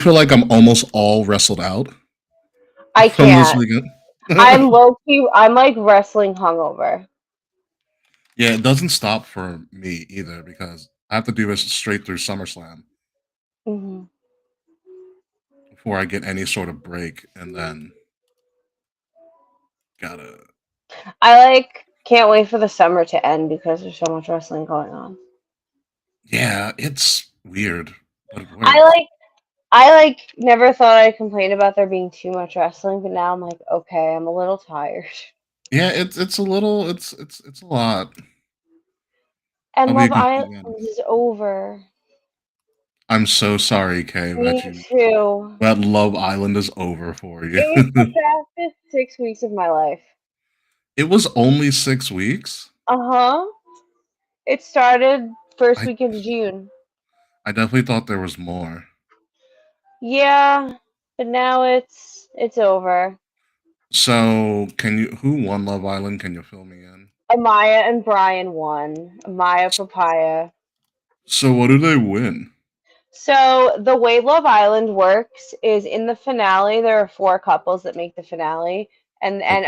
feel like I'm almost all wrestled out I from this can't. weekend. I'm low key. I'm like wrestling hungover. Yeah, it doesn't stop for me either because I have to do this straight through SummerSlam Hmm. before I get any sort of break, and then gotta. I like can't wait for the summer to end because there's so much wrestling going on. Yeah, it's weird, but it I works. like I like never thought I'd complain about there being too much wrestling, but now I'm like, okay, I'm a little tired. Yeah, it's a little it's a lot. And I'll be Love completely Island honest. is over. I'm so sorry, Kay, Me too. that Love Island is over for you. It was the fastest 6 weeks of my life. It was only 6 weeks. Uh-huh. It started first I week of June. I definitely thought there was more. Yeah, but now it's over. So, can you who won Love Island? Can you fill me in? Amaya and Brian won. Amaya Papaya. So, what did they win? So the way Love Island works is in the finale there are four couples that make the finale, and Okay.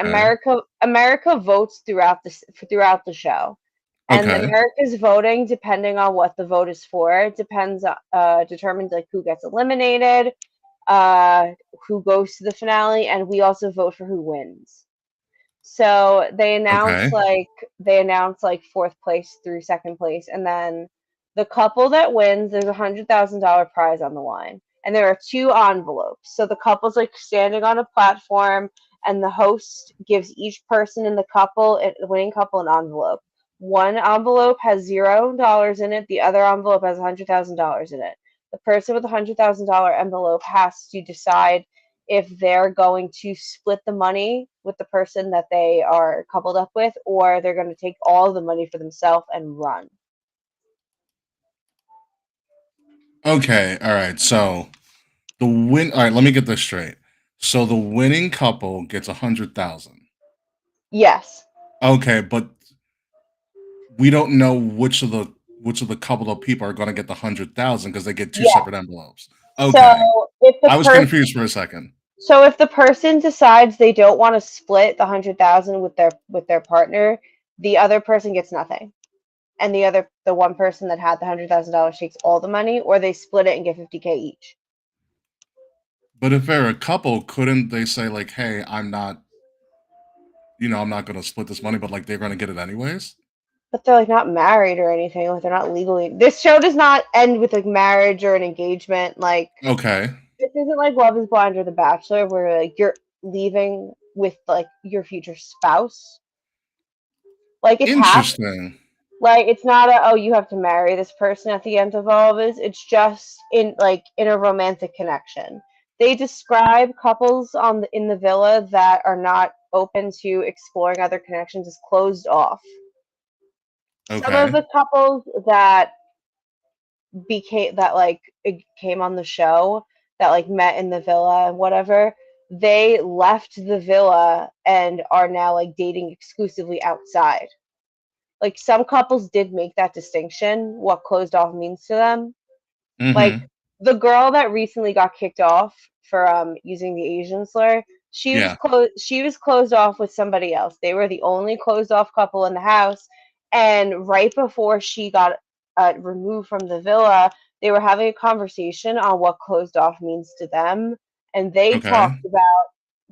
America votes throughout the show. And Okay. America's voting, depending on what the vote is for, it depends determines like who gets eliminated, uh who goes to the finale, and we also vote for who wins. So Okay. they announce like fourth place through second place, and then the couple that wins, there's $100,000 prize on the line, and there are two envelopes. So the couple's like standing on a platform, and the host gives each person in the winning couple, an envelope. One envelope has $0 in it. The other envelope has $100,000 in it. The person with the $100,000 envelope has to decide if they're going to split the money with the person that they are coupled up with, or they're going to take all the money for themselves and run. Okay. All right. So, the win. All right. Let me get this straight. So, the winning couple gets 100,000. Yes. Okay, but we don't know which of the couple of people are going to get the 100,000 because they get two Yeah. separate envelopes. Okay, So if the I was person confused for a second. so if the person decides they don't want to split the 100,000 with their partner, the other person gets nothing. And the one person that had the $100,000 takes all the money, or they split it and get 50K each. But if they're a couple, couldn't they say like, "Hey, I'm not going to split this money, but like they're going to get it anyways"? But they're like not married or anything. Like they're not legally. This show does not end with like marriage or an engagement. Like Okay, this isn't like Love Is Blind or The Bachelor, where like you're leaving with like your future spouse. Like it's half. interesting. Like it's not a, oh, you have to marry this person at the end of all of this. It's just in a romantic connection. They describe couples in the villa that are not open to exploring other connections as closed off. Some of Okay, the couples that became that like it came on the show that like met in the villa and whatever, they left the villa and are now like dating exclusively outside. Like some couples did make that distinction, what closed off means to them. Like mm-hmm. the girl that recently got kicked off for using the Asian slur, Yeah. she was closed off with somebody else. They were the only closed off couple in the house, and right before she got removed from the villa, they were having a conversation on what closed off means to them, and they Okay. talked about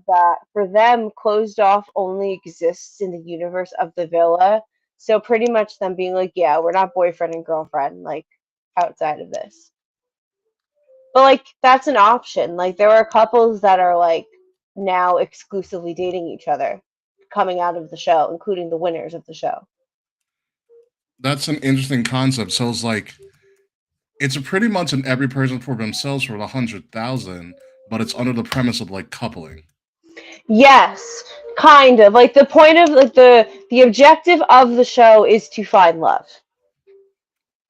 that for them closed off only exists in the universe of the villa. So pretty much them being like, yeah, we're not boyfriend and girlfriend like outside of this. But like that's an option. Like there are couples that are like now exclusively dating each other coming out of the show, including the winners of the show. That's an interesting concept. So it's a pretty much an every person for themselves for the 100,000, but it's under the premise of like coupling. Yes, kind of. Like the point of like the objective of the show is to find love.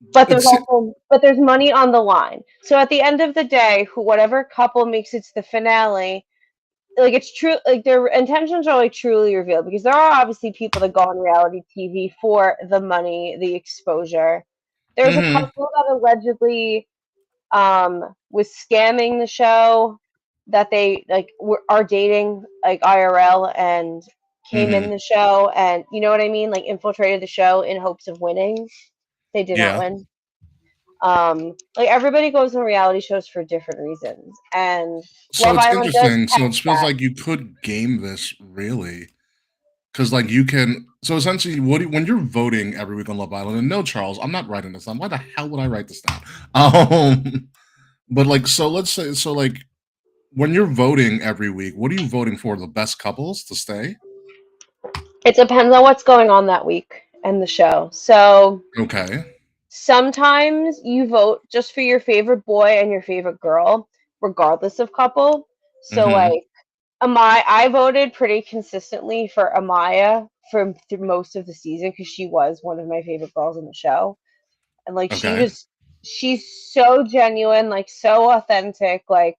It's But there's money on the line. So at the end of the day, whatever couple makes it to the finale, like it's true, like their intentions are like truly revealed, because there are obviously people that go on reality TV for the money, the exposure. There's a mm-hmm. couple that allegedly was scamming the show, that they like are dating like IRL and came in Hmm. the show, and you know what I mean, like infiltrated the show in hopes of winning. They did not Yeah. win. Like everybody goes on reality shows for different reasons, and So Love it's Island does interesting. So catch it feels that. like you could game this really, because like you can. So essentially, when you're voting every week on Love Island, and no, Charles, I'm not writing this down. Why the hell would I write this down? But like, so let's say, so like, when you're voting every week, what are you voting for? The best couples to stay? It depends on what's going on that week and the show. So Okay. sometimes you vote just for your favorite boy and your favorite girl, regardless of couple. So Hmm. like I voted pretty consistently for Amaya for through most of the season because she was one of my favorite girls in the show. And like Okay. she's so genuine, like so authentic, like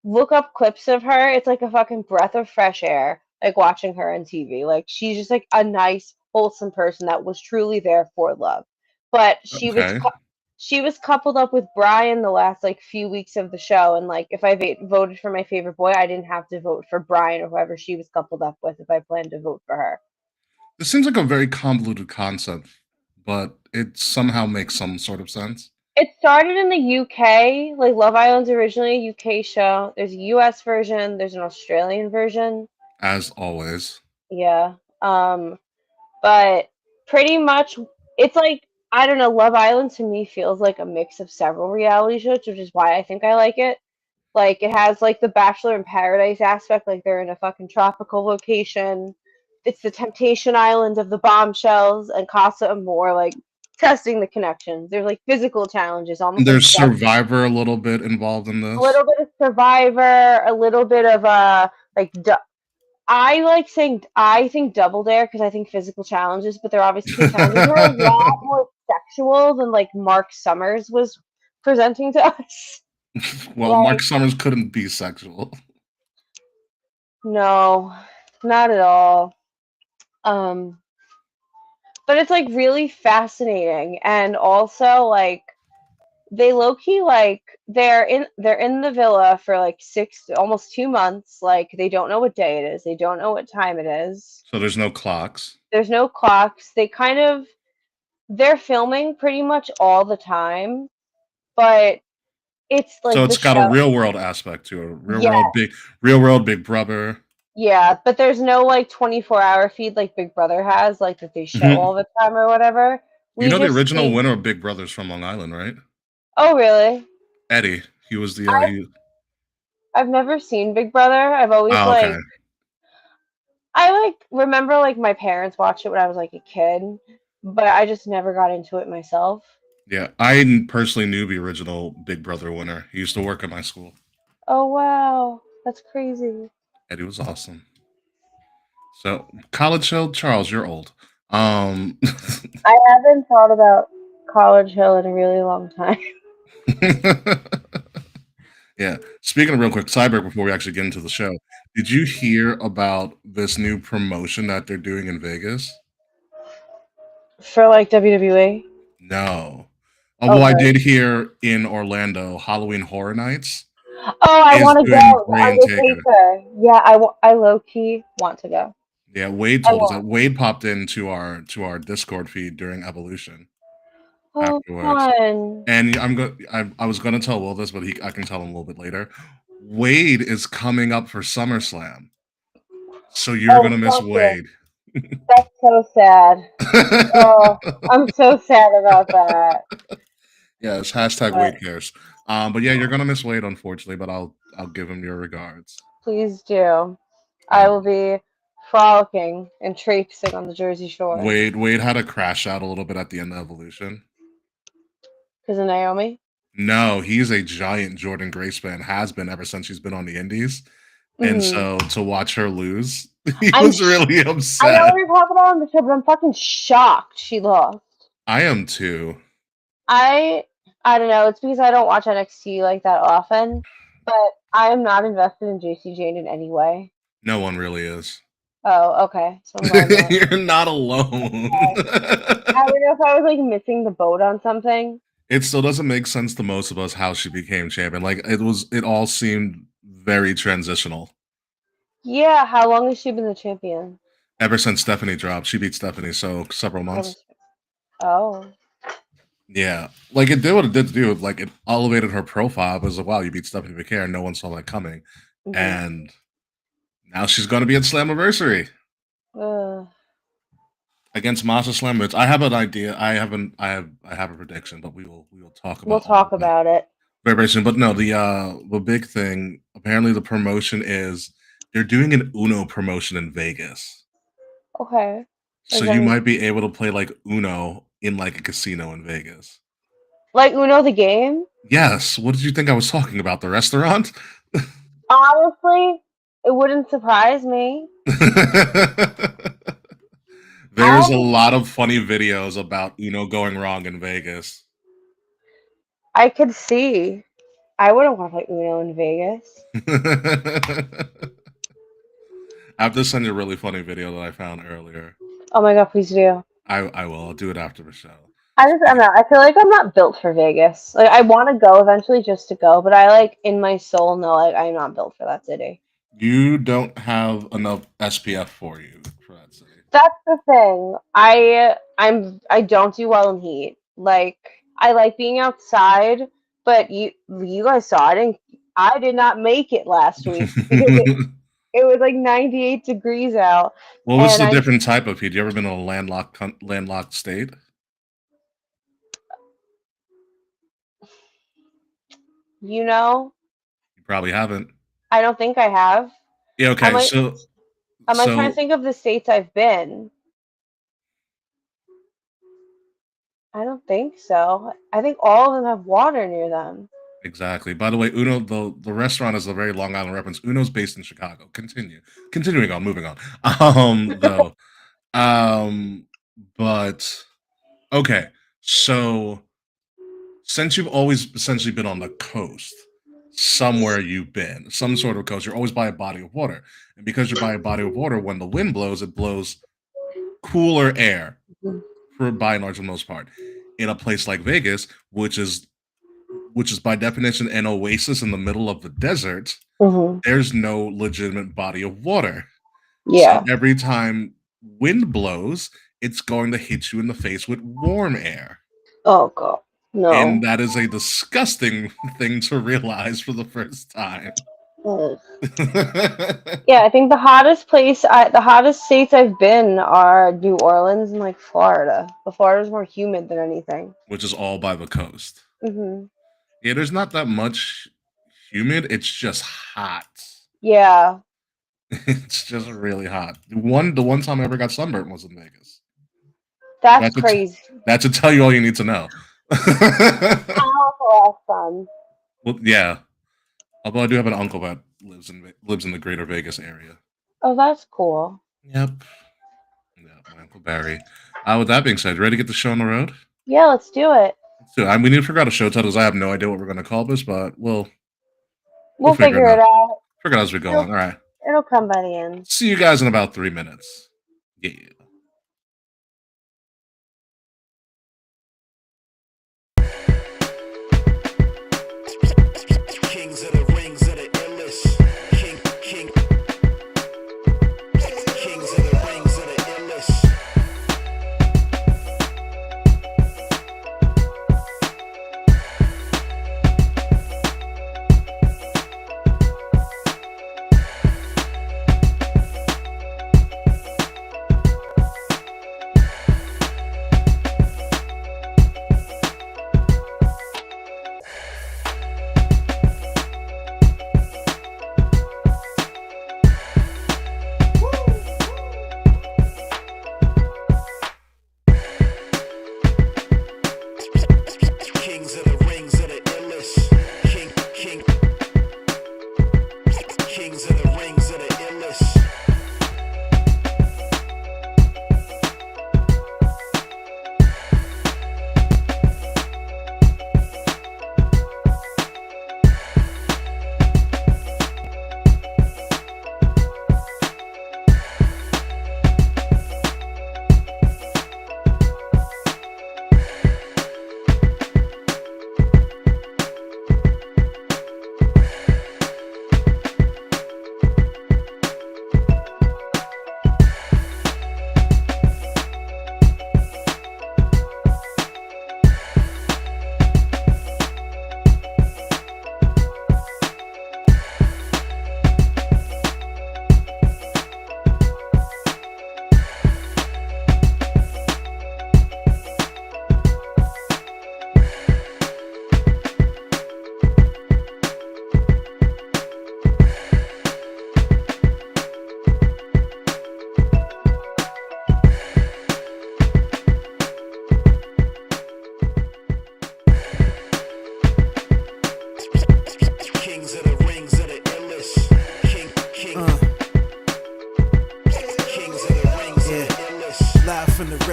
look up clips of her. It's like a fucking breath of fresh air, like watching her on TV. Like she's just like a nice, wholesome person that was truly there for love. But Okay. she was coupled up with Brian the last like few weeks of the show, and like if I voted for my favorite boy, I didn't have to vote for Brian or whoever she was coupled up with if I planned to vote for her. This seems like a very convoluted concept, but it somehow makes some sort of sense. It started in the UK. Like Love Island's originally a UK show. There's a US version. There's an Australian version. As always. Yeah. But pretty much it's like I don't know, Love Island to me feels like a mix of several reality shows, which is why I think I like it. Like it has like the Bachelor in Paradise aspect, like they're in a fucking tropical location. It's the temptation island of the bombshells and Casa Amor, like testing the connections. There's like physical challenges, almost like There's Survivor a little bit involved in a this. little bit of Survivor, a little bit of like I like saying I think Double Dare because I think physical challenges, but they're obviously the challenges are a lot more sexual than like Mark Summers was presenting to us. Well, Like, Mark Summers couldn't be sexual. no, not at all. Um, but it's like really fascinating, and also like they low key like they're in the villa for like almost 2 months. Like they don't know what day it is. They don't know what time it is. So there's no clocks. There's no clocks. They're filming pretty much all the time, but it's So like the it's got a show. real world aspect to it. Yeah, Real world Big Brother. yeah, but there's no like 24-hour feed like Big Brother has, like that they show Hmm. all the time or whatever. You We know the just original see. winner of Big Brother's from Long Island, right? Oh, really? Eddie. He was the I I've never seen Big Brother. I've always Oh, okay. like I like remember like my parents watched it when I was like a kid, but I just never got into it myself. Yeah, I personally knew the original Big Brother winner. He used to work at my school. Oh wow, that's crazy. Eddie was awesome. So, College Hill, Charles, you're old. I haven't thought about College Hill in a really long time. Yeah. Speaking of real quick, sidebar before we actually get into the show, did you hear about this new promotion that they're doing in Vegas? For like WWE. No. Although I Okay. did hear in Orlando, Halloween Horror Nights Oh, I is want to doing go. The Bray and Taker. Undertaker. Yeah, I low key want to go. Yeah, Wade I told us want. that. Wade popped into our Discord feed during Evolution Oh, afterwards. fun. And I was gonna tell Will this, but I can tell him a little bit later. Wade is coming up for SummerSlam. So you're Oh, gonna miss fuck it. Wade. That's so sad. Oh, I'm so sad about that. Yeah, it's hashtag But Wade cares. But yeah, you're gonna miss Wade, unfortunately, but I'll give him your regards. please do. I will Um, be frolicking and traipsing on the Jersey Shore. Wade had to crash out a little bit at the end of Evolution. Because of Naomi. No, he's a giant Jordan Grace fan, has been ever since she's been on the Indies. And Hmm. so to watch her lose, he I'm. was really I know upset. what you're talking about on the show, but I'm fucking shocked she lost. I am too. I I don't know. It's because I don't watch NXT like that often, but I am not invested in JC Jane in any way. No one really is. Oh, okay. So I'm glad I'm not. You're not alone. Okay. I don't know if I was like missing the boat on something. It still doesn't make sense to most of us how she became champion. Like it all seemed very transitional. Yeah, how long has she been the champion? Ever since Stephanie dropped, she beat Stephanie, so several months. Oh. Yeah, like it did what it did to do. Like it elevated her profile. It was like, wow, you beat Stephanie McCare, and no one saw that coming. Mhm. And now she's going to be at Slammiversary Ugh. against Masha Slamovich. I have an idea. I have a prediction, but we will talk We'll about all talk of that about it. very very soon. But no, the big thing apparently the promotion is they're doing an Uno promotion in Vegas, Okay. so Is you any might be able to play like Uno in like a casino in Vegas. like Uno the game? Yes. What did you think I was talking about? The restaurant? Honestly, it wouldn't surprise me. There's a I lot of funny videos about Uno going wrong in Vegas. I could see. I wouldn't want to play Uno in Vegas. I have to send you a really funny video that I found earlier. Oh my god, please do. I will. I'll do it after the show. I'm not. I feel like I'm not built for Vegas. Like I want to go eventually just to go, but I like in my soul know like I'm not built for that city. You don't have enough SPF for you for that city. That's the thing. I don't do well in heat. Like I like being outside, but you guys saw I did not make it last week because it was like 98 degrees out, What was and the different type of heat? You ever been in a landlocked state? you know, You probably haven't. I don't think I have. Yeah. I Okay. might. I'm like trying to So think of the states I've been. I don't think so. I think all of them have water near them. exactly. By the way, Uno the restaurant is a very Long Island reference. Uno's based in Chicago. Continuing on, moving on. Though, um, but okay. So since you've always essentially been on the coast, somewhere you've been, some sort of coast, you're always by a body of water, and because you're by a body of water, when the wind blows, it blows cooler air for by and large for the most part. In a place like Vegas, which is by definition an oasis in the middle of the desert, Hmm. there's no legitimate body of water. So Yeah. every time wind blows, it's going to hit you in the face with warm air. Oh god. And No. that is a disgusting thing to realize for the first time. Ugh. Yeah, I think the hottest states I've been are New Orleans and like Florida. But Florida's more humid than anything. Which is all by the coast. Hmm. Yeah, there's not that much humid. It's just hot. Yeah, It's just really hot. The one time I ever got sunburned was in Vegas. that's That should, crazy. that should tell you all you need to know. How last fun. Well, yeah. Although I do have an uncle that lives in the greater Vegas area. Oh, that's cool. Yep. Yeah, my uncle Barry. With that being said, ready to get the show on the road? Yeah, let's do it. Let's do it. We need to figure out a show title. 'Cause I have no idea what we're going to call this, but we'll We'll figure it figure it out. out. Figure it out as we go It'll, along. All right. it'll come by the end. See you guys in about 3 minutes. Yeah. Kings of the rings of the illest. Kings of the rings of the illest.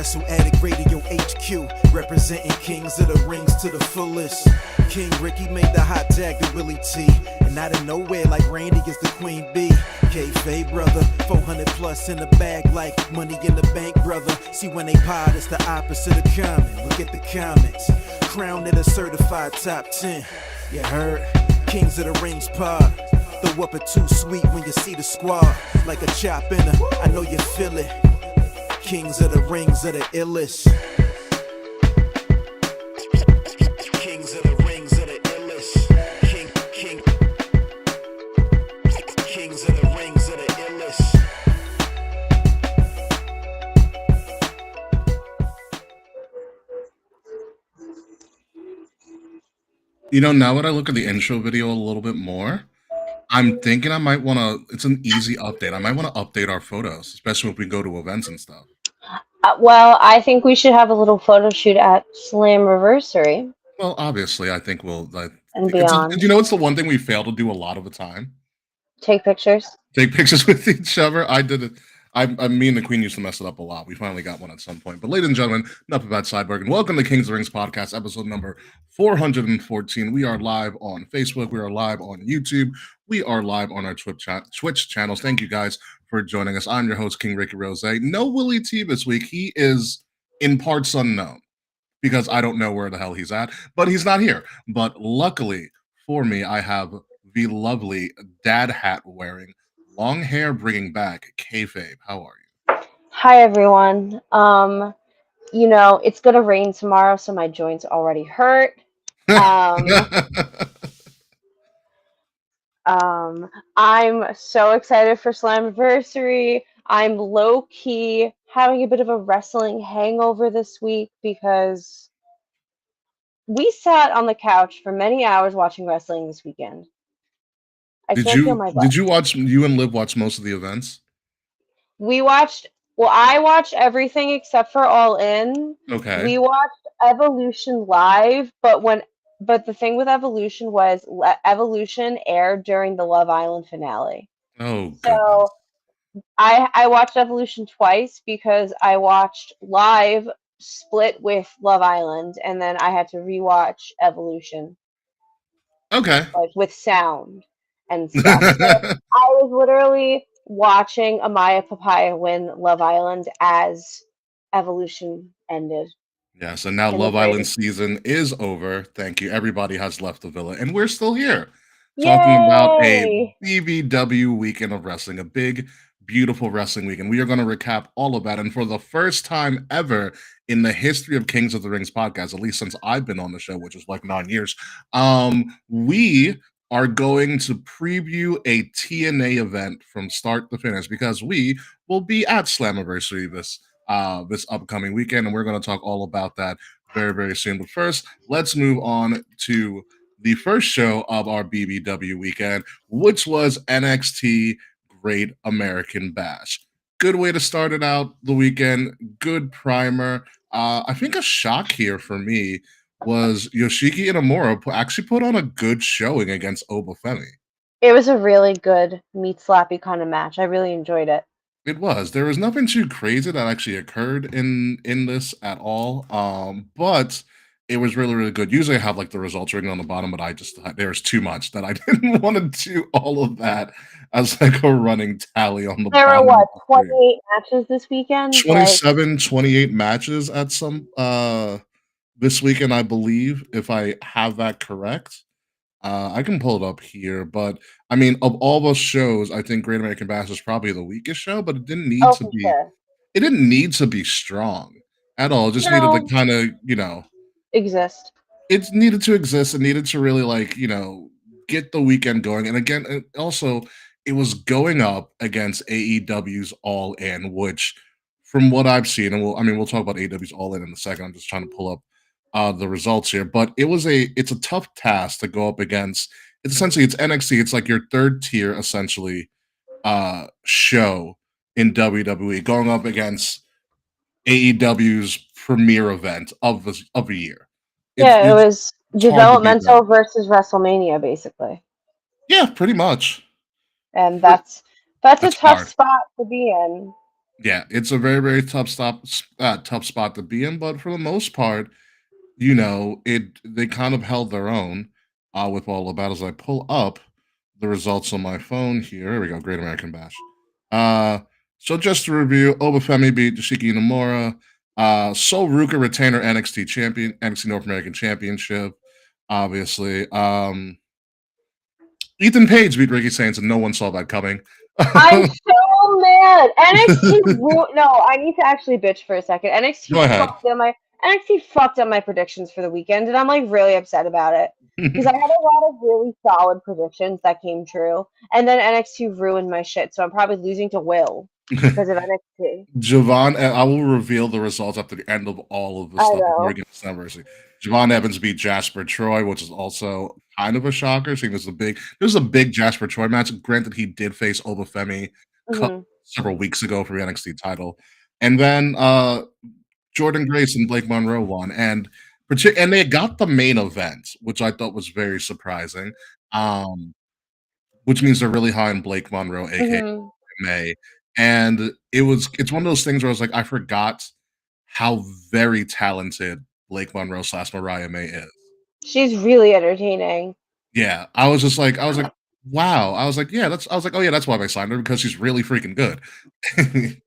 Wrestle Addict Radio HQ, representing kings of the rings to the fullest. King Ricky made the hot tag to Willie T, and out of nowhere like Randy is the queen bee. K-Fay brother, 400 plus in the bag like money in the bank brother. See when they pod, it's the opposite of common. Look at the comments, crowned at a certified top 10. You heard? Kings of the Rings pod. Throw up a too sweet when you see the squad. Like a chop in a, I know you feel it. Kings of the Rings are the illest. Kings of the Rings are the illest. Kings of the Rings are the illest. You know, now that I look at the intro video a little bit more, I'm thinking I might want to. It's an easy update. I might want to update our photos, especially if we go to events and stuff. Well, I think we should have a little photo shoot at Slammiversary Well, obviously, I think and it's beyond. you know, it's the one thing we fail to do a lot of the time. Take pictures. Take pictures with each other. I did it. Me and the Queen used to mess it up a lot. We finally got one at some point. But ladies and gentlemen, enough about Sideberg, and welcome to Kings of the Rings podcast, episode number 414. We are live on Facebook. We are live on YouTube. We are live on our Twitch channels. Thank you guys for joining us. I'm your host, King Ricky Rose. No Willie T this week. He is in parts unknown because I don't know where the hell he's at, but he's not here. But luckily for me, I have the lovely dad hat wearing, long hair bringing back kayfabe. How are you? Hi everyone. You know, it's gonna rain tomorrow, so my joints already hurt. I'm so excited for Slammiversary. I'm low key having a bit of a wrestling hangover this week because we sat on the couch for many hours watching wrestling this weekend. I Did can't feel my you butt. did you watch you and Liv watch most of the events? We watched, well, I watched everything except for All In. Okay. We watched Evolution live, but the thing with Evolution was Evolution aired during the Love Island finale. Oh goodness. So I watched Evolution twice because I watched live split with Love Island, and then I had to rewatch Evolution Okay. like with sound and stuff. So I was literally watching Amaya Papaya win Love Island as Evolution ended. Yes, and now In the Love Island greatest. season is over. Thank you. Everybody has left the villa, and we're still here talking about a Yay! BBW weekend of wrestling, a big, beautiful wrestling weekend. We are going to recap all of that. And for the first time ever in the history of Kings of the Rings podcast, at least since I've been on the show, which is like 9 years, we are going to preview a TNA event from start to finish because we will be at Slammiversary this upcoming weekend, and we're going to talk all about that very, very soon. But first, let's move on to the first show of our BBW weekend, which was NXT Great American Bash. Good way to start it out the weekend. Good primer. I think a shock here for me was Yoshiki Inamura actually put on a good showing against Obafemi. It was a really good meat slappy kind of match. I really enjoyed it. It was. There was nothing too crazy that actually occurred in this at all. But it was really, really good. Usually I have like the results written on the bottom, but there's too much that I didn't want to do all of that as like a running tally on the There were bottom. what, of the screen. 28 matches this weekend? 27, 28 matches at some this weekend, I believe, if I have that correct. I can pull it up here, but I mean, of all those shows, I think Great American Bash is probably the weakest show, but it didn't need Oh, to for be. sure. It didn't need to be strong at all. It just needed to No, kind of, exist. it needed to exist. It needed to really like, get the weekend going. And again, also, it was going up against AEW's All In, which, from what I've seen, and we'll talk about AEW's All In a second. I'm just trying to pull up the results here, but it's a tough task to go up against. It's essentially it's NXT. It's like your third tier essentially show in WWE, going up against AEW's premier event of a year. Yeah, it was it's hard to beat that. developmental versus WrestleMania, basically. Yeah, pretty much. And that's a That's tough hard. spot to be in. Yeah, it's a very, very tough spot to be in, but for the most part, they kind of held their own, with all the battles. I pull up the results on my phone here. Here we go, Great American Bash. Uh, so just to review, Obafemi beat Shiki Nomura. Sol Ruka retained her NXT North American Championship, obviously. Ethan Page beat Ricky Saints, and no one saw that coming. I'm so mad. No, I need to actually bitch for a second. Go ahead. NXT fucked up my predictions for the weekend, and I'm like really upset about it because I had a lot of really solid predictions that came true, and then NXT ruined my shit. So I'm probably losing to Will because of NXT. Javon, I will reveal the results at the end of all of the I stuff before we know. get to Slammiversary. Javon Evans beat Jasper Troy, which is also kind of a shocker, seeing there's a big Jasper Troy match. Granted, he did face Obafemi Hmm. several weeks ago for the NXT title. And then Jordan Grace and Blake Monroe won. And they got the main event, which I thought was very surprising. Um, which means they're really high on Blake Monroe, aka Hmm. May. And it's one of those things where I was like, I forgot how very talented Blake Monroe / Mariah May is. She's really entertaining. Yeah. I was like, wow. I was like, oh yeah, that's why they signed her, because she's really freaking good.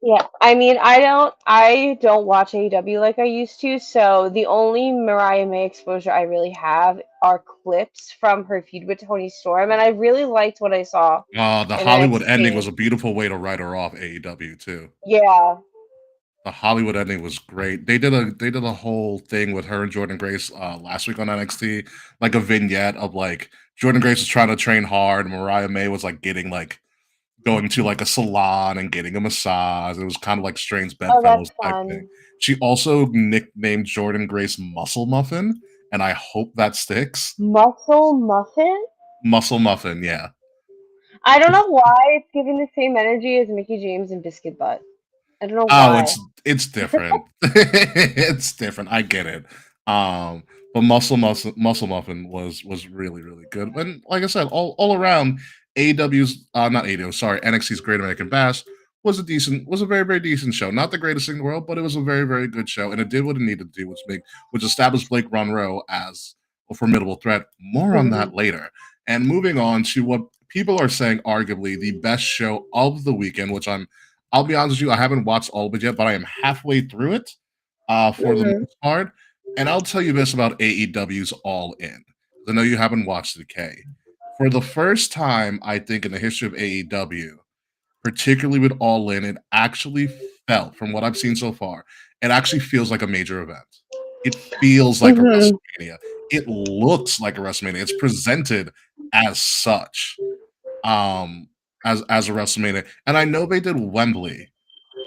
Yeah, I mean, I don't watch AEW like I used to, so the only Mariah May exposure I really have are clips from her feud with Tony Storm, and I really liked what I saw The in Hollywood ending was NXT. a beautiful way to write her off AEW too. Yeah. The Hollywood ending was great. They did a whole thing with her and Jordan Grace last week on NXT, like a vignette of like Jordan Grace was trying to train hard, and Mariah May was like going to like a salon and getting a massage. It was kind of like strange Oh, that's bedfellows type thing. fun. She also nicknamed Jordan Grace Muscle Muffin, and I hope that sticks. Muscle Muffin? Muscle Muffin, yeah. I don't know why it's giving the same energy as Mickey James and Biscuit Butt. I don't know Oh, why. it's different. It's different. I get it. But Muscle Muffin was really, really good. And like I said, all around, AEW's not AEW, sorry, NXT's Great American Bash was a very, very decent show. Not the greatest thing in the world, but it was a very, very good show, and it did what it needed to do, which established Blake Monroe as a formidable threat. More on Hmm. that later. And moving on to what people are saying, arguably the best show of the weekend, which I'll be honest with you, I haven't watched all of it yet, but I am halfway through it for the Hmm. most part. And I'll tell you this about AEW's All In. I know you haven't watched the K. For the first time, I think, in the history of AEW, particularly with All In, it actually felt, from what I've seen so far, it actually feels like a major event. It feels like a Hmm. WrestleMania. It looks like a WrestleMania. It's presented as such, um, as a WrestleMania. And I know they did Wembley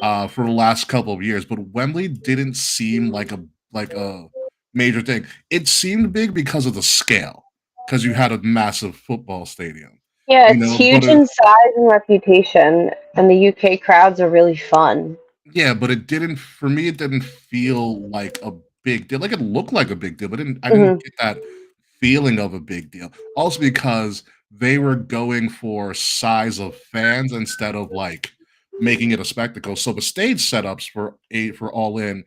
for the last couple of years, but Wembley didn't seem like a major thing. It seemed big because of the scale, because you had a massive football stadium, Yeah, you it's know. But huge in size and reputation, and the UK crowds are really fun. yeah, but it didn't for me, it didn't feel like a big deal. Like, it looked like a big deal, but I didn't Hmm. get that feeling of a big deal. Also because they were going for size of fans instead of, like, making it a spectacle. So the stage setups for All in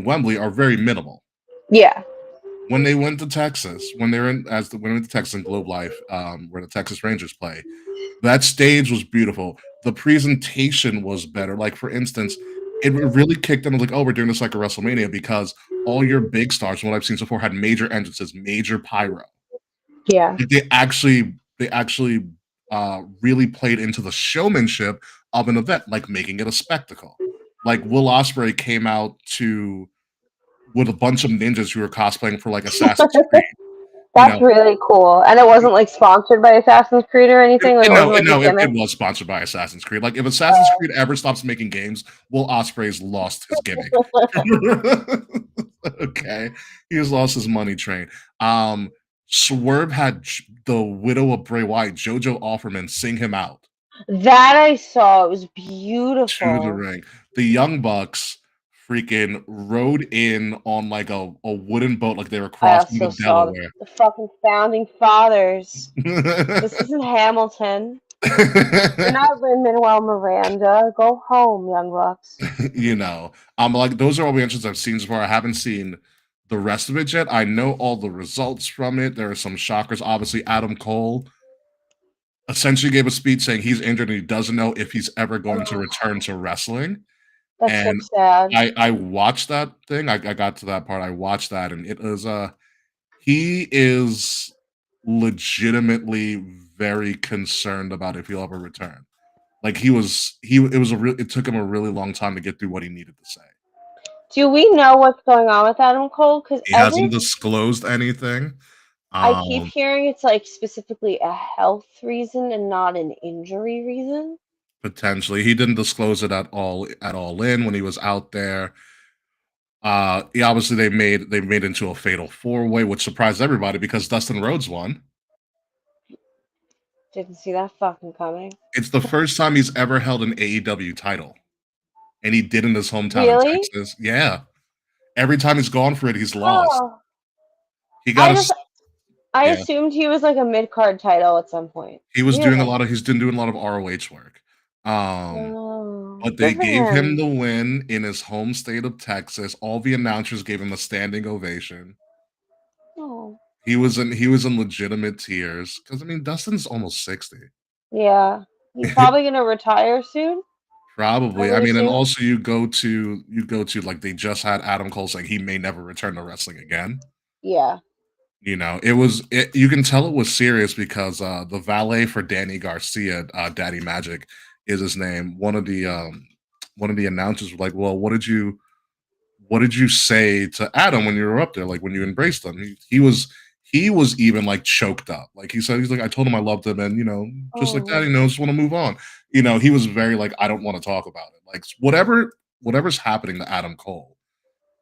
Wembley are very minimal. Yeah. When they went to Texas, when they were in as the when they went to Texas and Globe Life, where the Texas Rangers play, that stage was beautiful. The presentation was better. Like, for instance, it really kicked in. I was like, "Oh, we're doing this like a WrestleMania," because all your big stars, from what I've seen so far, had major entrances, major pyro. Yeah. Like, they actually really played into the showmanship of an event, like making it a spectacle. Like, Will Ospreay came out to with a bunch of ninjas who were cosplaying for like Assassin's Creed. You That's know, really cool. And it wasn't like sponsored by Assassin's Creed or anything. Like it wasn't like a no, it gimmick. was sponsored by Assassin's Creed. Like, if Assassin's Creed ever stops making games, Will Ospreay's lost his gimmick. Okay, he has lost his money train. Swerve had the widow of Bray Wyatt, JoJo Offerman, sing him out That I saw. It was to the beautiful. ring. The Young Bucks freaking rode in on like a wooden boat, like they were I crossing also the saw Delaware. the fucking founding fathers. This isn't Hamilton. You're not Lin-Manuel Miranda. Go home, Young Bucks. You know, like those are all the entries I've seen so far. I haven't seen the rest of it yet. I know all the results from it. There are some shockers. Obviously, Adam Cole essentially gave a speech saying he's injured and he doesn't know if he's ever going to Oh, return to wrestling. that's so And sad. I watched that thing. I got to that part. I watched that, and it was he is legitimately very concerned about if he'll ever return. Like he it was a real it took him a really long time to get through what he needed to say. Do we know what's going on with Adam Cole? Because He hasn't disclosed anything. I keep Um, hearing it's like specifically a health reason and not an injury reason. Potentially, he didn't disclose it at all in when he was out there. Yeah, obviously they made into a fatal four way, which surprised everybody because Dustin Rhodes won. Didn't see that fucking coming. It's the first time he's ever held an AEW title, and he did in his hometown in Really? Texas. Yeah, every time he's gone for it, he's lost. Oh, He got I a just I yeah. assumed he was like a mid card title at some point. He was doing a Really? lot of he's been doing a lot of ROH work. Oh, But they good for gave him him. the win in his home state of Texas. All the announcers gave him a standing ovation. Oh, He was in legitimate tears because I mean Dustin's almost 60. yeah. He's probably gonna retire soon. I Probably. I would mean, and assume. also you go to like they just had Adam Cole saying he may never return to wrestling again. Yeah. You know, you can tell it was serious because the valet for Danny Garcia, Daddy Magic is his name. One of the announcers was like, "Well, what did you say to Adam when you were up there? Like when you embraced him?" He was even like choked up. Like he said, he's like, "I told him I loved him, and you know, just like that, Oh, you know, just want to move on." You know, he was very like, "I don't want to talk about it." Like whatever's happening to Adam Cole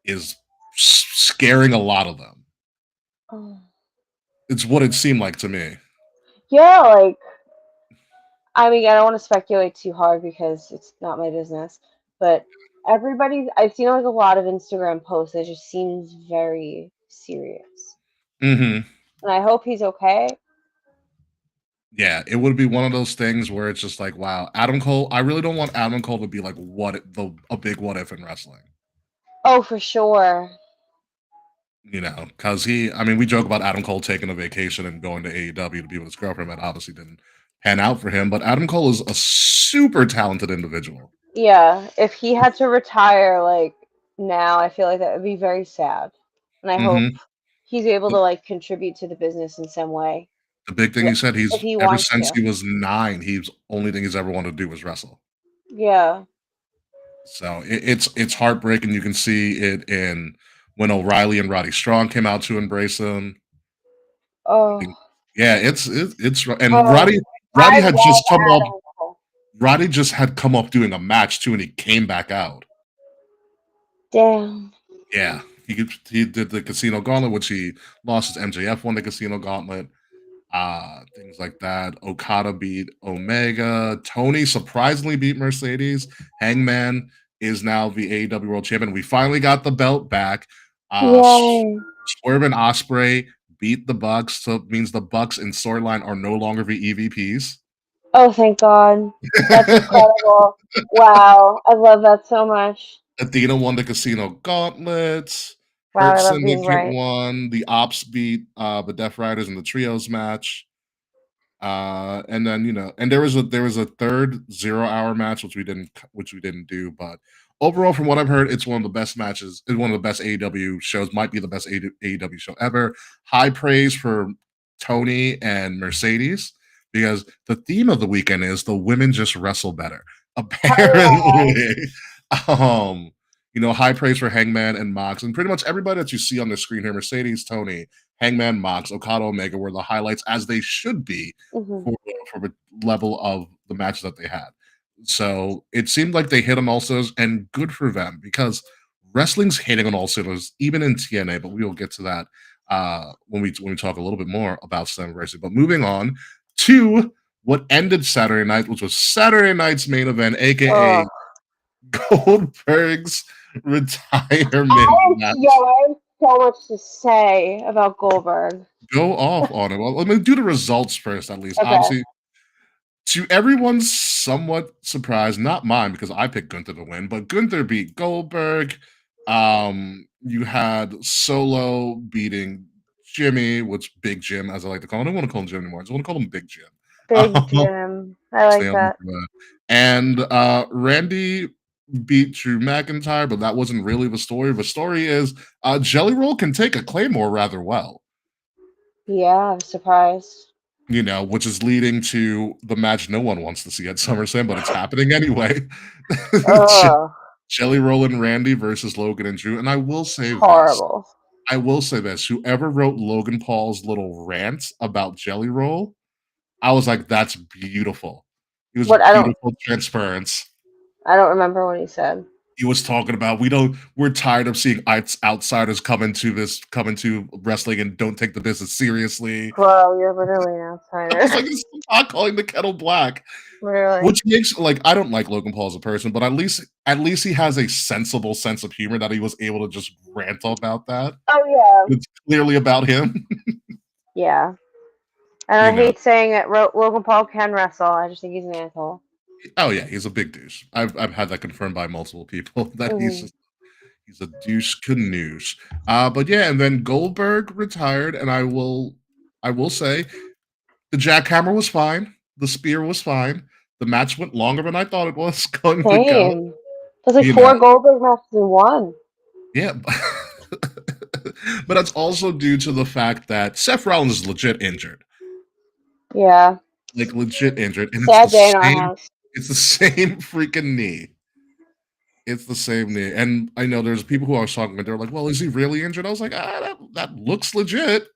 is scaring a lot of them. oh. It's what it seemed like to me. Yeah, like I mean, I don't want to speculate too hard because it's not my business, but I've seen like a lot of Instagram posts that just seems very serious. Hmm. And I hope he's okay. Yeah, it would be one of those things where it's just like, wow, Adam Cole. I really don't want Adam Cole to be like a big what if in wrestling. Oh, for sure. You know, because I mean, we joke about Adam Cole taking a vacation and going to AEW to be with his girlfriend. That obviously didn't pan out for him. But Adam Cole is a super talented individual. Yeah, if he had to retire like now, I feel like that would be very sad. And I hope Hmm. he's able to like contribute to the business in some way The big thing he said, if he's he ever wants since to. he was 9, he's only thing he's ever wanted to do was wrestle. Yeah. So it's heartbreaking. You can see it in when O'Reilly and Roddy Strong came out to embrace him. Oh, Yeah, it's and oh, Roddy I had love just come off Adam Cole. Roddy just had come off doing a match too, and he came back out. Damn. Yeah, he did the Casino Gauntlet, which he lost his MJF won the Casino Gauntlet. Things like that. Okada beat Omega. Tony surprisingly beat Mercedes. Hangman is now the AEW World Champion. We finally got the belt back. Yay. Swerve and Osprey beat the Bucks, so it means the Bucks in storyline are no longer the EVPs. Oh, thank God. That's incredible. Wow. I love that so much. Athena won the Casino Gauntlet. Wow, Hurt I love being Syndicate right. won. The Ops beat the Death Riders in the trios match. And then you know, and there was a third 0 hour match which we didn't do, but overall, from what I've heard, it's one of the best matches. It's one of the best AEW shows. Might be the best AEW show ever. High praise for Tony and Mercedes because the theme of the weekend is the women just wrestle better. Hell Apparently, um, you know, high praise for Hangman and Mox, and pretty much everybody that you see on the screen here: Mercedes, Tony, Hangman, Mox, Okada, Omega were the highlights as they should be yeah. Hmm. for the level of the matches that they had. So it seemed like they hit on all cylinders, and good for them because wrestling's hitting on all cylinders, even in TNA. But we will get to that when we talk a little bit more about Slammiversary. But moving on to what ended Saturday night, which was Saturday night's main event, aka Oh. Goldberg's retirement match. I have so much to say about Goldberg. Go off on it. Well, let me do the results first, at least. Okay. Obviously, To everyone's somewhat surprise, not mine because I picked Gunther to win, but Gunther beat Goldberg. You had Solo beating Jimmy, which Big Jim, as I like to call him. I don't want to call him Jim anymore. I just want to call him Big Jim. Big Jim. I like Stay on that. that. And Randy beat Drew McIntyre, but that wasn't really the story. The story is Jelly Roll can take a Claymore rather well. Yeah, I'm surprised. Which is leading to the match no one wants to see at SummerSlam, but it's happening anyway. Ugh, Jelly Roll and Randy versus Logan and Drew. And I will it's say this. horrible. I will say this. Whoever wrote Logan Paul's little rant about Jelly Roll, I was like, that's beautiful. It was What beautiful transparency. I don't remember what he said. He was talking about we're tired of seeing outsiders come into wrestling and don't take the business seriously. Bro, you're literally an I outsider. was like, it's not calling the kettle black. Literally. Which makes I don't like Logan Paul as a person, but at least he has a sensible sense of humor that he was able to just rant about that. Oh yeah. It's clearly about him. Yeah. And I hate saying it. Logan Paul can wrestle. I just think he's an asshole. Oh yeah, he's a big douche. I've had that confirmed by multiple people that he's a douche canoose. But yeah, and then Goldberg retired, and I will say the jackhammer was fine. The spear was fine. The match went longer than I thought it was going to go. There's like 4 Goldberg matches in one. Yeah. But that's also due to the fact that Seth Rollins is legit injured. Yeah. Like legit injured. And Sad day in our house. It's the same freaking knee. It's the same knee. And I know there's people who I was talking to, they're like, well, is he really injured? I was like, that looks legit.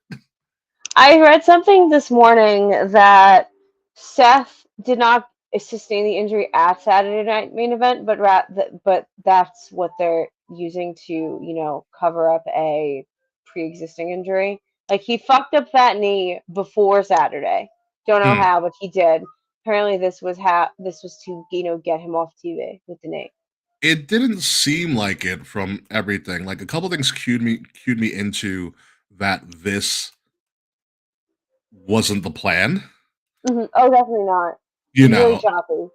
I read something this morning that Seth did not sustain the injury at Saturday Night Main Event, but that's what they're using to, cover up a pre-existing injury. Like he fucked up that knee before Saturday. Don't know how, but he did. Apparently, this was to get him off TV with the knee. It didn't seem like it from everything. Like a couple things cued me into that this wasn't the plan. Mm-hmm. Oh, definitely not. Really choppy.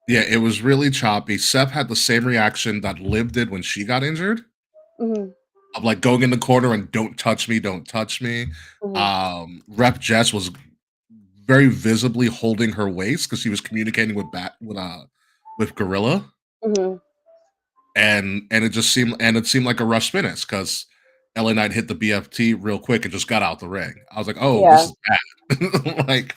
Yeah, it was really choppy. Seth had the same reaction that Liv did when she got injured. Mm-hmm. Of like going in the corner and don't touch me. Mm-hmm. Rep Jess was very visibly holding her waist because she was communicating with Gorilla. Mm-hmm. And it seemed like a rush finish because LA Knight hit the BFT real quick and just got out the ring. I was like, oh, yeah. This is bad. Like,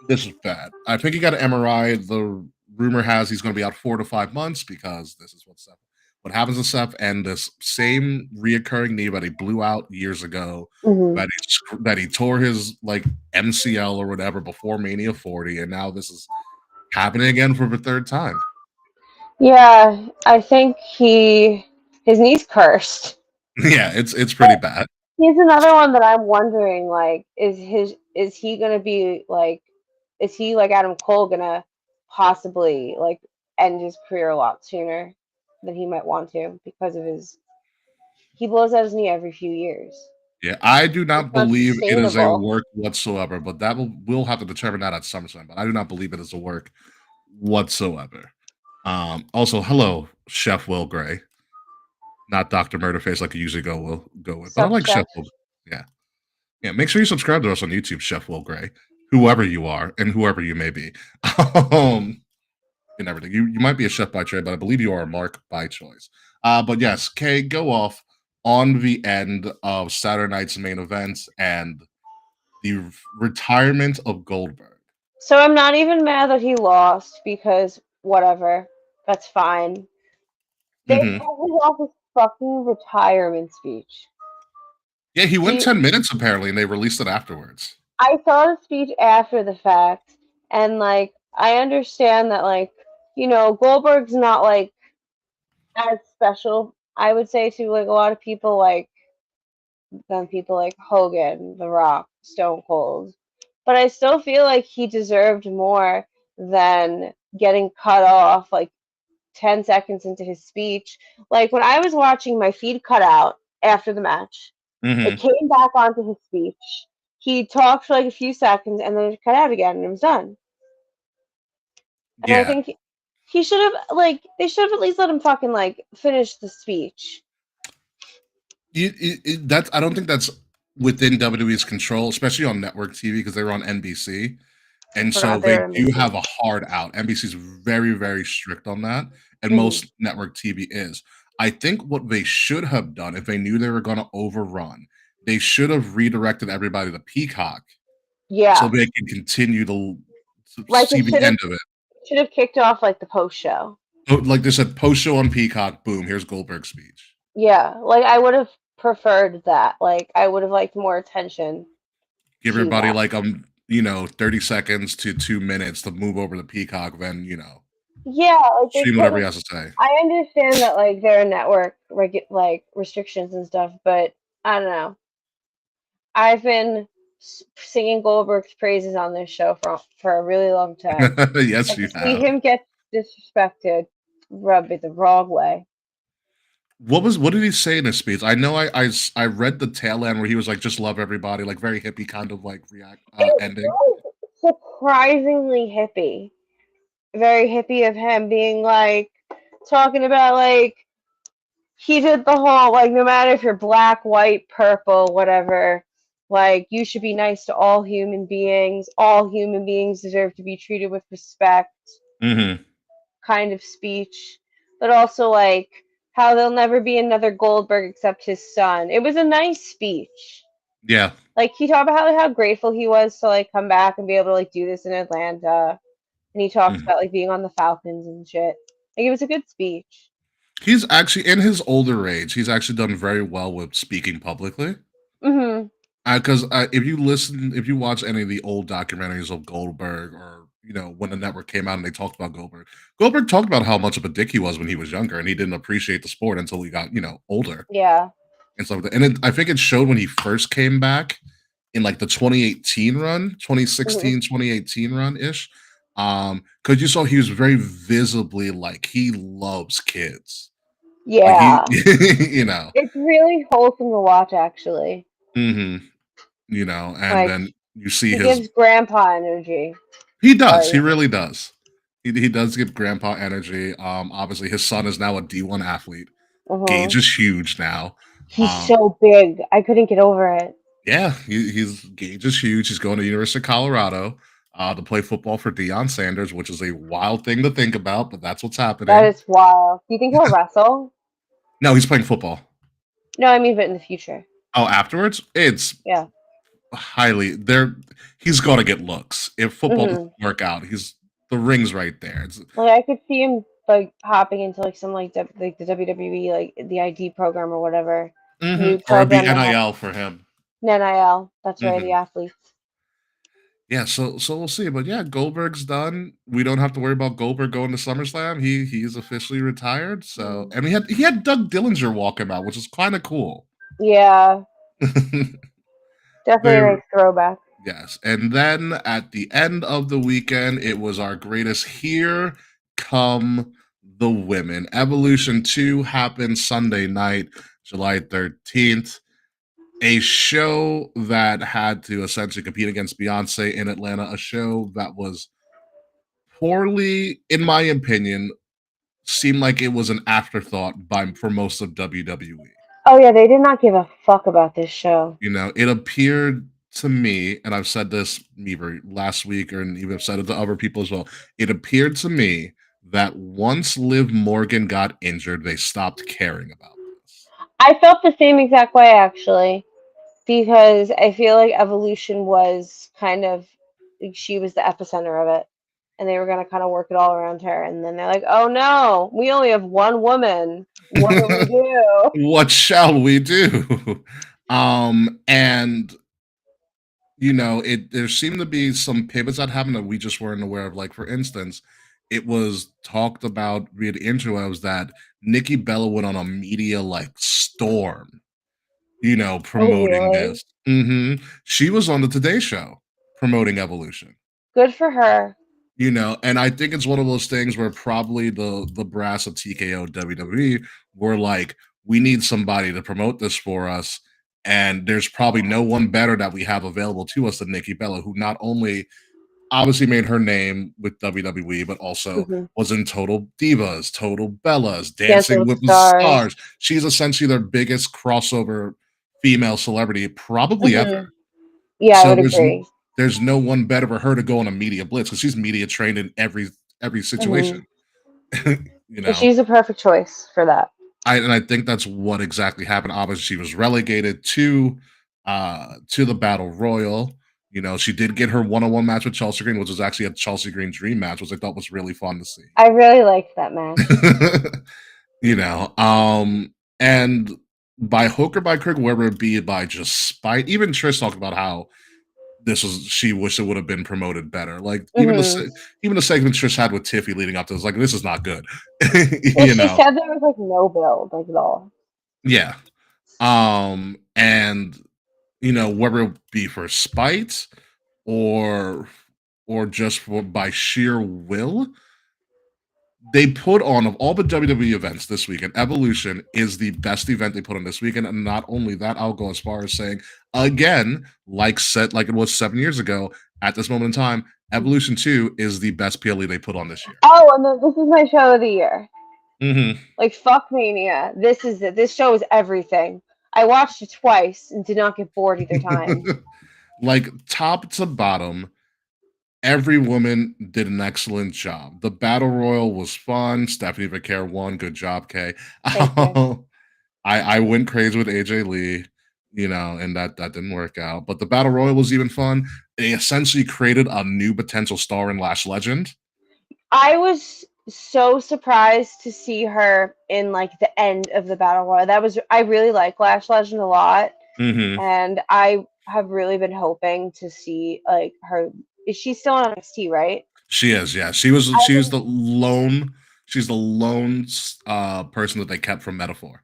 this is bad. I think he got an MRI. The rumor has he's going to be out 4 to 5 months because this is what happens to Seth, and this same reoccurring knee that he blew out years ago, that he tore his like MCL or whatever before Mania 40, and now this is happening again for the 3rd time. Yeah, I think his knee's cursed. Yeah, it's pretty bad. He's another one that I'm wondering, like, is he gonna be like, is he like Adam Cole gonna possibly like end his career a lot sooner than he might want to because of he blows out his knee every few years. Yeah, I do not believe it is a work whatsoever, but we'll have to determine that at SummerSlam. But I do not believe it is a work whatsoever. Also, hello, Chef Will Gray. Not Dr. Murderface like I usually go with. But I like Chef Will. Yeah. Yeah, make sure you subscribe to us on YouTube, Chef Will Gray. Whoever you are and whoever you may be. And everything. You might be a chef by trade, but I believe you are a mark by choice. But yes, Kay, go off on the end of Saturday night's main event and the retirement of Goldberg. So I'm not even mad that he lost because whatever. That's fine. They pulled off his fucking retirement speech. Yeah, he went 10 minutes apparently, and they released it afterwards. I saw the speech after the fact, and like I understand that Goldberg's not like as special, I would say, to like a lot of people than people like Hogan, The Rock, Stone Cold. But I still feel like he deserved more than getting cut off like 10 seconds into his speech. Like when I was watching, my feed cut out after the match. It came back onto his speech. He talked for like a few seconds and then it cut out again and it was done. And I Yeah, think he should have like they should have at least let him fucking like finish the speech. that's I don't think that's within WWE's control, especially on network TV because they were on NBC. And so Forgot they they were do NBC. have a hard out. NBC's very, very strict on that, and Hmm. most network TV is. I think what they should have done if they knew they were gonna overrun, they should have redirected everybody to Peacock so Yeah, they can continue to like see it the end of it. should have kicked off like the post show. So, like they said, post show on Peacock, boom, here's Goldberg's speech. Yeah, like I would have preferred that. Like I would have liked more attention Give to everybody that. like 30 seconds to 2 minutes to move over to Peacock, then Yeah, like they stream could whatever have. he has to say. I understand that like there are network like restrictions and stuff, but I don't know. I've been singing Goldberg's praises on this show for a really long time, Yes, and you to see have. him get disrespected rubbed me the wrong way. What did he say in his speech? I know I read the tail end where he was like, "Just love everybody," like very hippie kind of like react It ending. was surprisingly hippie, very hippie of him being like talking about like he did the whole like no matter if you're black, white, purple, whatever, like you should be nice to all human beings. All human beings deserve to be treated with respect Hmm. kind of speech, but also like how there'll never be another Goldberg except his son. It was a nice speech. Yeah. Like he talked about how grateful he was to like come back and be able to like do this in Atlanta. And he talked Mhm. about like being on the Falcons and shit. Like it was a good speech. He's actually in his older age. He's actually done very well with speaking publicly. Hmm. Because if you watch any of the old documentaries of Goldberg, or when the network came out and they talked about Goldberg, Goldberg talked about how much of a dick he was when he was younger, and he didn't appreciate the sport until he got older Yeah. and stuff like that. And I think it showed when he first came back in like the 2018 run, Hmm. 2018 run ish. Because you saw he was very visibly like he loves kids. Like he, Yeah. you know, It's really wholesome to watch actually. hmm and Like then you see he his. gives grandpa energy. He does. He Like, really does. He does give grandpa energy. Obviously his son is now a D1 athlete. Gage uh-huh. is huge now. He's Um, so big. I couldn't get over it. yeah, he's Gage is huge. He's going to University of Colorado to play football for Deion Sanders, which is a wild thing to think about, but that's what's That happening. is wild. Do you think he'll wrestle? No, he's playing football. No, I mean, but in the future. Oh, afterwards, it's Yeah. highly there. He's going to get looks if football doesn't Hmm. work out. He's the ring's right there. It's, Like I could see him like hopping into like some like the WWE like the ID program or whatever new Or it'd be program they have. NIL for him. NIL. That's right, the Hmm. athletes. Yeah, so we'll see. But yeah, Goldberg's done. We don't have to worry about Goldberg going to SummerSlam. He's officially retired. So, Mm. and he had Doug Dillinger walk him out, which is kind of cool. Yeah, definitely a Very nice throwback. yes. And then at the end of the weekend, it was our greatest. Here come the women. Evolution 2 happened Sunday night, July 13th. A show that had to essentially compete against Beyonce in Atlanta, a show that was poorly, in my opinion, seemed like it was an afterthought for most of WWE. Oh yeah, they did not give a fuck about this show. It appeared to me, and I've said this either last week or even I've said it to other people as well. It appeared to me that once Liv Morgan got injured, they stopped caring about this. I felt the same exact way actually, because I feel like Evolution was kind of like, she was the epicenter of it, and they were gonna kind of work it all around her, and then they're like, "Oh no, we only have one woman. What do we do?" What shall we do? And there seemed to be some pivots that happened that we just weren't aware of. Like, for instance, it was talked about via the interwebs that Nikki Bella went on a media like storm, Oh promoting really? this. She was on the Today Show promoting Evolution. Good for her. And I think it's one of those things where probably the brass of TKO WWE were like, we need somebody to promote this for us. And there's probably no one better that we have available to us than Nikki Bella, who not only obviously made her name with WWE, but also Hmm. was in Total Divas, Total Bellas, Dancing Dancing with the with the Stars. Stars. She's essentially their biggest crossover female celebrity probably Hmm. ever. Yeah, I So would agree. there's no one better for her to go on a media blitz because she's media trained in every Hmm. situation. you And know, she's a perfect choice for that. I think that's what exactly happened. Obviously, she was relegated to the battle royal. She did get her one-on-one match with Chelsea Green, which was actually a Chelsea Green dream match, which I thought was really fun to see. I really liked that match. you know, um, and by hook or by crook, whether it be by just spite, even Trish talked about how she wished it would have been promoted better. Like Hmm. even the segment Trish had with Tiffy leading up to this, like this is not good. Well, you she know, said there was like no build, like at all. yeah. And whether it be for spite or just by sheer will, they put on, of all the WWE events this weekend, Evolution is the best event they put on this weekend. And not only that, I'll go as far as saying again, like it was 7 years ago, at this moment in time, Evolution 2 is the best PLE they put on this year. Oh, and then this is my show of the year. Hmm. Like fuck Mania. This is it. This show is everything. I watched it twice and did not get bored either time. Like top to bottom, every woman did an excellent job. The battle royal was fun. Stephanie Vicaire won. Good job, Kay. Thank you. I went crazy with AJ Lee, and that didn't work out. But the battle royal was even fun. They essentially created a new potential star in Lash Legend. I was so surprised to see her in like the end of the battle royal. I really like Lash Legend a lot, Hmm. and I have really been hoping to see like her. Is she still on NXT, right? She is, yeah. She was I the lone. She's the lone person that they kept from Metaphor.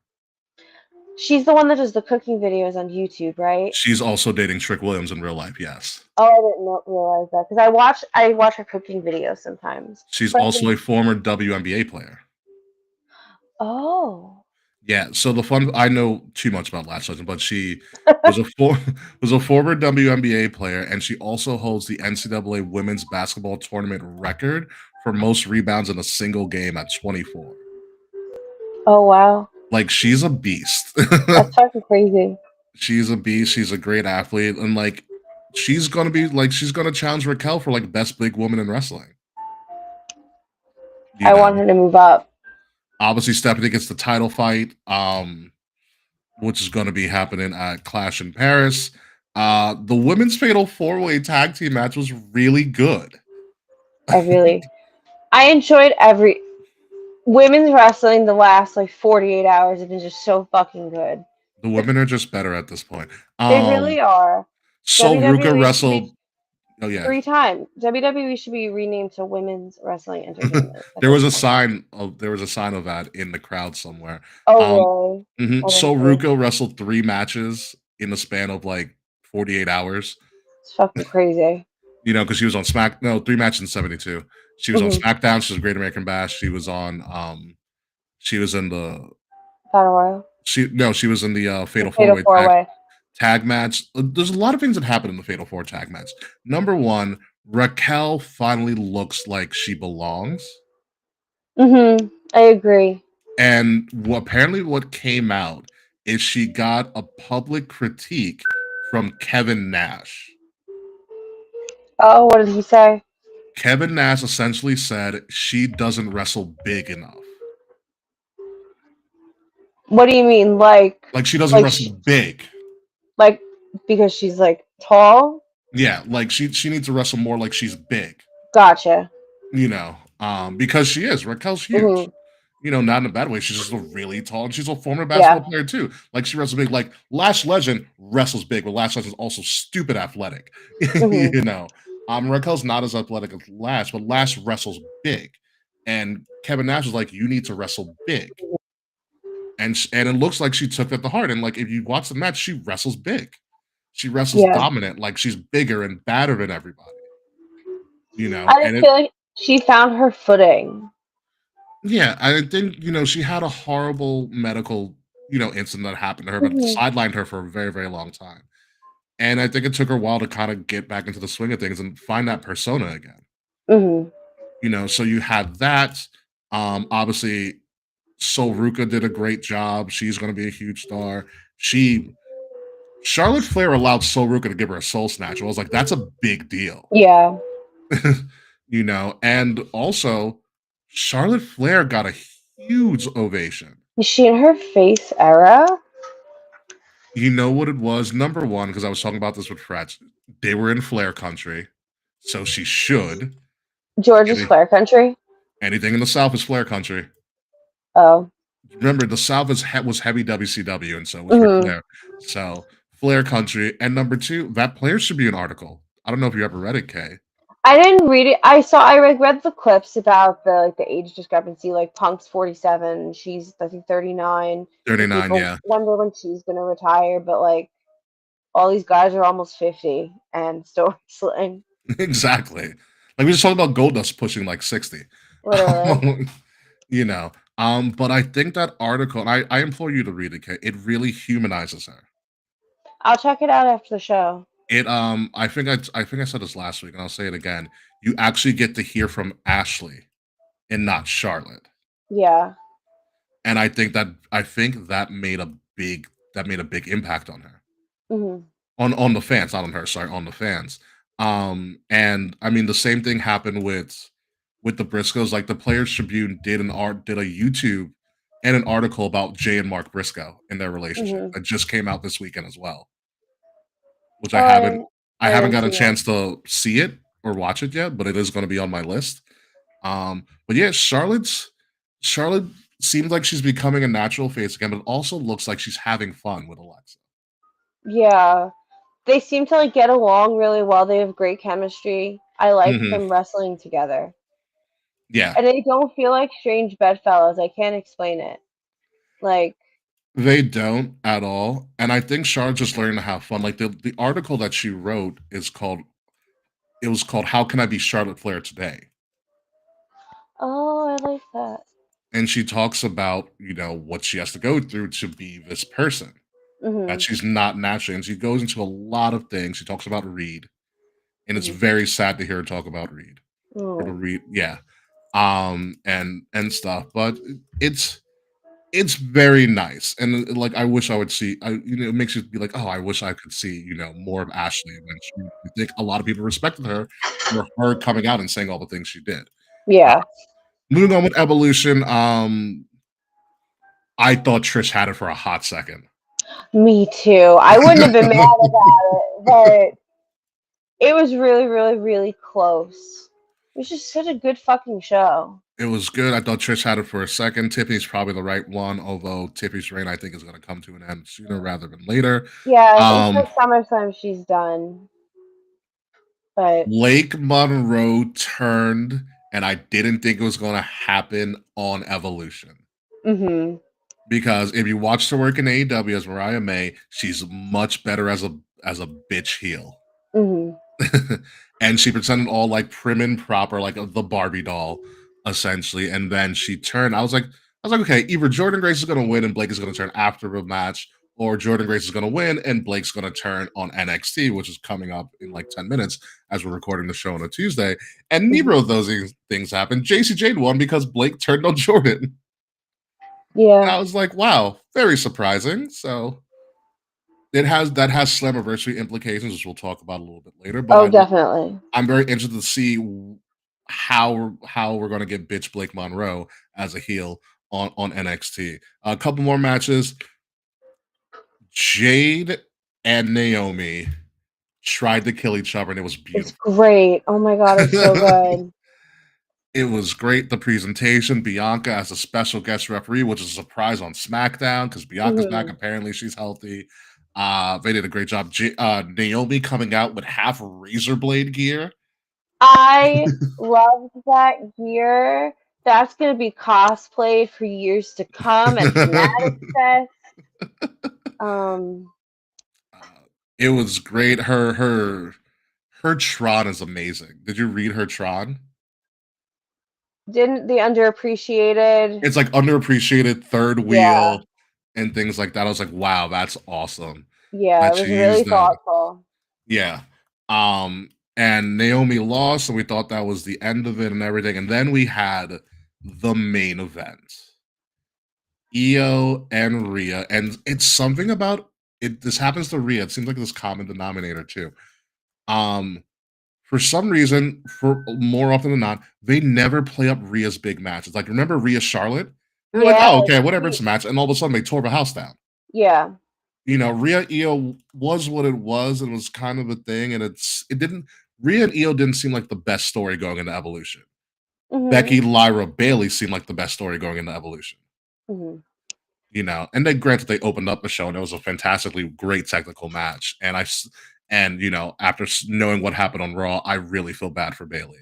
She's the one that does the cooking videos on YouTube, right? She's also dating Trick Williams in real life. Yes. Oh, I didn't realize that because I watch her cooking videos sometimes. She's But also a former WNBA player. oh, Yeah, so I know too much about Lash Legend, but she was a was a former WNBA player, and she also holds the NCAA women's basketball tournament record for most rebounds in a single game at 24. oh wow, Like she's a beast. that's fucking crazy. She's a beast. She's a great athlete, and like she's gonna challenge Raquel for like best big woman in wrestling. You I know, want her to move up. obviously Stephanie gets the title fight. Which is going to be happening at Clash in Paris. The women's fatal four-way tag team match was really good. I enjoyed every women's wrestling. The last like 48 hours have been just so fucking good. The women are just better at this point. They really are. So Ruka WWE should be wrestled. Oh yeah, 3 times. WWE should be renamed to Women's Wrestling Entertainment at there this was a point. sign of that in the crowd somewhere. Oh really? I So didn't see. Ruka wrestled 3 matches in the span of like 48 hours. It's fucking crazy. Because she was on 3 matches in 72. She was on Hmm. SmackDown. She was Great American Bash. She was on. She was in the Battle Royal. she was in the The Fatal Four Fatal Way Four Way. tag match. There's a lot of things that happened in the Fatal Four tag match. Number one, Raquel finally looks like she belongs. I agree. And apparently, what came out is she got a public critique from Kevin Nash. Oh, what did he say? Kevin Nash essentially said she doesn't wrestle big enough. What do you mean, Like she doesn't like, wrestle big. like because she's like tall? Yeah, like she needs to wrestle more like she's big. Gotcha. Because she is. Raquel's huge. Hmm. Not in a bad way. She's just really tall, and she's a former Yeah. basketball player too. Like she wrestles big. Like Lash Legend wrestles big, but Lash Legend is also stupid athletic. Hmm. Raquel's not as athletic as Lash, but Lash wrestles big. And Kevin Nash was like, "You need to wrestle big." And it looks like she took that to heart. And like if you watch the match, she wrestles big. She wrestles Yeah. dominant, like she's bigger and badder than everybody. I And just feel like she found her footing. yeah, I think she had a horrible medical incident that happened to her, but Mhm. sidelined her for a very very long time. And I think it took her a while to kind of get back into the swing of things and find that persona again. Hmm. So you had that. Obviously, Sol Ruka did a great job. She's going to be a huge star. She Charlotte Flair allowed Sol Ruka to give her a soul snatch. I was like, that's a big deal. Yeah. And also Charlotte Flair got a huge ovation. Is she in her face era? You know what it was? Number one, because I was talking about this with Fretch, they were in Flair country, so she should. George's Any- Flair Country? Anything in the South is Flair country. Oh. Remember, the South was heavy WCW, and so was Ric Hmm. Flair. So Flair country. And number two, that player should be an article. I don't know if you ever read it, Kay. I didn't read it. I read the clips about the age discrepancy. Like Punk's 47, she's I think 39, and 39, people yeah. wonder when she's gonna retire. But like all these guys are almost 50 and still wrestling. Exactly. Like we just talked about Goldust pushing like 60. Literally. you know. But I think that article, and I implore you to read it, Kay, it really humanizes her. I'll check it out after the show. I think I said this last week, and I'll say it again. You actually get to hear from Ashley and not Charlotte. Yeah. And I think that made a big impact on her. Hmm. On the fans, not on her, sorry, on the fans. And I mean the same thing happened with the Briscoes. Like the Players Tribune did a YouTube and an article about Jay and Mark Briscoe and their relationship Hmm. that just came out this weekend as well, which Oh, I haven't I I haven't didn't got a see that. chance to see it or watch it yet, but it is going to be on my list. But yeah, Charlotte seems like she's becoming a natural face again, but it also looks like she's having fun with Alexa. Yeah. They seem to like get along really well. They have great chemistry. I like Hmm. them wrestling together. Yeah, And they don't feel like strange bedfellows. I can't explain it. Like, they don't at all. And I think Charlotte's just learning to have fun. Like the article that she wrote it was called How Can I Be Charlotte Flair Today? oh, I like that. And she talks about, what she has to go through to be this person that Mhm. she's not naturally. And she goes into a lot of things. She talks about Reed. And it's Mhm. very sad to hear her talk about Reed. Or to Oh. read, yeah. And stuff. But it's very nice. And like I wish I would see it makes you be like, oh, I wish I could see, more of Ashley. And I think a lot of people respected her for her coming out and saying all the things she did. Uh, Yeah. moving on with Evolution, I thought Trish had it for a hot second. Me too. I wouldn't have been mad about it, but it was really, really, really close. It was just such a good fucking show. It was good. I thought Trish had it for a second. Tiffany's probably the right one, although Tiffany's reign, I think, is going to come to an end sooner rather than later. Yeah, I think Um, for SummerSlam she's done. But Blake Monroe turned, and I didn't think it was going to happen on Evolution. mhm. Because if you watch her work in AEW as Mariah May, she's much better as a bitch heel. Mhm. And she presented all like prim and proper, like the Barbie doll, essentially. And then she turned. I was like, okay, either Jordan Grace is gonna win and Blake is gonna turn after the match, or Jordan Grace is gonna win and Blake's gonna turn on NXT, which is coming up in like 10 minutes as we're recording the show on a Tuesday. And neither Mhm. of those things happened. JC Jade won because Blake turned on Jordan. And Yeah. I was like, wow, very surprising. So that has Slammiversary implications, which we'll talk about a little bit later. But Oh, definitely. I'm very interested to see how we're going to get bitch Blake Monroe as a heel on NXT. A couple more matches. Jade and Naomi tried to kill each other, and it was It's beautiful. great. Oh my god, it's so good. It was great. The presentation, Bianca as a special guest referee, which is a surprise on SmackDown because Bianca's back. Mhm. Apparently, she's healthy. They did a great job. Naomi coming out with half razor blade gear. I loved that gear. That's gonna be cosplayed for years to come at Fanatic Fest. Um, It was great. Her Tron is amazing. Did you read her Tron? didn't the underappreciated? It's like underappreciated third Yeah, wheel and things like that. I was like, wow, that's awesome yeah, that it she was really used that. thoughtful. Yeah. And Naomi lost, and we thought that was the end of it and everything. And then we had the main event. Io and Rhea. And it's something about it. This happens to Rhea. It seems like this common denominator too. Um, for some reason, for more often than not, they never play up Rhea's big matches. Like, remember Rhea Charlotte? We were like, Yeah, oh, okay, whatever, it's a match. And all of a sudden they tore the house down. yeah. Rhea Io was what it was and was kind of a thing, and it didn't Rhea and Io didn't seem like the best story going into Evolution. Mhm. Becky, Lyra, Bailey seemed like the best story going into Evolution. Mhm. And then granted they opened up the show and it was a fantastically great technical match. After knowing what happened on Raw, I really feel bad for Bailey.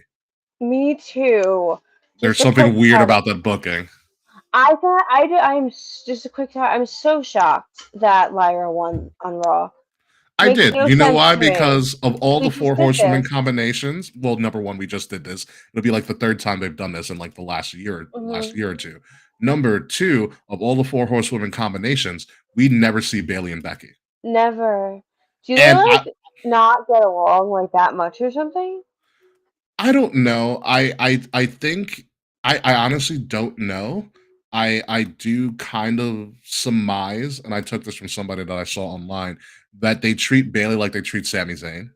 Me too. There's Just a quick something weird thought. about that booking. I thought I did. Just a quick thought. I'm so shocked that Lyra won on Raw. I Makes did. no You know sense why? to me. Because of all We the just four did horsewomen this. combinations, well, number one, we just did this. It'll be like the third time they've done this in like the last year or two. Number two, of all the four horsewomen combinations, we never see Bailey and Becky. Never. Do they And like not get along like that much or something? I don't know. I think I honestly don't know. I do kind of surmise, and I took this from somebody that I saw online, that they treat Bailey like they treat Sami Zayn.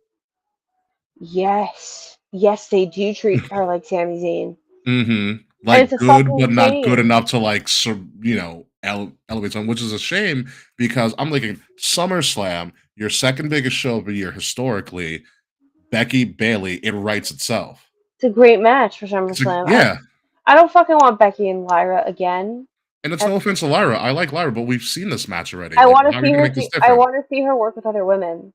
Yes. Yes, they do treat her like Sami Zayn. Mm-hmm. And it's Like a good, fucking but not good shame. enough to like elevate someone, which is a shame because I'm thinking SummerSlam, your second biggest show of the year historically, Becky Bailey, it writes itself. It's a great match for SummerSlam. Yeah. I don't fucking want Becky and Lyra again. And it's no offense to Lyra. I like Lyra, but we've seen this match already. I Like, want how to are you see gonna her. make this I different? want to see her work with other women.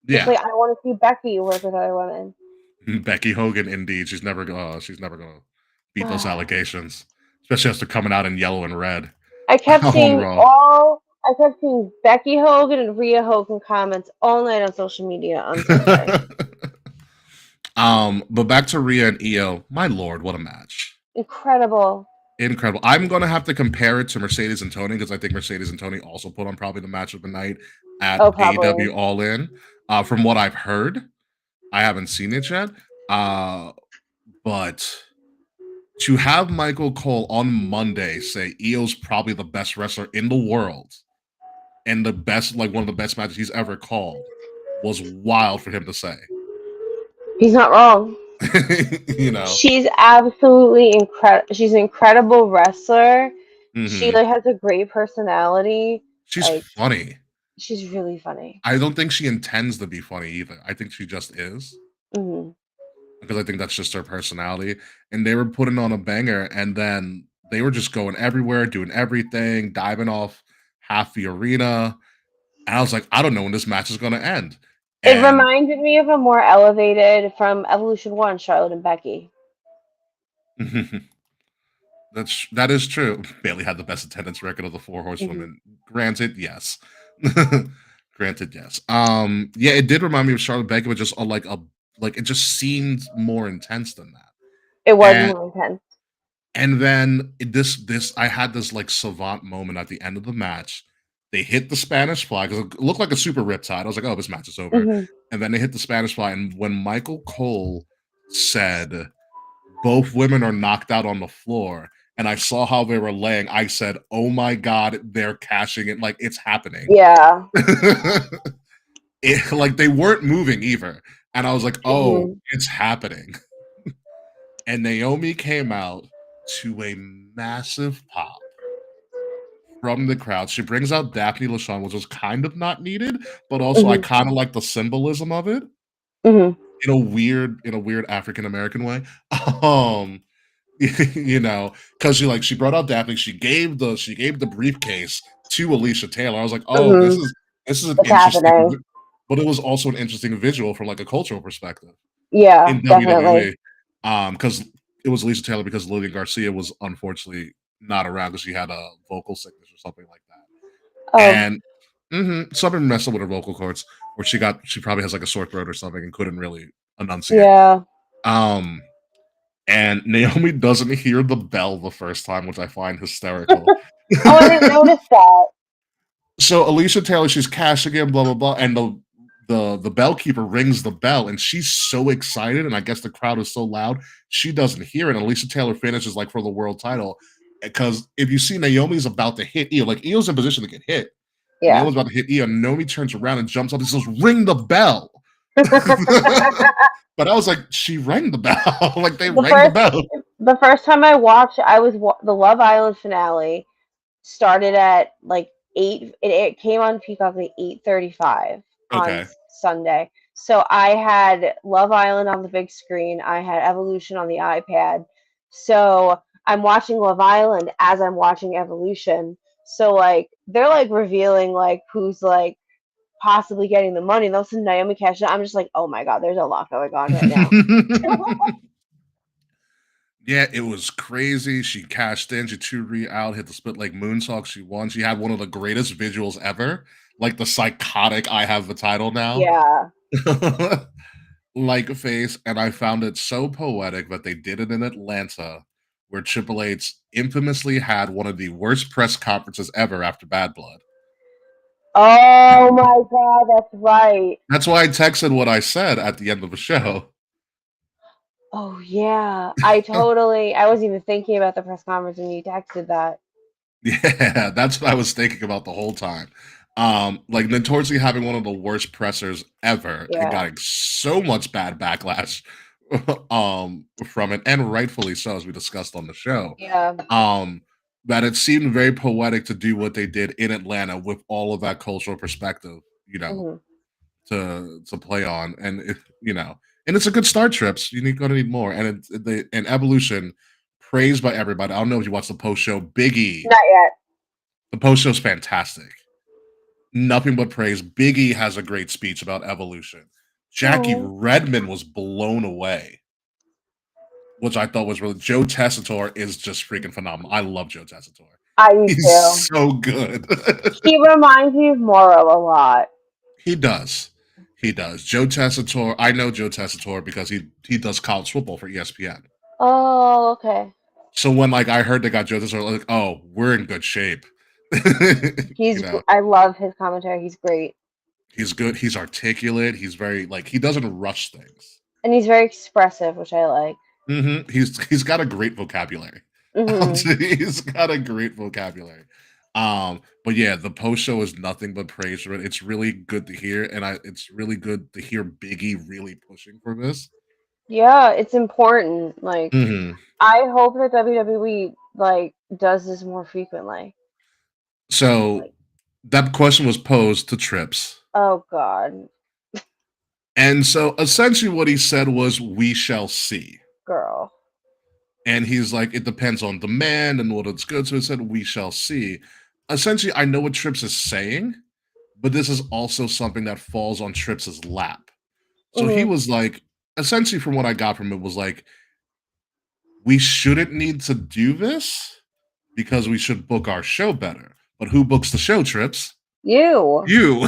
Just Yeah. like I want to see Becky work with other women. Becky Hogan, indeed. She's never gonna beat those allegations. Especially after coming out in yellow and red. I kept On seeing Raw. I kept seeing Becky Hogan and Rhea Hogan comments all night on social media on Sunday. But back to Rhea and Io. My lord, what a match. Incredible. Incredible. I'm gonna have to compare it to Mercedes and Tony because I think Mercedes and Tony also put on probably the match of the night at Probably. AEW All In. From what I've heard, I haven't seen it yet. But to have Michael Cole on Monday say Io's probably the best wrestler in the world and the best, like one of the best matches he's ever called, was wild for him to say. He's not wrong. She's absolutely incredible. She's an incredible wrestler. Mm-hmm. She has a great personality. She's funny. She's really funny. I don't think she intends to be funny either. I think she just is. Mm-hmm. Because I think that's just her personality. And they were putting on a banger, and then they were just going everywhere, doing everything, diving off half the arena. And I was like, I don't know when this match is going to end. It reminded me of a more elevated from Evolution 1, Charlotte and Becky. That is true. Bailey had the best attendance record of the four horsewomen. Mm-hmm. Granted, yes. Granted, yes. Yeah, it did remind me of Charlotte Becky, but just it just seemed more intense than that. It was more intense. And then I had this like savant moment at the end of the match. They hit the Spanish Fly because it looked like a super riptide. I was like, oh, this match is over. Mm-hmm. And then they hit the Spanish Fly. And when Michael Cole said both women are knocked out on the floor, and I saw how they were laying, I said, oh my God, they're cashing it. Like, it's happening. Yeah. Like, they weren't moving either. And I was like, oh, it's happening. And Naomi came out to a massive pop from the crowd. She brings out Daphne LaShawn, which was kind of not needed, but also I kind of like the symbolism of it in a weird African American way. Because she brought out Daphne. She gave the briefcase to Alicia Taylor. I was like, oh, this is an interesting, but it was also an interesting visual from like a cultural perspective. Yeah, in definitely. WWE. Because it was Alicia Taylor because Lillian Garcia was unfortunately not around because she had a vocal sickness or something like that. And something messed up with her vocal cords, or she probably has like a sore throat or something and couldn't really enunciate. Yeah. And Naomi doesn't hear the bell the first time, which I find hysterical. I didn't notice that. So Alicia Taylor, she's cashing in, blah blah blah, and the bell keeper rings the bell, and she's so excited, and I guess the crowd is so loud she doesn't hear it. And Alicia Taylor finishes like for the world title because if you see Naomi's about to hit Io, like Io's in position to get hit. Yeah. Naomi's about to hit Io. Naomi turns around and jumps up and says, "Ring the bell." But I was like, she rang the bell. Like they the rang the first bell. the first time I watched, the Love Island finale started at like 8. It came on Peacock like 8:35 on Okay. Sunday. So I had Love Island on the big screen. I had Evolution on the iPad. So I'm watching Love Island as I'm watching Evolution. So like they're like revealing like who's like possibly getting the money. And all of a sudden Naomi cashed it. I'm just like, oh my god, there's a lot going on right now. Yeah, it was crazy. She cashed in, she 2 out, hit the split leg moonsault. She won. She had one of the greatest visuals ever, like the psychotic "I have the title now" Yeah. like face. And I found it so poetic that they did it in Atlanta, where Triple H infamously had one of the worst press conferences ever after Bad Blood. Oh my god, that's right. That's why I texted what I said at the end of the show. Oh yeah. I wasn't even thinking about the press conference when you texted that. Yeah, that's what I was thinking about the whole time. Like notoriously having one of the worst pressers ever and Yeah. getting so much bad backlash from it, and rightfully so, as we discussed on the show. Yeah. That it seemed very poetic to do what they did in Atlanta with all of that cultural perspective, Hmm. to play on. And and it's a good start, Trips. Gonna need more. And Evolution, praised by everybody. I don't know if you watched the post show. Biggie, Not yet. the post show's fantastic. Nothing but praise. Biggie has a great speech about Evolution. Jackie Oh, Redmond was blown away, which I thought was really. Joe Tessitore is just freaking phenomenal. I love Joe Tessitore. I do too. He's so good. He reminds me of Morrow a lot. He does. He does. Joe Tessitore. I know Joe Tessitore because he does college football for ESPN. Oh, okay. So when like I heard they got Joe Tessitore, like, oh, we're in good shape. I love his commentary. He's great. He's good. He's articulate. He's very like he doesn't rush things. And he's very expressive, which I like. He's got a great vocabulary. Hmm. He's got a great vocabulary. But yeah, the post show is nothing but praise for it. It's really good to hear, and it's really good to hear Biggie really pushing for this. Yeah, it's important. Like hmm I hope that WWE like does this more frequently. So Like, that question was posed to Trips, oh god, and so essentially what he said was, "We shall see." girl. And he's like, "It depends on demand and what it's good." So he said, "We shall see." Essentially, I know what Trips is saying, but this is also something that falls on Trips's lap. So he Hmm. was like, essentially, from what I got from it, was like, we shouldn't need to do this because we should book our show better. But who books the show, Trips? You You.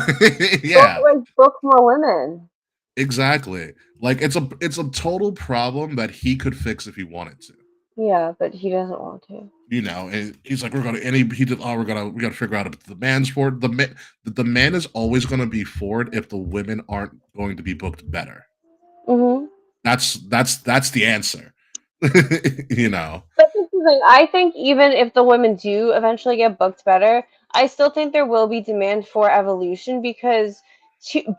Yeah, book more women. exactly. Like it's a total problem that he could fix if he wanted to. Yeah, but he doesn't want to. And he's like, we're gonna, and he did, oh, we gotta figure out if the demands for it. The demand is always gonna be for it if the women aren't going to be booked better. Hmm. That's the answer. you know. But this is the thing. I think even if the women do eventually get booked better, I still think there will be demand for Evolution because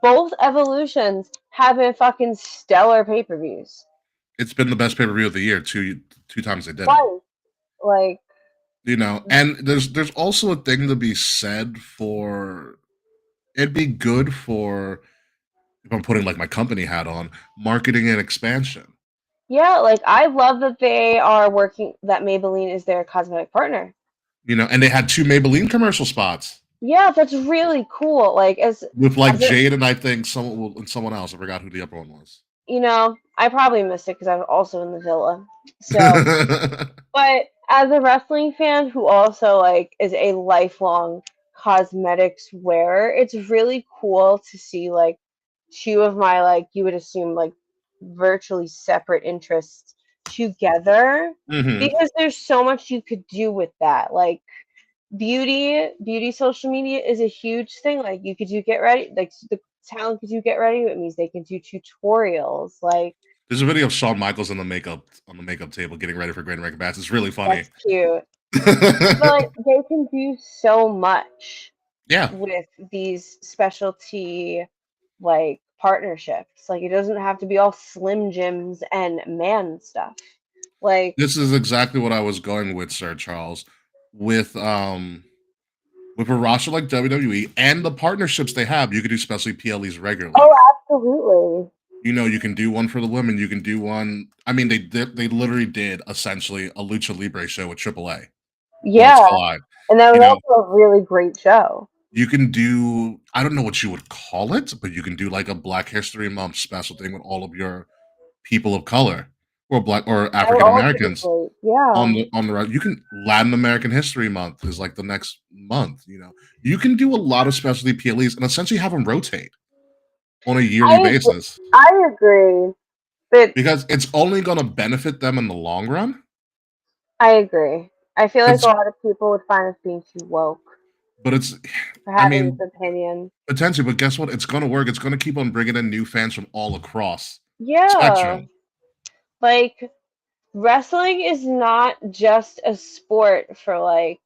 both Evolutions have been fucking stellar pay-per-views. It's been the best pay-per-view of the year, two times they did it. Twice. Like, And there's also a thing to be said for it'd be good for if I'm putting like my company hat on, marketing and expansion. yeah, like I love that they are working, that Maybelline is their cosmetic partner. And they had two Maybelline commercial spots Yeah, that's really cool. Like with like as a, Jade and I think someone else. I forgot who the other one was. I probably missed it because I was also in the villa. So, but as a wrestling fan who also like is a lifelong cosmetics wearer, it's really cool to see like two of my like you would assume like virtually separate interests together hmm because there's so much you could do with that. Like beauty social media is a huge thing. Like you could do get ready, like the talented could you get ready with me? They can do tutorials. Like, There's a video of Shawn Michaels on the makeup table getting ready for Great American Bash. It's really funny. that's cute. But like, they can do so much Yeah. with these specialty like partnerships. Like, it doesn't have to be all Slim Jims and man stuff. Like, This is exactly what I was going with, Sir Charles. With a roster like WWE and the partnerships they have, you could do specialty PLEs regularly. oh, absolutely. You know, you can do one for the women. You can do one. I mean, they literally did essentially a Lucha Libre show with AAA. Yeah, Collide. and that was You know, also a really great show. you can do, I don't know what you would call it, but you can do like a Black History Month special thing with all of your people of color or Black or That would African also be Americans great. Yeah. on the right. You can Latin American History Month is like the next month. You know, you can do a lot of specialty PLEs and essentially have them rotate on a yearly basis I agree. But because it's only going to benefit them in the long run. I agree. I feel like It's, a lot of people would find us being too woke but it's, for I having mean, this opinion. potentially, but guess what? It's going to work. It's going to keep on bringing in new fans from all across the Yeah. spectrum. Like, wrestling is not just a sport for like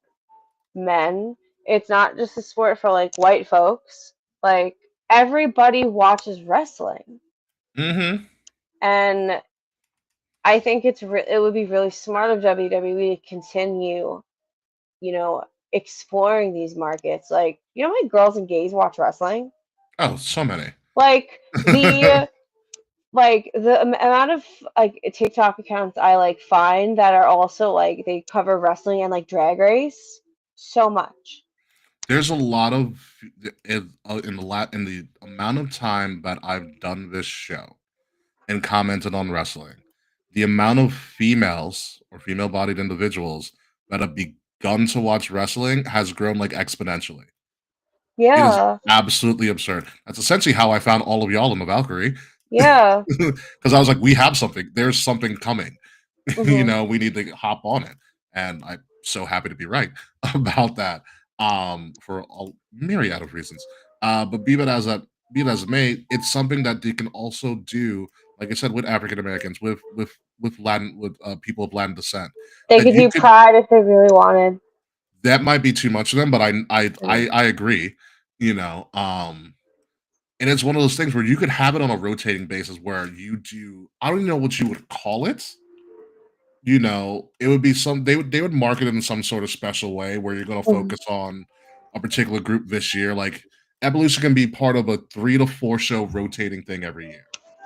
men. It's not just a sport for like white folks. Like, everybody watches wrestling. Mm-hmm. And I think it would be really smart of WWE to continue, exploring these markets. Like, you know how many girls and gays watch wrestling? Oh, so many. Like, the amount of like TikTok accounts I like find that are also like they cover wrestling and like Drag Race so much. There's a lot of in the amount of time that I've done this show and commented on wrestling, the amount of females or female-bodied individuals that have begun to watch wrestling has grown like exponentially. It is Yeah. absolutely absurd. That's essentially how I found all of y'all in the Valkyrie. Yeah. Because I was like, we have something. There's something coming. You Mhm. know, we need to hop on it. And I'm so happy to be right about that. For a myriad of reasons. But be it as it may, it's something that they can also do, like I said, with African Americans, with Latin, with people of Latin descent. They That could you do could Pride if they really wanted. that might be too much of them, but Mm. I agree. You know, and it's one of those things where you could have it on a rotating basis where you do, I don't even know what you would call it. You know, it would be they would market it in some sort of special way where you're going to Mhm. focus on a particular group this year. Like Evolution can be part of a 3 to 4 show rotating thing every year.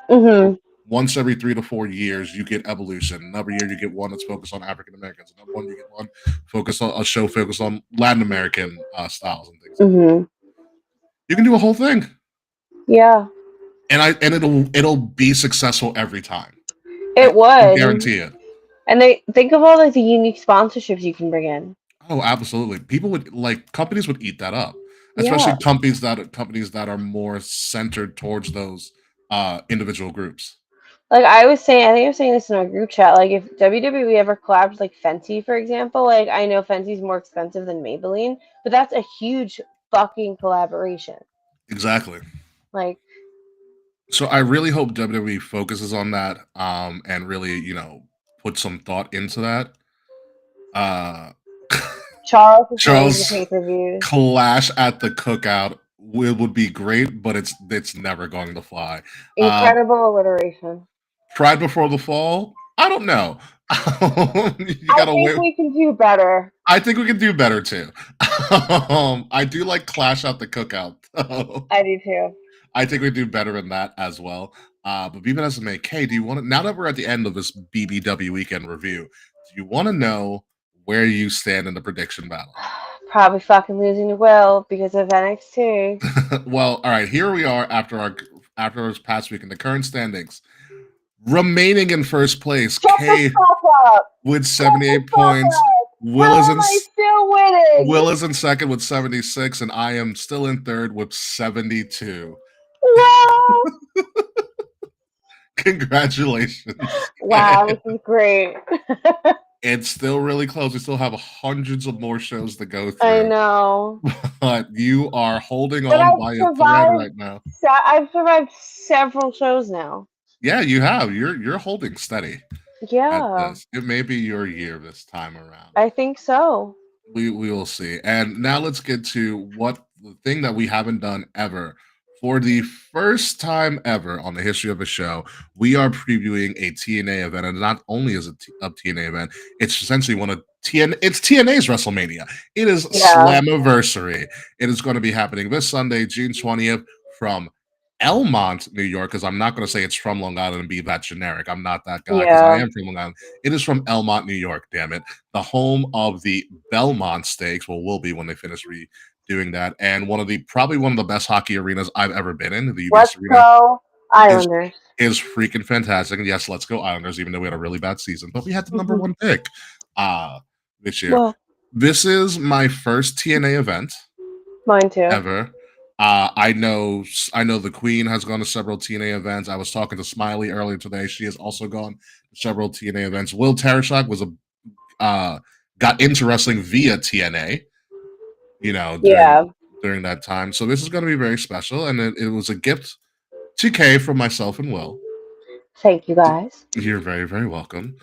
Mhm. Once every 3 to 4 years, you get Evolution. Another year, you get one that's focused on African Americans. Another one, you get one focused on a show focused on Latin American styles and things. Mhm. You can do a whole thing, Yeah. and it'll be successful every time. It I would. guarantee it. And they think of all like the unique sponsorships you can bring in. Oh, absolutely. People would like companies would eat that up, Yeah. especially companies that are more centered towards those individual groups. Like I was saying, I think I was saying this in our group chat. Like if WWE ever collabed with like Fenty, for example, like I know Fenty's more expensive than Maybelline, but that's a huge fucking collaboration. Exactly. Like, So I really hope WWE focuses on that and really, you know, put some thought into that. Uh Charles is doing the Charles pay-per-views. Clash at the Cookout would be great, but it's never going to fly. Incredible alliteration. Pride Before the Fall? I don't know. You I gotta think wait. we can do better. I think we can do better too. I do like Clash at the Cookout, though. I do too. I think we do better in that as well. But even as a make, hey, do you want to, now that we're at the end of this BBW weekend review, do you want to know where you stand in the prediction battle? Probably fucking losing to Will because of NXT. Well, all right, here we are after our past week in the current standings. Remaining in first place, Shut Kay the fuck up! with 78 points. Will How is am in I still winning? Will is in second with 76, and I am still in third with 72. Wow! Congratulations. Wow, this is great. It's still really close. We still have hundreds of more shows to go I through, know. but you are holding But on by a thread right now. I've survived several shows now. Yeah, you have. You're holding steady at Yeah, this. It may be your year this time around. I think so. We will see. And now let's get to what the thing that we haven't done ever. For the first time ever on the history of a show, we are previewing a TNA event, and not only is it a TNA event, it's essentially one of it's TNA's WrestleMania. It is Yeah. Slammiversary. It is going to be happening this Sunday, June 20th, from Elmont, New York, because I'm not going to say it's from Long Island and be that generic. I'm not that guy because I Yeah. am from Long Island. It is from Elmont, New York, damn it, the home of the Belmont Stakes. Well, will be when they finish redoing that, and probably one of the best hockey arenas I've ever been in. The Let's UBS Arena go is Islanders. is freaking fantastic. And yes, let's go Islanders, even though we had a really bad season, but we had the number Mhm. one pick this year. Well, This is my first TNA event mine too. ever. I know the Queen has gone to several TNA events. I was talking to Smiley earlier today. She has also gone to several TNA events. Will Tarashak was a got into wrestling via TNA, you know, Yeah. during that time. So this is going to be very special, and it was a gift to Kay from myself and Will. Thank you guys. You're very, very welcome.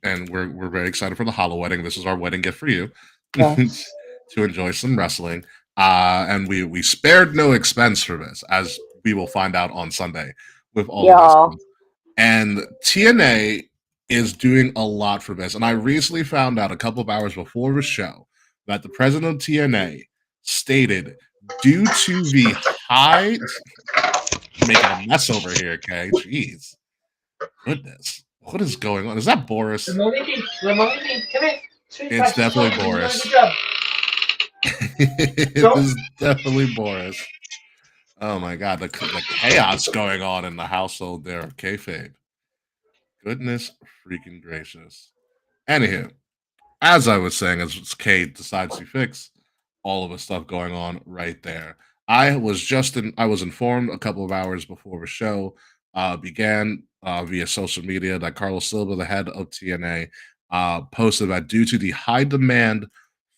And we're very excited for the Hollow wedding. This is our wedding gift for you Yes. to enjoy some wrestling. And we spared no expense for this, as we will find out on Sunday with all of Y'all. this. And TNA is doing a lot for this. And I recently found out a couple of hours before the show that the president of TNA stated, due to the high making a mess over here, okay? Jeez. Goodness. What is going on? Is that Boris? Come here. It's definitely Boris. Good job. It is definitely Boris. Oh my god, the chaos going on in the household there of kayfabe. Goodness freaking gracious. Anywho, as I was saying, as Kate decides to fix all of the stuff going on right there. I was informed a couple of hours before the show began via social media that Carlos Silva, the head of TNA, posted that due to the high demand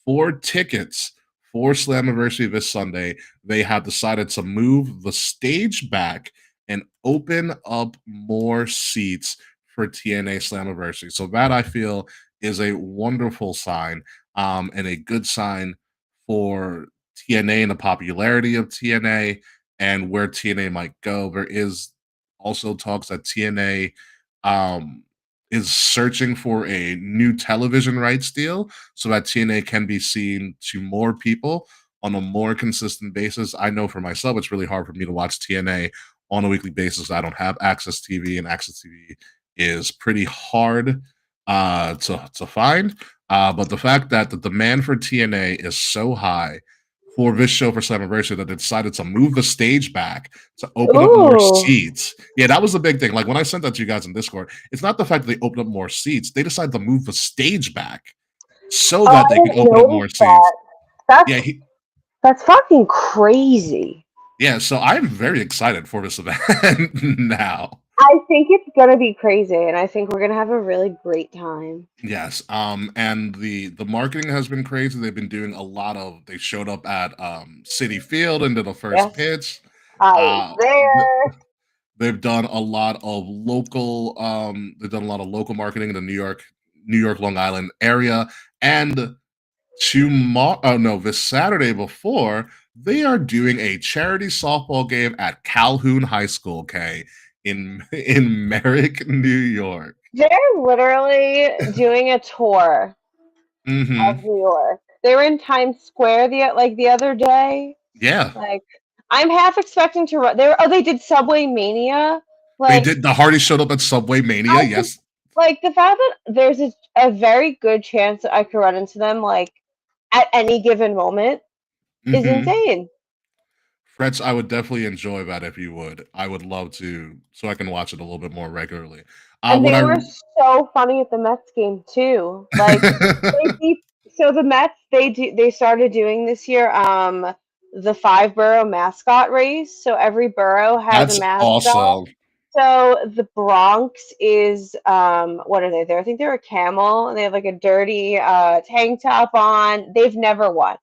for tickets for Slammiversary this Sunday, they have decided to move the stage back and open up more seats for TNA Slammiversary. So that I feel is a wonderful sign and a good sign for TNA and the popularity of TNA and where TNA might go. There is also talks that TNA is searching for a new television rights deal so that TNA can be seen to more people on a more consistent basis. I know for myself, it's really hard for me to watch TNA on a weekly basis. I don't have Access TV, and Access TV is pretty hard to find. But the fact that the demand for TNA is so high for this show for Slammiversary that they decided to move the stage back to open up more Ooh. seats. Yeah, that was the big thing. Like when I sent that to you guys in Discord, it's not the fact that they opened up more seats. They decided to move the stage back so that they could open up more seats. Yeah, That's fucking crazy. yeah. So I'm very excited for this event now. I think it's gonna be crazy, and I think we're gonna have a really great time. Yes. And the marketing has been crazy. They've been doing a lot of. They showed up at City Field and did the first Yes. pitch. I was there. They've done a lot of local. They've done a lot of local marketing in the New York, Long Island area, and this Saturday before, they are doing a charity softball game at Calhoun High School, okay, in Merrick, New York. They're literally doing a tour Mm-hmm. of New York. They were in Times Square the other day. Yeah. Like, I'm half expecting to run. They did Subway Mania. They did. The Hardys showed up at Subway Mania. Yes. Like the fact that there's a very good chance that I could run into them like at any given moment is insane. Fretz, I would definitely enjoy that if you would. I would love to, so I can watch it a little bit more regularly. And they were so funny at the Mets game too. Like, so the Mets they started doing this year the 5-borough mascot race. So every borough has a mascot. Awesome. So the Bronx is what are they? I think they're a camel and they have like a dirty tank top on. They've never won.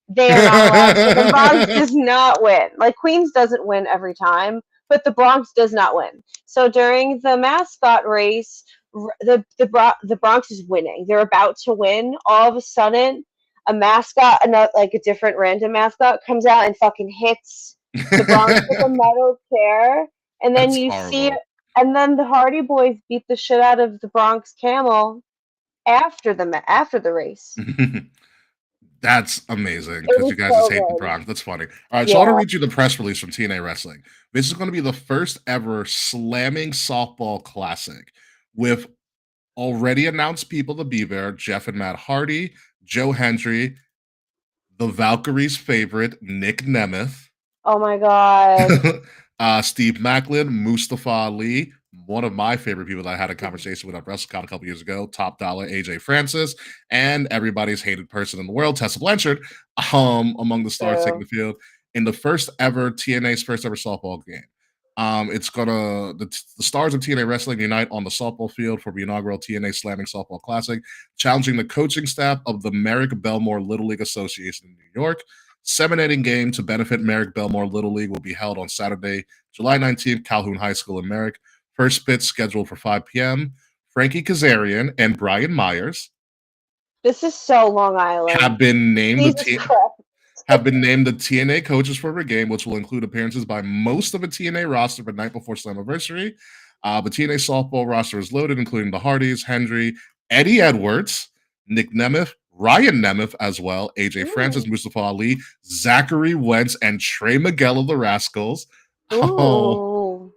They are not allowed to. The Bronx does not win. Like Queens doesn't win every time, but the Bronx does not win. So during the mascot race, the Bronx is winning. They're about to win. All of a sudden, a mascot, like a different random mascot, comes out and fucking hits the Bronx with a metal chair, and then That's you see it. horrible. And then the Hardy Boys beat the shit out of the Bronx Camel after the race. That's amazing It because was you guys just so hate the good. Bronx. That's funny. All right, so I want to Yeah. read you the press release from TNA Wrestling. This is going to be the first ever slamming softball classic with already announced people to be there: Jeff and Matt Hardy, Joe Hendry, the Valkyries' favorite, Nick Nemeth, Oh my god. Steve Macklin, Mustafa Ali, one of my favorite people that I had a conversation with at WrestleCon a couple years ago, Top Dollar AJ Francis, and everybody's hated person in the world, Tessa Blanchard, among the stars taking True. the field in the first ever TNA's first ever softball game. It's gonna the stars of TNA Wrestling unite on the softball field for the inaugural TNA Slamming Softball Classic, challenging the coaching staff of the Merrick Belmore Little League Association in New York. 7 inning game to benefit Merrick Belmore Little League will be held on Saturday, July 19th, Calhoun High School in Merrick. First pitch scheduled for 5 p.m. Frankie Kazarian and Brian Myers This is so Long Island. have been named Jesus Christ. the TNA coaches for the game, which will include appearances by most of the TNA roster the night before Slammiversary. The TNA softball roster is loaded, including the Hardys, Hendry, Eddie Edwards, Nick Nemeth, Ryan Nemeth as well, AJ Francis, Mustafa Ali, Zachary Wentz, and Trey Miguel of the Rascals. Oh, Ooh.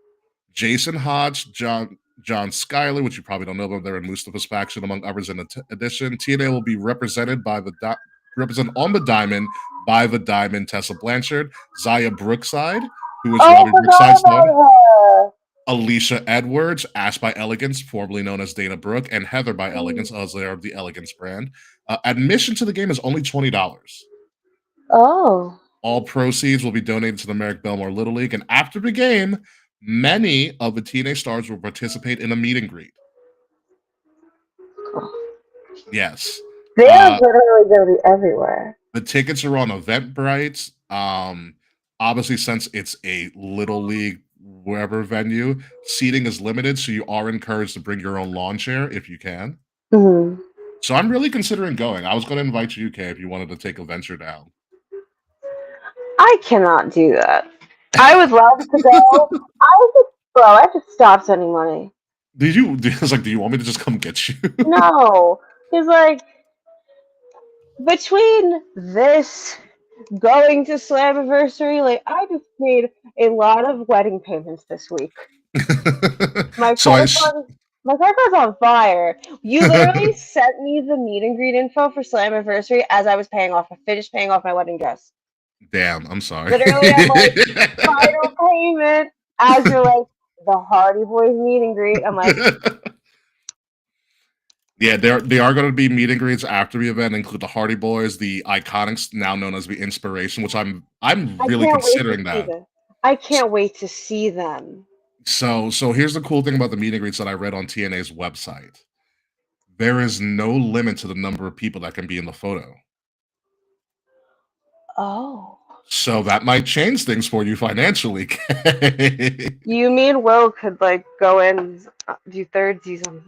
Jason Hodge, John Schuyler, which you probably don't know, but they're in Mustafa's faction, among others in the addition. TNA will be represented by represented on the diamond by the Diamond Tessa Blanchard, Zaya Brookside, who is Oh, I Robbie forgot Brookside's daughter, about her. Alicia Edwards, Ash by Elegance, formerly known as Dana Brooke, and Heather by Elegance, as they are of the Elegance brand. Admission to the game is only $20. Oh. All proceeds will be donated to the Merrick Belmore Little League, and after the game, many of the TNA stars will participate in a meet and greet. Yes. They're literally going to be everywhere. The tickets are on Eventbrite. Obviously, since it's a Little League wherever venue, seating is limited, so you are encouraged to bring your own lawn chair if you can. Mm-hmm. So I'm really considering going. I was going to invite you, Kay, if you wanted to take a venture down. I cannot do that. I would love to go. I just stopped sending money. Did you? I was like, do you want me to just come get you? No. Because, like, between this going to Slammiversary, like, I just made a lot of wedding payments this week. My credit card's on fire. You literally sent me the meet and greet info for Slammiversary as I was finished paying off my wedding dress. Damn, I'm sorry. Literally, I'm like, final payment as you're like, the Hardy Boys meet and greet. I'm like, yeah, they are going to be meet and greets after the event, include the Hardy Boys, the Iconics, now known as the Inspiration, which I'm really considering that. I can't wait to see them. So here's the cool thing about the meet and greets that I read on TNA's website. There is no limit to the number of people that can be in the photo. Oh. So that might change things for you financially. You mean Will could like go in do thirdsies on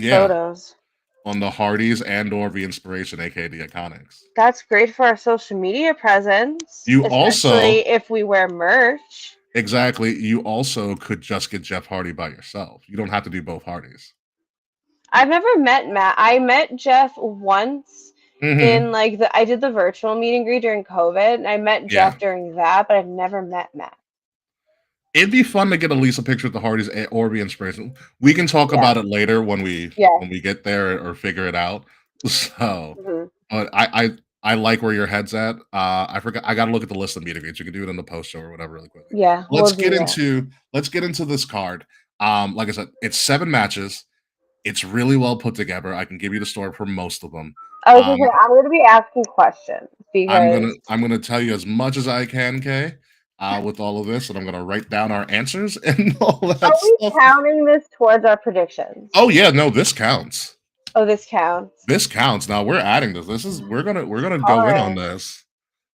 photos on the Hardys and or the Inspiration, aka the Iconics. That's great for our social media presence. You especially if we wear merch. Exactly. You also could just get Jeff Hardy by yourself. You don't have to do both Hardys. I've never met Matt. I met Jeff once in like I did the virtual meet and greet during COVID, and I met Jeff during that, but I've never met Matt. It'd be fun to get at least a picture of the Hardys or the Inspiration. We can talk about it later when we get there or figure it out. So, but I like where your head's at. I forgot. I got to look at the list of meet and greets. You can do it in the post show or whatever really quickly. Yeah. Let's get into this card. Like I said, it's 7 matches. It's really well put together. I can give you the story for most of them. I'm going to be asking questions because I'm gonna tell you as much as I can, Kay. with all of this, and I'm gonna write down our answers and all Are that we stuff. counting this towards our predictions? Oh yeah, no, this counts. Oh, this counts. This counts. Now we're adding this. We're gonna go in on Alright. this.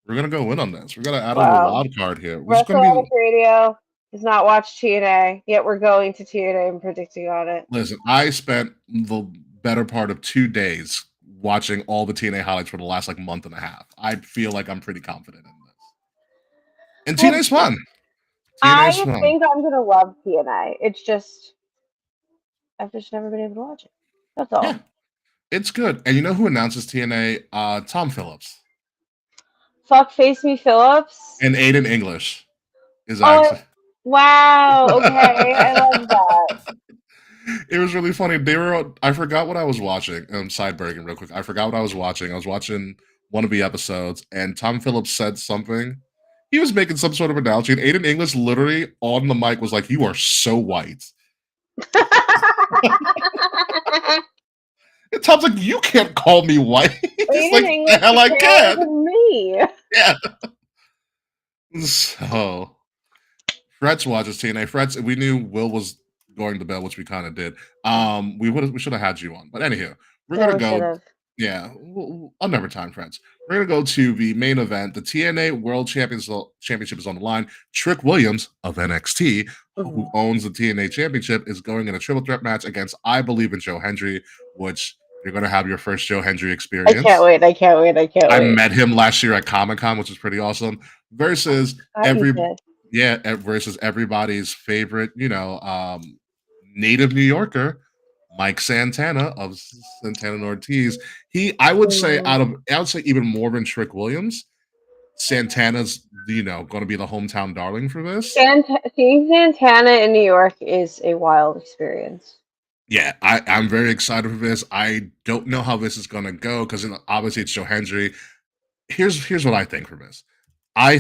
We're gonna go in on this. We're gonna add a little Wow. wild card here, which is gonna WrestleMania be. Radio does not watch TNA, yet we're going to TNA and predicting on it. Listen, I spent the better part of 2 days watching all the TNA highlights for the last like month and a half. I feel like I'm pretty confident in this. And Well, TNA's fun. TNA's I fun. think I'm gonna love TNA. It's just I've just never been able to watch it. That's all. Yeah, it's good. And you know who announces TNA? Tom Phillips Fuck Face Me Phillips. and Aiden English is Oh, actually. wow. Okay, I love that. It was really funny. I forgot what I was watching. Sideburging real quick. I forgot what I was watching. I was watching one of the episodes, and Tom Phillips said something. He was making some sort of analogy, and Aiden English literally on the mic was like, "You are so white." And Tom's like, "You can't call me white." He's Aiden like, English "The hell I is paler can." than me. Yeah. So Fretz watches TNA. Fretz, we knew Will was going to bed, which we kind of did. We should have had you on, but anyhow, we're Yeah, gonna we go. should've. Yeah, another time, friends. We're gonna go to the main event. The TNA World Championship is on the line. Trick Williams of NXT, who Mhm. owns the TNA Championship, is going in a triple threat match against I Believe in Joe Hendry, which you're gonna have your first Joe Hendry I experience. can't wait. I can't wait. I can't I wait. met him last year at Comic-Con, which was pretty awesome. Versus God, you did. versus everybody's favorite, native New Yorker, Mike Santana of Santana and Ortiz. I would say even more than Trick Williams, Santana's, going to be the hometown darling for this. Seeing Santana in New York is a wild experience. Yeah, I'm very excited for this. I don't know how this is going to go because obviously it's Joe Hendry. Here's what I think for this. I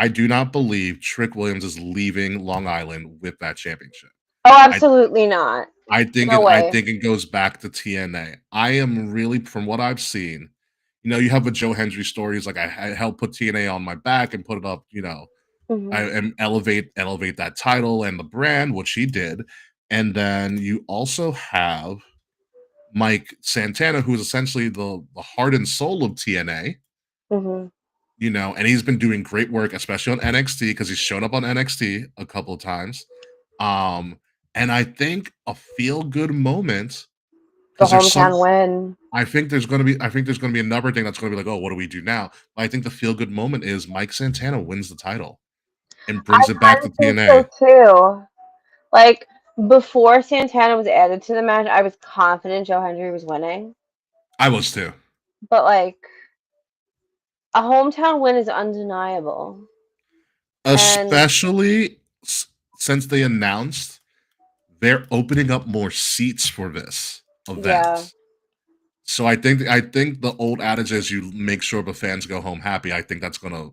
do not believe Trick Williams is leaving Long Island with that championship. Oh, absolutely not. I think No way. it goes back to TNA. I am really, from what I've seen, you have a Joe Hendry story. He's like, I helped put TNA on my back and put it up, Mhm. and elevate that title and the brand, which he did. And then you also have Mike Santana, who's essentially the heart and soul of TNA. Mhm. And he's been doing great work, especially on NXT, because he's shown up on NXT a couple of times. And I think a feel good moment The because hometown win. I think there's going to be another thing that's going to be like, oh, what do we do now? But I think the feel good moment is Mike Santana wins the title and brings it back to think TNA. so too. Like before Santana was added to the match, I was confident Joe Hendry was winning. I was too. But like a hometown win is undeniable. Especially since they announced they're opening up more seats for this event. Yeah. So I think the old adage is you make sure the fans go home happy. I think that's gonna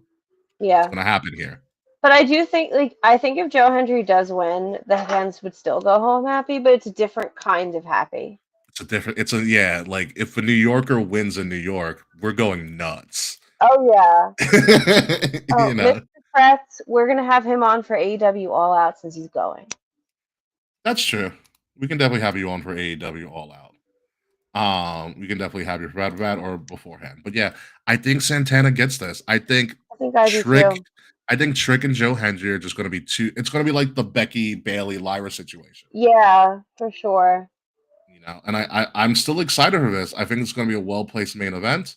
happen here. But I do think I think if Joe Hendry does win, the fans would still go home happy, but it's a different kind of happy. Like if a New Yorker wins in New York, we're going nuts. Oh yeah. Mr. Kretz, we're gonna have him on for AEW All Out since he's going. That's true. We can definitely have you on for AEW All Out. We can definitely have you for that or beforehand. But yeah, I think Santana gets this. I think I do too. I think Trick and Joe Hendry are just going to be it's going to be like the Becky, Bailey, Lyra situation. Yeah, for sure. And I'm still excited for this. I think it's going to be a well-placed main event,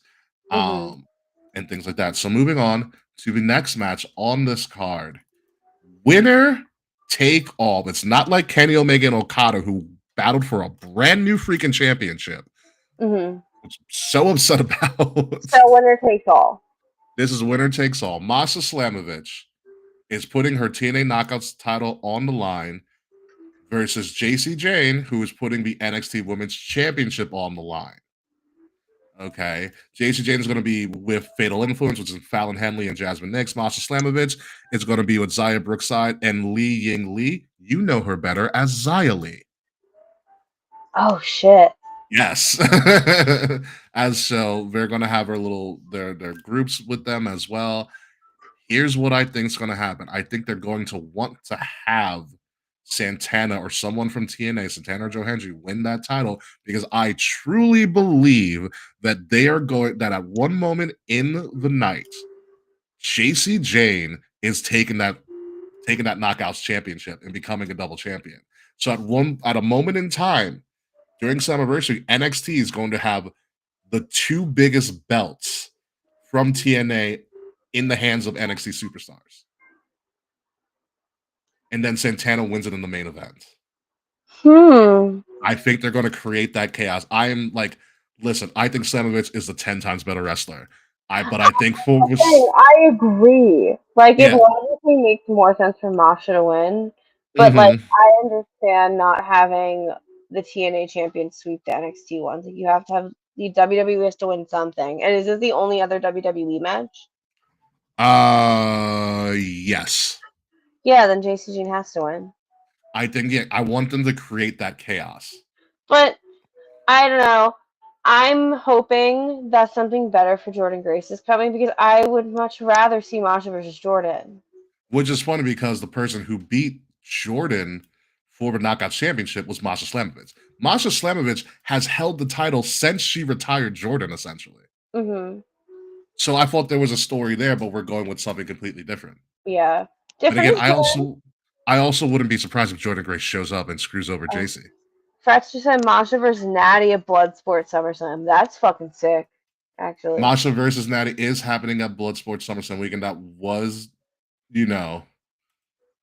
and things like that. So moving on to the next match on this card, winner take all. It's not like Kenny Omega and Okada who battled for a brand new freaking championship. Which I'm so upset about. So winner takes all. This is winner takes all. Masha Slamovich is putting her TNA Knockouts title on the line versus JC Jane, who is putting the NXT Women's Championship on the line. Okay. JC Jane is going to be with Fatal Influence, which is Fallon Henley and Jasmine Nix. Masha Slamovich is going to be with Zaya Brookside and Li Ying Lee. You know her better as Zia Lee. Oh shit. Yes. As so they're going to have their groups with them as well. Here's what I think is going to happen. I think they're going to want to have Santana or someone from TNA, Santana or Joe Hendry, win that title because I truly believe that they are going that at one moment in the night, JC Jane is taking that knockouts championship and becoming a double champion. So at a moment in time during Slammiversary, NXT is going to have the two biggest belts from TNA in the hands of NXT superstars. And then Santana wins it in the main event. I think they're going to create that chaos. I am like, listen, I think Slamovich is the 10 times better wrestler. But I think for I agree. Like, it Yeah. logically makes more sense for Masha to win, but like, I understand not having the TNA champion sweep the NXT ones. Like, you have to have the WWE has to win something. And is this the only other WWE match? Yes. Yeah, then JC Jane has to win. I think I want them to create that chaos. But I don't know. I'm hoping that something better for Jordan Grace is coming because I would much rather see Masha versus Jordan. Which is funny because the person who beat Jordan for the Knockout Championship was Masha Slamovich. Masha Slamovich has held the title since she retired Jordan, essentially. So I thought there was a story there, but we're going with something completely different. Yeah. And again, I also wouldn't be surprised if Jordan Grace shows up and screws over JC. Fretz just said Masha versus Natty at Bloodsport SummerSlam. That's fucking sick, actually. Masha versus Natty is happening at Bloodsport SummerSlam weekend. That was,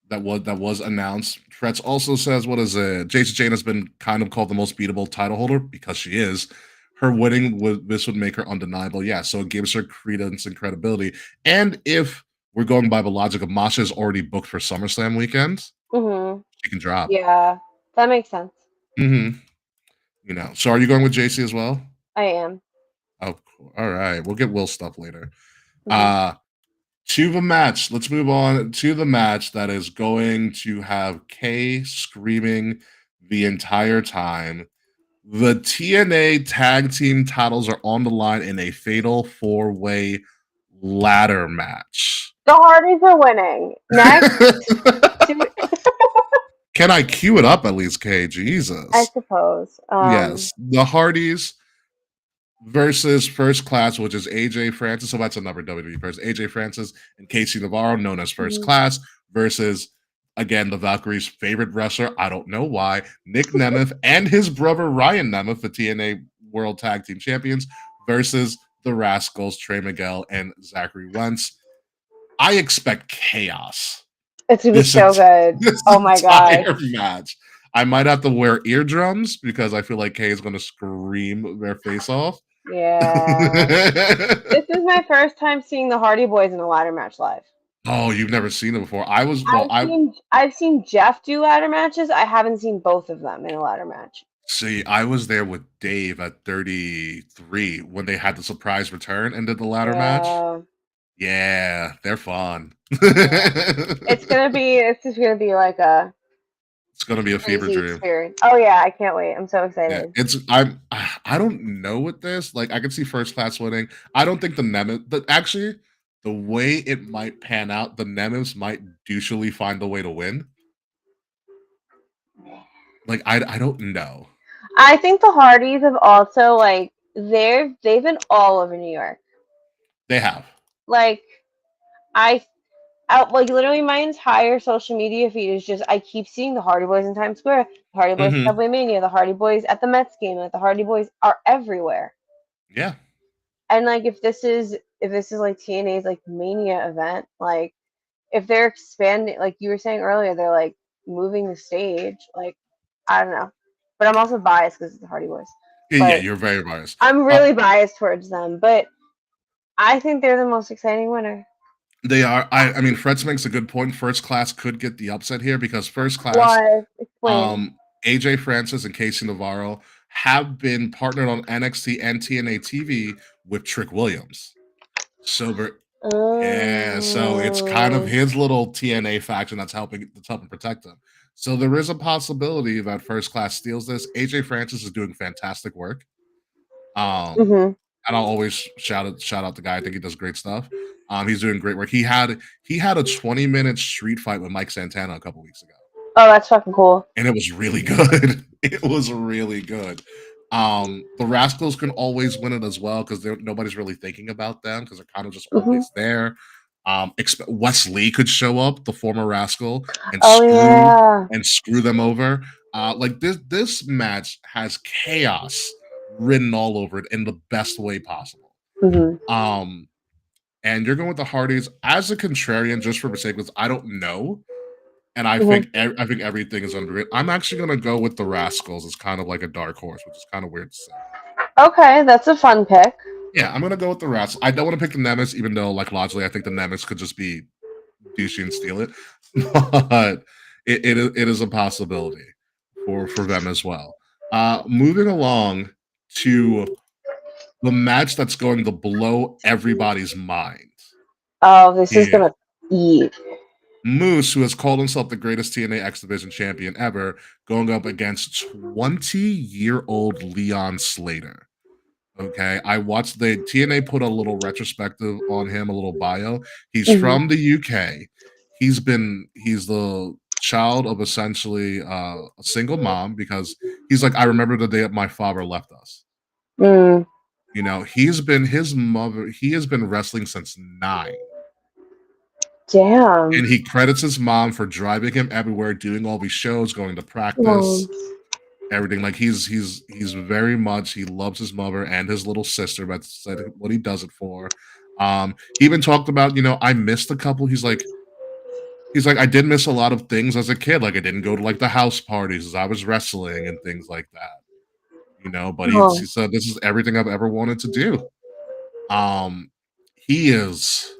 that was announced. Fretz also says, what is it? JC Jane has been kind of called the most beatable title holder because she is. Her winning this would make her undeniable. Yeah, so it gives her credence and credibility. And if we're going by the logic of Masha is already booked for SummerSlam weekend, she can drop. Yeah, that makes sense. So are you going with JC as well? I am. Oh, cool. All right. We'll get Will's stuff later. To the match. Let's move on to the match that is going to have Kay screaming the entire time. The TNA tag team titles are on the line in a fatal 4-way ladder match. The Hardys are winning. Next. Can I cue it up at least, Kay? Jesus. I suppose. Yes. The Hardys versus First Class, which is AJ Francis. So that's another WWE person. AJ Francis and Casey Navarro, known as First Class, versus, again, the Valkyries' favorite wrestler. I don't know why. Nick Nemeth and his brother Ryan Nemeth, the TNA World Tag Team Champions, versus the Rascals, Trey Miguel and Zachary Wentz. I expect chaos. It's gonna be so good. Oh my god! Match. I might have to wear eardrums because I feel like Kay is going to scream their face off. Yeah. This is my first time seeing the Hardy Boys in a ladder match live. Oh, you've never seen it before. I've seen Jeff do ladder matches. I haven't seen both of them in a ladder match. See, I was there with Dave at 33 when they had the surprise return and did the ladder match. Yeah, they're fun. It's just gonna be like a. It's gonna be a fever dream. Experience. Oh yeah, I can't wait. I'm so excited. Yeah, I don't know with this. Like I could see First Class winning. I don't think the Nemeth, but actually the way it might pan out, the Nemeths might douchily find a way to win. Like I don't know. I think the Hardys have also they've been all over New York. They have. Like literally my entire social media feed is just I keep seeing the Hardy Boys in Times Square, the Hardy Boys at Subway Mania, the Hardy Boys at the Mets game, like the Hardy Boys are everywhere. Yeah. And like if this is like TNA's like Mania event, like if they're expanding, like you were saying earlier, they're like moving the stage. Like I don't know, but I'm also biased because it's the Hardy Boys. Yeah, you're very biased. I'm really biased towards them, but I think they're the most exciting winner. They are. I mean, Fretz makes a good point. First Class could get the upset here because First Class, why? Explain. AJ Francis and Casey Navarro have been partnered on NXT and TNA TV with Trick Williams. So it's kind of his little TNA faction that's helping protect him. So there is a possibility that First Class steals this. AJ Francis is doing fantastic work. And I'll always shout out the guy. I think he does great stuff. He's doing great work. He had a 20-minute street fight with Mike Santana a couple weeks ago, Oh, that's fucking cool. and it was really good. It was really good. The Rascals can always win it as well because nobody's really thinking about them because they're kind of just Hmm. always there. Wes Lee could show up, the former Rascal, and Oh yeah. screw them over. Like this match has chaos written all over it in the best way possible. Hmm. Um, and you're going with the Hardys as a contrarian, just for the sake of this. I don't know, and Hmm. I think everything is under it. I'm actually gonna go with the Rascals. It's kind of like a dark horse, which is kind of weird to say. Okay, that's a fun pick. Yeah, I'm gonna go with the Rascals. I don't want to pick the Nemesis, even though, like, logically, I think the Nemesis could just be douchey and steal it, but it is a possibility for them as well. Moving along to the match that's going to blow everybody's mind Oh, this is here. gonna eat. Moose, who has called himself the greatest TNA X Division champion ever, going up against 20-year-old Leon Slater. Okay, I watched the TNA put a little retrospective on him, a little bio. He's Hmm. from the UK. He's the child of essentially a single mom because he's like, I remember the day that my father left us. Mm, You know, he has been wrestling since 9. damn. And he credits his mom for driving him everywhere, doing all these shows, going to Oh, practice, everything. Like he's very much he loves his mother and his little sister. That's what he does it for. He even talked about, I missed a couple. He's like, I did miss a lot of things as a kid. Like I didn't go to like the house parties as I was wrestling and things like that. But he oh. said this is everything I've ever wanted to do. Um, he is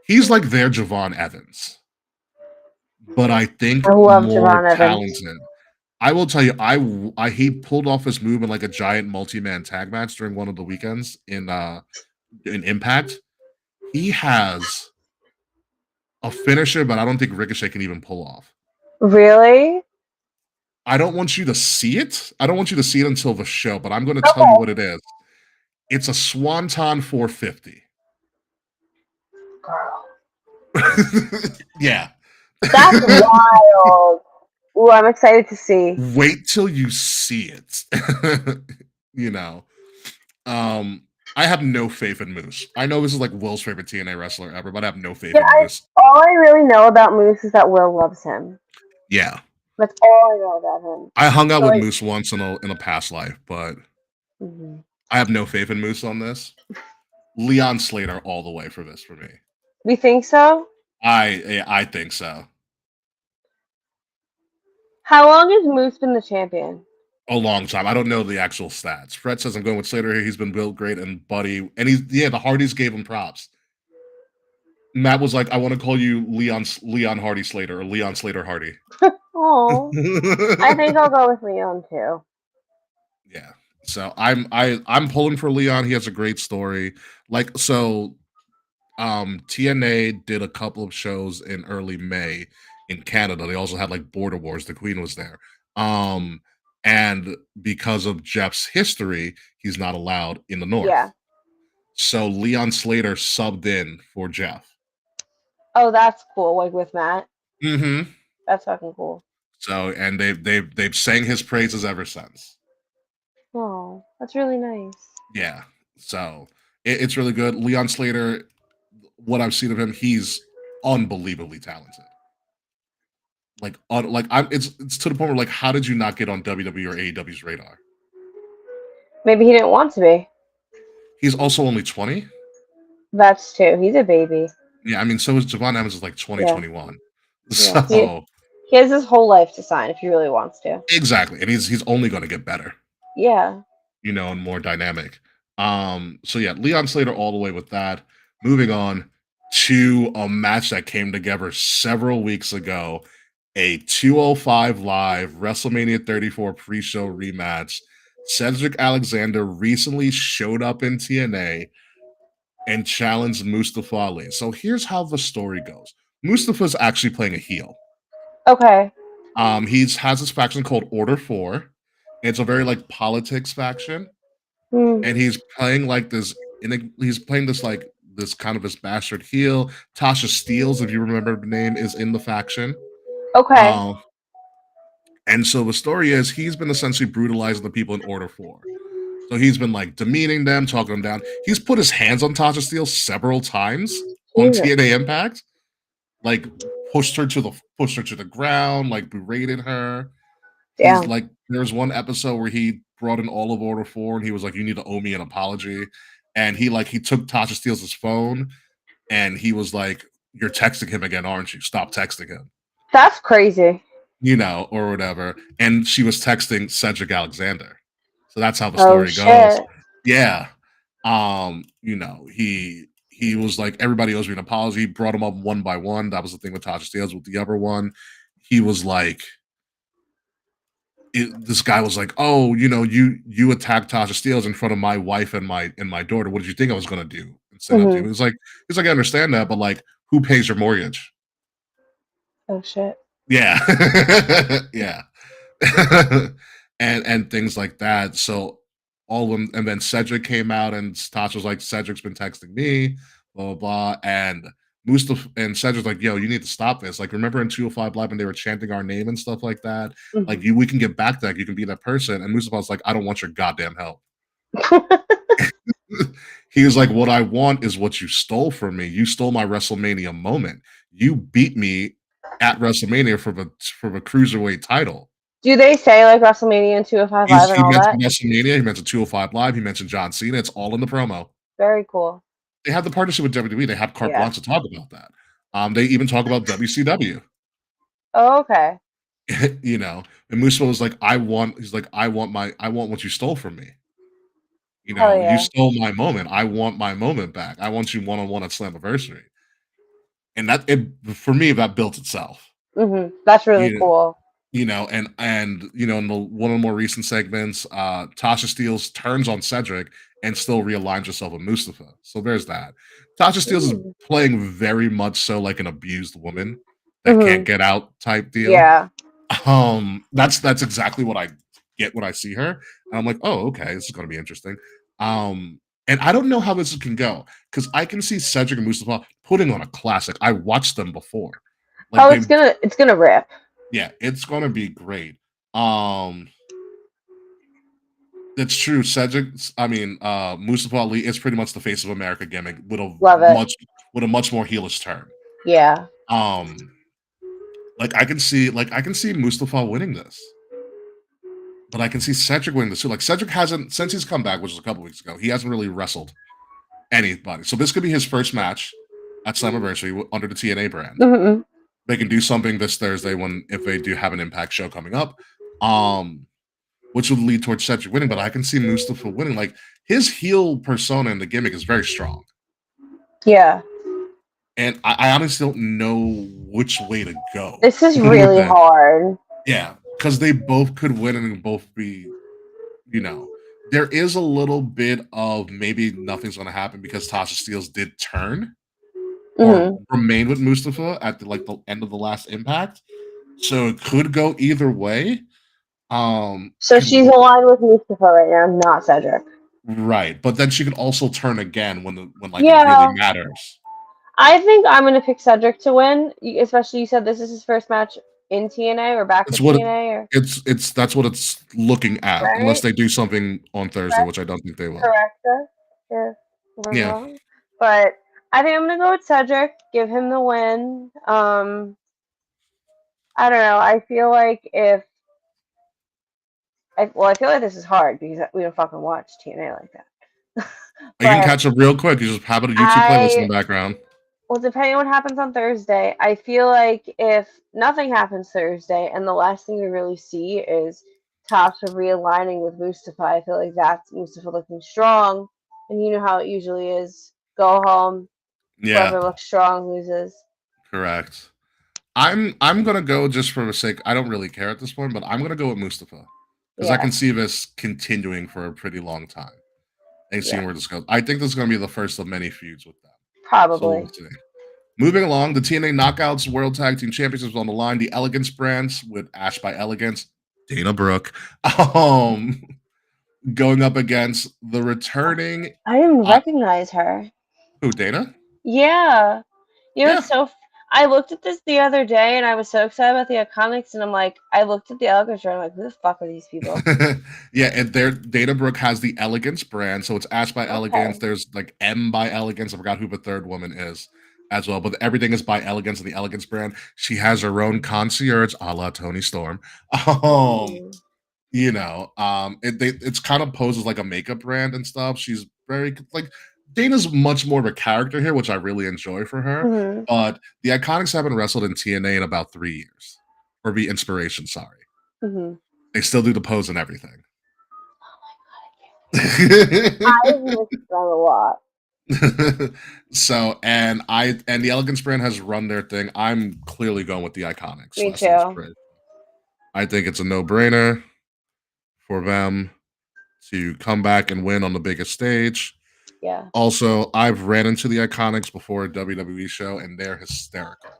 he's like their Javon Evans, but I think I love more Javon Evans. talented. I will tell you, he pulled off his move in like a giant multi-man tag match during one of the weekends in Impact. He has a finisher, but I don't think Ricochet can even pull off. Really? I don't want you to see it. I don't want you to see it until the show, but I'm going to tell you Okay. what it is. It's a Swanton 450. Girl. Yeah. That's wild. Ooh, I'm excited to see. Wait till you see it. you know. I have no faith in Moose. I know this is like Will's favorite TNA wrestler ever, but I have no faith Yeah, in Moose. all I really know about Moose is that Will loves him. Yeah. That's all I know about him. I hung out So, with like, Moose once in a past life, but mhm. I have no faith in Moose on this. Leon Slater all the way for this for me. You think so? I think so. How long has Moose been the champion? A long time. I don't know the actual stats. Fred says I'm going with Slater here. He's been built great and Buddy, and the Hardys gave him props. Matt was like, I want to call you Leon Hardy Slater or Leon Slater Hardy. Oh, I think I'll go with Leon too. Yeah. So I'm pulling for Leon. He has a great story. Like so TNA did a couple of shows in early May in Canada. They also had like Border Wars. The Queen was there. And because of Jeff's history, he's not allowed in the North. Yeah. So Leon Slater subbed in for Jeff. Oh, that's cool. Like with Matt. Mm-hmm. That's fucking cool. So and they've sang his praises ever since. Oh, that's really nice. Yeah. So it's really good. Leon Slater, what I've seen of him, he's unbelievably talented. It's to the point where like, how did you not get on WWE or AEW's radar? Maybe he didn't want to be. He's also only 20. That's true. He's a baby. Yeah, I mean, so is Javon Evans is like 2021. Yeah. So He has his whole life to sign if he really wants to. exactly, and he's only going to get better. Yeah. And more dynamic. So yeah, Leon Slater all the way with that. Moving on to a match that came together several weeks ago, a 205 Live WrestleMania 34 pre-show rematch. Cedric Alexander recently showed up in TNA and challenged Mustafa Ali. So here's how the story goes. Mustafa's actually playing a heel. Okay. He has this faction called Order 4. It's a very like politics faction. Hmm. And he's playing like this this kind of this bastard heel. Tasha Steeles, if you remember the name, is in the faction. Okay. And so the story is he's been essentially brutalizing the people in Order 4. So he's been like demeaning them, talking them down. He's put his hands on Tasha Steeles several times on Jesus. TNA Impact, like pushed her to the ground, like berated her. He's Damn. like, there was one episode where he brought in all of Order 4 and he was like, you need to owe me an apology. And he took Tasha Steeles' phone and he was like, you're texting him again, aren't you? Stop texting him. That's crazy. Or whatever. And she was texting Cedric Alexander. So that's how the Oh story goes. shit. Yeah. He was like, everybody owes me an apology. He brought him up one by one. That was the thing with Tasha Steeles. With the other one, he was like, this guy was like, oh, you attacked Tasha Steeles in front of my wife and my daughter. What did you think I was gonna do? And send up to you? He's like, I understand that, but like, who pays your mortgage? Oh shit. Yeah. Yeah. and things like that. So all of them, and then Cedric came out and Tasha was like, Cedric's been texting me, blah blah blah. And Mustafa and Cedric's like, yo, you need to stop this. Like, remember in 205 Live when they were chanting our name and stuff like that? Like, we can get back that. You can be that person. And Mustafa was like, I don't want your goddamn help. He was like, what I want is what you stole from me. You stole my WrestleMania moment. You beat me at WrestleMania for the cruiserweight title. Do they say like WrestleMania and 205 Live and He all that? mentioned WrestleMania. He mentioned 205 Live. He mentioned John Cena. It's all in the promo. Very cool. They have the partnership with WWE. They have carte blanche to talk about that. They even talk about WCW. Oh, okay. And Mustafa was like, I want what you stole from me. Yeah. You stole my moment. I want my moment back. I want you one-on-one at Slammiversary. And for me, that built itself. That's really cool. And in one of the more recent segments, Tasha Steeles turns on Cedric and still realigns herself with Mustafa. So there's that. Tasha Steeles is playing very much so like an abused woman that can't get out type deal. Yeah. That's exactly what I get when I see her. And I'm like, oh, okay, this is gonna be interesting. And I don't know how this can go because I can see Cedric and Mustafa putting on a classic. I watched them before. Like, it's gonna rip. Yeah, it's gonna be great. That's true. Mustafa Ali is pretty much the face of America gimmick with a much more heelish turn. Yeah. I can see Mustafa winning this. But I can see Cedric winning this too. Like, Cedric hasn't, since he's come back, which was a couple weeks ago, he hasn't really wrestled anybody. So this could be his first match at Slammiversary under the TNA brand. They can do something this Thursday if they do have an Impact show coming up, which would lead towards Cedric winning. But I can see Mustafa winning. Like, his heel persona and the gimmick is very strong. Yeah. And I honestly don't know which way to go. This is really hard. Yeah, because they both could win and both be, there is a little bit of maybe nothing's going to happen because Tasha Steeles did turn or remain with Mustafa at the end of the last Impact, so it could go either way. So she's aligned with Mustafa right now, not Cedric. Right, but then she could also turn again when it really matters. I think I'm going to pick Cedric to win, especially you said this is his first match in TNA or back in TNA. That's what it's looking at, right? Unless they do something on Thursday, which I don't think they will. Correct. Yeah. Wrong. But I think I'm going to go with Cedric, give him the win. I don't know. I feel like I feel like this is hard because we don't fucking watch TNA like that. You can catch up real quick. You just have a YouTube playlist in the background. Well, depending on what happens on Thursday, I feel like if nothing happens Thursday and the last thing we really see is Tasha realigning with Mustafa, I feel like that's Mustafa looking strong. And you know how it usually is. Go home. Yeah. Whoever looks strong loses. Correct. I'm gonna go just for the sake. I don't really care at this point, but I'm gonna go with Mustafa because I can see this continuing for a pretty long time. And seeing where this goes. I think this is gonna be the first of many feuds with them. Probably. So moving along, the TNA Knockouts World Tag Team Championships on the line. The Elegance brands with Ash by Elegance, Dana Brooke, going up against the returning. I didn't recognize her. Who, Dana? Yeah. You know, Yeah. it's I looked at this the other day and I was so excited about the Iconics, and I'm like, I looked at the Elegance and I'm like, who the fuck are these people? Yeah, and their Databrooke has the Elegance brand, so it's Ash by Elegance. Okay. There's like M by Elegance. I forgot who the third woman is as well, but everything is by Elegance and the Elegance brand. She has her own concierge, a la Tony Storm. Um, Ooh. it's kind of poses like a makeup brand and stuff. She's very like Dana's much more of a character here, which I really enjoy for her. Mhm. But the Iconics haven't wrestled in TNA in about 3 years, or be Inspiration. Sorry, Mhm. they still do the pose and everything. I've missed them a lot. So and the Elegance brand has run their thing. I'm clearly going with the Iconics Me last year's too. trade. I think it's a no-brainer for them to come back and win on the biggest stage. Yeah. Also, I've ran into the Iconics before a WWE show, and they're hysterical.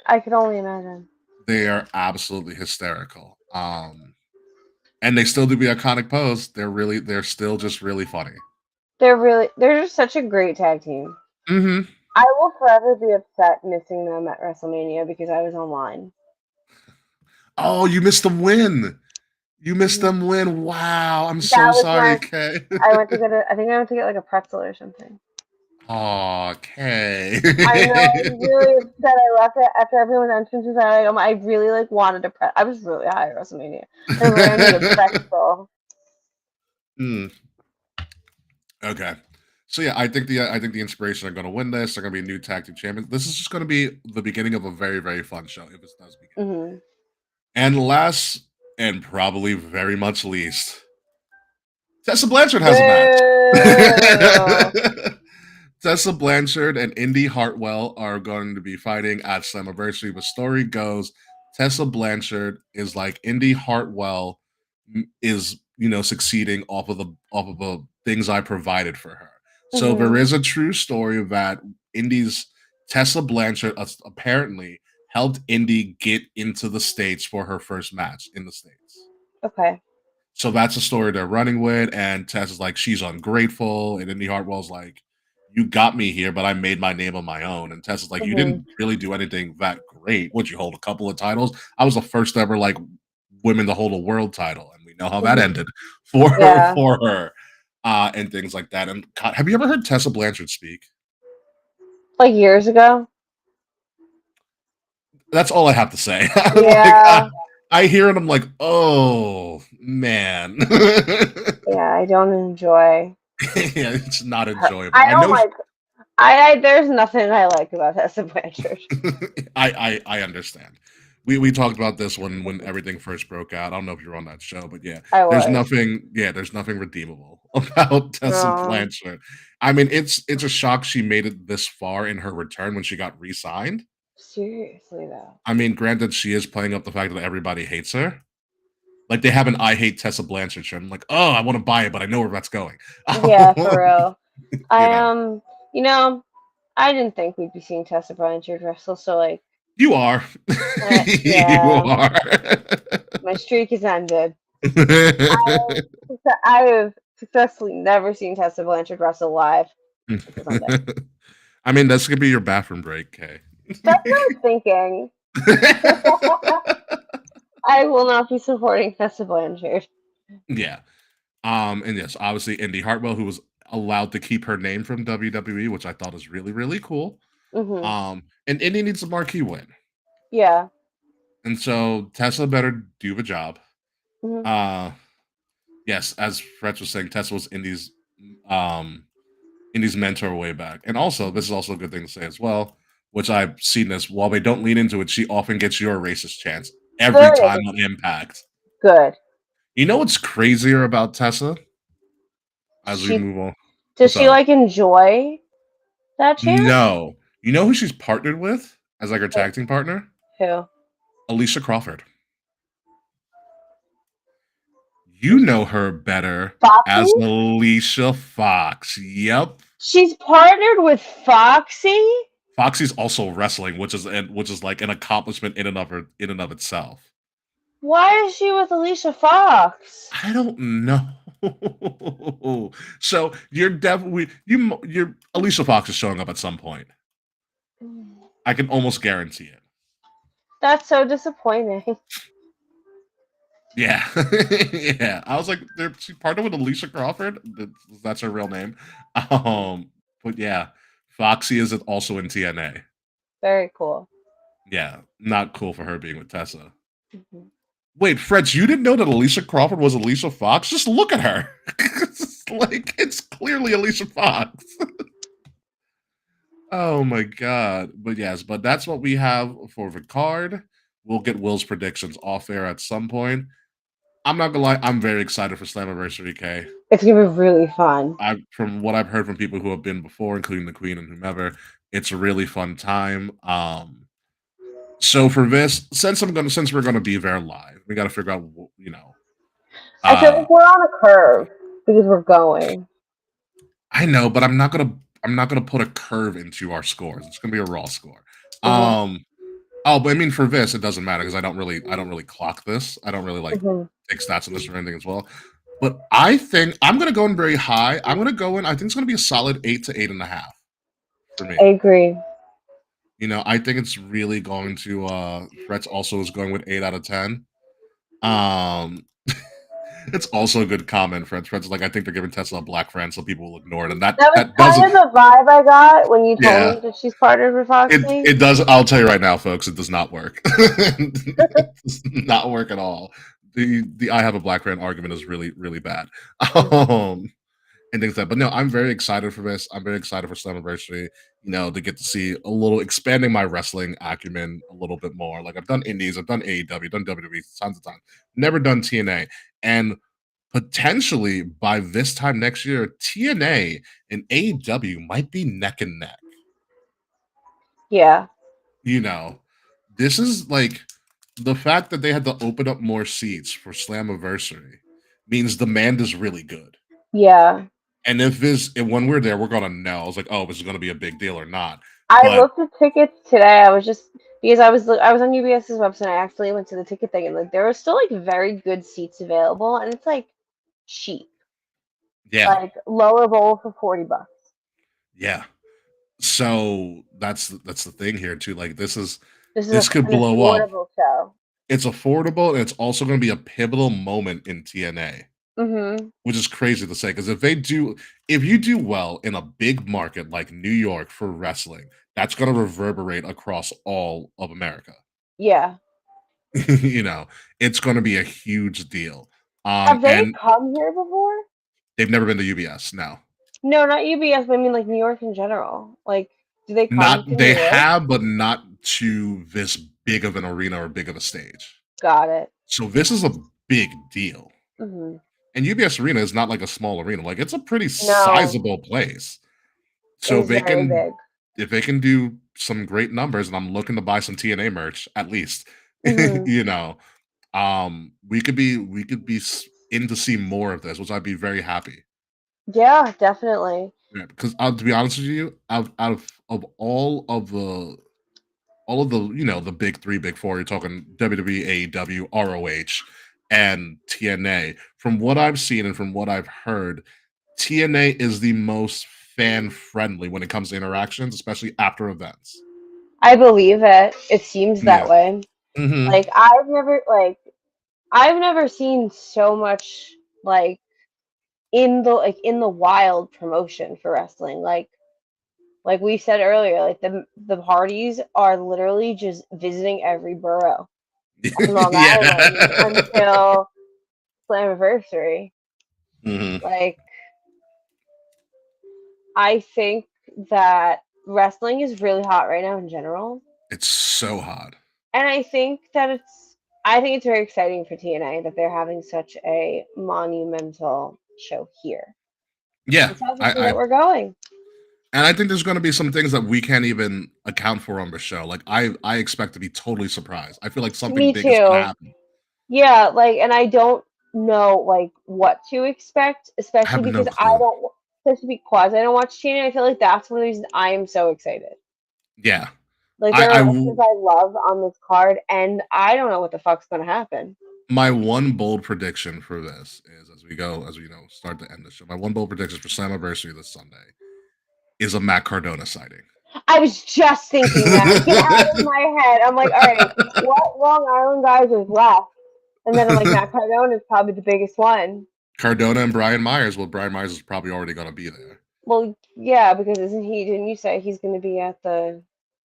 I could only imagine. They are absolutely hysterical. And they still do the iconic pose. They're still just really funny. They're just such a great tag team. Mm-hmm. I will forever be upset missing them at WrestleMania because I was online. Oh, you missed them win. You missed Mhm. them win. Wow. I'm That so was sorry, my. Kay. I went to get like a pretzel or something. Oh, Kay. I know. I was really upset. I left it after everyone's entrances. I really like wanted a pretzel. I was really high at WrestleMania. I really needed a pretzel. Mm, okay. So yeah, I think the Inspiration are going to win this. They're going to be new tag team champions. This is just going to be the beginning of a very very fun show if it does begin. Hmm. And last and probably very much least, Tessa Blanchard has a match. Tessa Blanchard and Indy Hartwell are going to be fighting at Slammiversary. The story goes, Tessa Blanchard is like Indy Hartwell is, succeeding off of the things I provided for her. So there Hmm. is a true story that Indy's Tessa Blanchard apparently helped Indy get into the States for her first match in the States. Okay. So that's a story they're running with, and Tess is like, she's ungrateful, and Indy Hartwell's like, you got me here, but I made my name on my own. And Tess is like, you Hmm. didn't really do anything that great. Would you hold a couple of titles? I was the first ever like women to hold a world title, and we know how that Hmm. ended for Yeah. her, and things like that. And God, have you ever heard Tessa Blanchard speak? Like years ago. That's all I have to say. I'm Yeah. I hear it, I'm like, oh man. Yeah. I don't enjoy Yeah, it's not her. enjoyable. I I don't know like. I there's nothing I like about Tessa Blanchard. I understand. We talked about this when everything first broke out. I don't know if you're on that show, but yeah, I was. there's nothing redeemable about Tessa No. Blanchard. I mean, it's a shock she made it this far in her return when she got re-signed. Seriously though. I mean, granted, she is playing up the fact that everybody hates her. Like they have an I hate Tessa Blanchard shirt. I'm like, oh, I want to buy it, but I know where that's going. Yeah, for real. You I know. you know, I didn't think we'd be seeing Tessa Blanchard wrestle, so like, You are. You yeah, are. my streak is ended. I have successfully never seen Tessa Blanchard wrestle live because I'm dead. I mean, this could be your bathroom break, Kay. That's what I'm thinking. I will not be supporting Tessa Blanchard. Yeah. And yes, obviously Indy Hartwell, who was allowed to keep her name from WWE, which I thought is really, really cool. Hmm. And Indy needs a marquee win. Yeah. And so Tessa better do the job. Hmm. Uh yes, as Fretch was saying, Tessa was um Indy's mentor way back. And also, this is also a good thing to say as well, which I've seen this while they don't lean into it, she often gets your racist chance every time Good. on Impact. Good. You know what's crazier about Tessa as we She move on? does What's she up? like enjoy that chance? No. You know who she's partnered with as like her tag team partner? Who? Alicia Crawford. You know her better Foxy? as Alicia Fox. Yep. She's partnered with Foxy? Foxy's also wrestling, which is like an accomplishment in and of itself. Why is she with Alicia Fox? I don't know. So you're definitely you're Alicia Fox is showing up at some point. I can almost guarantee it. That's so disappointing. Yeah, yeah. I was like, she partnered with Alicia Crawford. That's her real name. But yeah, Foxy is also in TNA. Very cool. Yeah, not cool for her being with Tessa. Mhm. Wait, Fred, you didn't know that Alicia Crawford was Alicia Fox? Just look at her. It's clearly Alicia Fox. Oh my god. But yes, but that's what we have for the card. We'll get Will's predictions off air at some point. I'm not gonna lie, I'm very excited for Slammiversary K. It's gonna be really fun. From what I've heard from people who have been before, including the Queen and whomever, it's a really fun time. So for this, since we're gonna be there live, we got to figure out, I feel uh, like we're on a curve because we're going. I know, but I'm not gonna put a curve into our scores. It's gonna be a raw score. Mhm. Oh, but I mean for this, it doesn't matter because I don't really clock this. I don't really like Mhm. take stats on this or anything as well. But I think I'm gonna go in very high. I'm gonna go in. I think it's gonna be a solid 8 to 8.5 for me. I agree. I think it's really going to Fretz also is going with 8 out of 10. Um it's also a good comment. Fretz is like, I think they're giving Tesla a black friend so people will ignore it. And That was that kind doesn't of the vibe I got when you told yeah. me that she's partnered with Foxy. It does. I'll tell you right now, folks. It does not work. It does not work at all. The I have a black friend argument is really really bad. And things like that. But no, I'm very excited for this. I'm very excited for Slammiversary. To get to see a little expanding my wrestling acumen a little bit more. Like I've done indies, I've done AEW, done WWE tons of times. Never done TNA, and potentially by this time next year, TNA and AEW might be neck and neck. Yeah. you know, this is like the fact that they had to open up more seats for Slammiversary means demand is really good. Yeah. And when we're there, we're gonna know. I was like, oh, this is gonna be a big deal or not. I But looked at tickets today. I was just because I was on UBS's website. I actually went to the ticket thing, and like there were still like very good seats available, and it's like cheap, yeah, like lower bowl for $40. yeah. So that's the thing here too. Like This is this could an blow up. affordable show. It's affordable and it's also gonna be a pivotal moment in TNA. Mhm. Which is crazy to say because if you do well in a big market like New York for wrestling, that's going to reverberate across all of America. Yeah. you know, it's going to be a huge deal. Have they And come here before? they've never been to UBS. No, No, not UBS, but I mean like New York in general. Like, do they come to they New York? have, but not to this big of an arena or big of a stage. Got it. So this is a big deal. Mhm. And UBS Arena is not like a small arena; like it's a pretty No, sizable place. it So is very big. if they can do some great numbers, and I'm looking to buy some TNA merch at least, Mhm. you know, we could be in to see more of this, which I'd be very happy. Yeah, definitely. Yeah, because to be honest with you, of all of the the big three, big four, you're talking WWE, AEW, ROH, and TNA. From what I've seen and from what I've heard, TNA is the most fan friendly when it comes to interactions, especially after events. I believe it. It seems that Yeah. way. Hmm. Like I've never seen so much like in the wild promotion for wrestling. Like we said earlier, like the parties are literally just visiting every borough on Long Island Yeah. until Slammiversary. Hmm. Like I think that wrestling is really hot right now in general. It's so hot. And I think it's very exciting for TNA that they're having such a monumental show here. Yeah. It tells us I that we're going. and I think there's going to be some things that we can't even account for on the show. Like I expect to be totally surprised. I feel like something Me big is going to too. happen. Yeah, like, and I don't know like what to expect, I especially have no because I clue. don't. Especially to be quasi, I don't watch TNA. I feel like that's one of the reasons I am so excited. Yeah. Like there are wrestlers I love on this card, and I don't know what the fuck's gonna happen. My one bold prediction for this is as we start to end the show. My one bold prediction for Slammiversary this Sunday is a Matt Cardona sighting. I was just thinking that. Get out of my head. I'm like, all right, what Long Island guys is left? And then I'm like, Matt Cardona is probably the biggest one. Cardona and Brian Myers. Well, Brian Myers is probably already going to be there. Well, yeah, because didn't you say he's going to be at the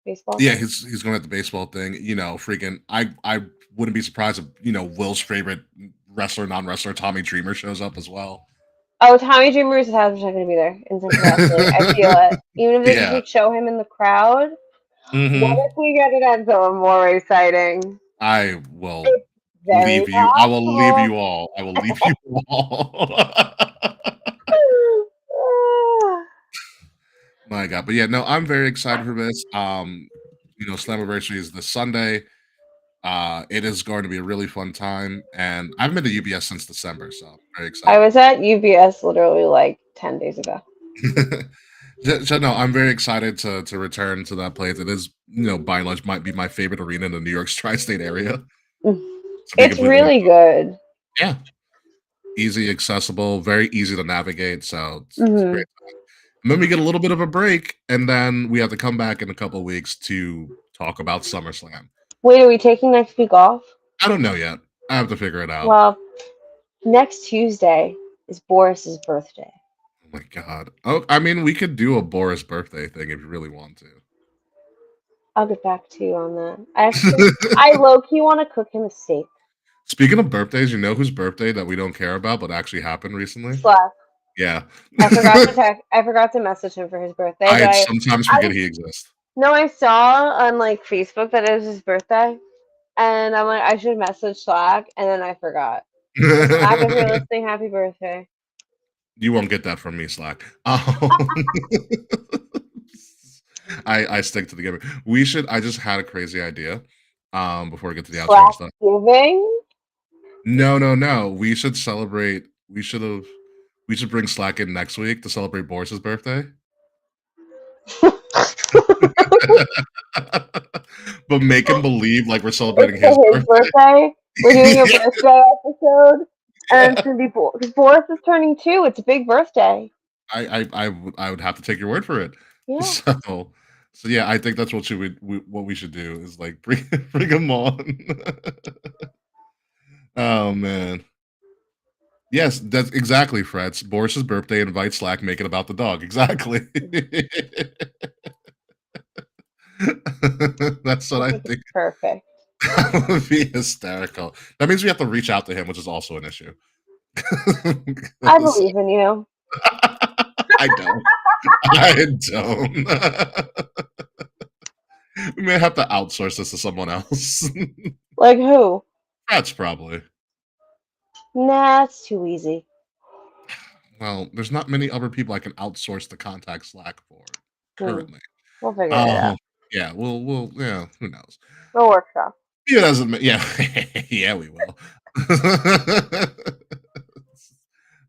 baseball Yeah, thing? he's going at the baseball thing. Freaking I wouldn't be surprised if Will's favorite wrestler, non-wrestler, Tommy Dreamer shows up as well. Oh, Tommy Dreamer is 100% going to be there in Cincinnati. I feel it. Even if they just Yeah. show him in the crowd. Mhm. What if we get an Enzo Amore sighting? I will Very leave you. I will leave possible. you all. I will leave you all. My God, but yeah, no, I'm very excited for this. Slammiversary is this Sunday. It is going to be a really fun time, and I haven't been to UBS since December, so I'm very I excited. was at UBS literally like 10 days ago. So no, I'm very excited to return to that place. It is, by and large, might be my favorite arena in the New York's tri-state area. To be It's completely really honest. good. Yeah, easy, accessible, very easy to navigate. So it's a Mhm. great time. And then we get a little bit of a break, and then we have to come back in a couple of weeks to talk about SummerSlam. Wait, are we taking next week off? I don't know yet. I have to figure it out. Well, next Tuesday is Boris's birthday. Oh my God. Oh, I mean, we could do a Boris birthday thing if you really want to. I'll get back to you on that. I low-key want to cook him a steak. Speaking of birthdays, you know whose birthday that we don't care about but actually happened recently? Slack. Yeah. I forgot to message him for his birthday. I sometimes forget he exists. No, I saw on like Facebook that it was his birthday, and I'm like, I should message Slack, and then I forgot. Slack, if you're listening, happy birthday. You won't get that from me, Slack. I stick to the gimmick. I just had a crazy idea. Before we get to the outro and stuff. Giving? No. We should celebrate. We should bring Slack in next week to celebrate Boris's birthday. But make him believe like we're celebrating his birthday. We're doing a birthday episode, and it's gonna be because Boris is turning 2. It's a big birthday. I would have to take your word for it. Yeah. So yeah, I think that's what we should do is like bring him on. Oh man. Yes, that's exactly, Fred's Boris's birthday. Invite Slack, make it about the dog. Exactly. That's what I think. Perfect. That would be hysterical. That means we have to reach out to him, which is also an issue. I believe in you. I don't. We may have to outsource this to someone else. Like who? That's probably. Nah, it's too easy. Well, there's not many other people I can outsource the contact Slack for currently. We'll figure it out. Yeah, who knows? We'll workshop. It doesn't. Yeah, yeah, we will.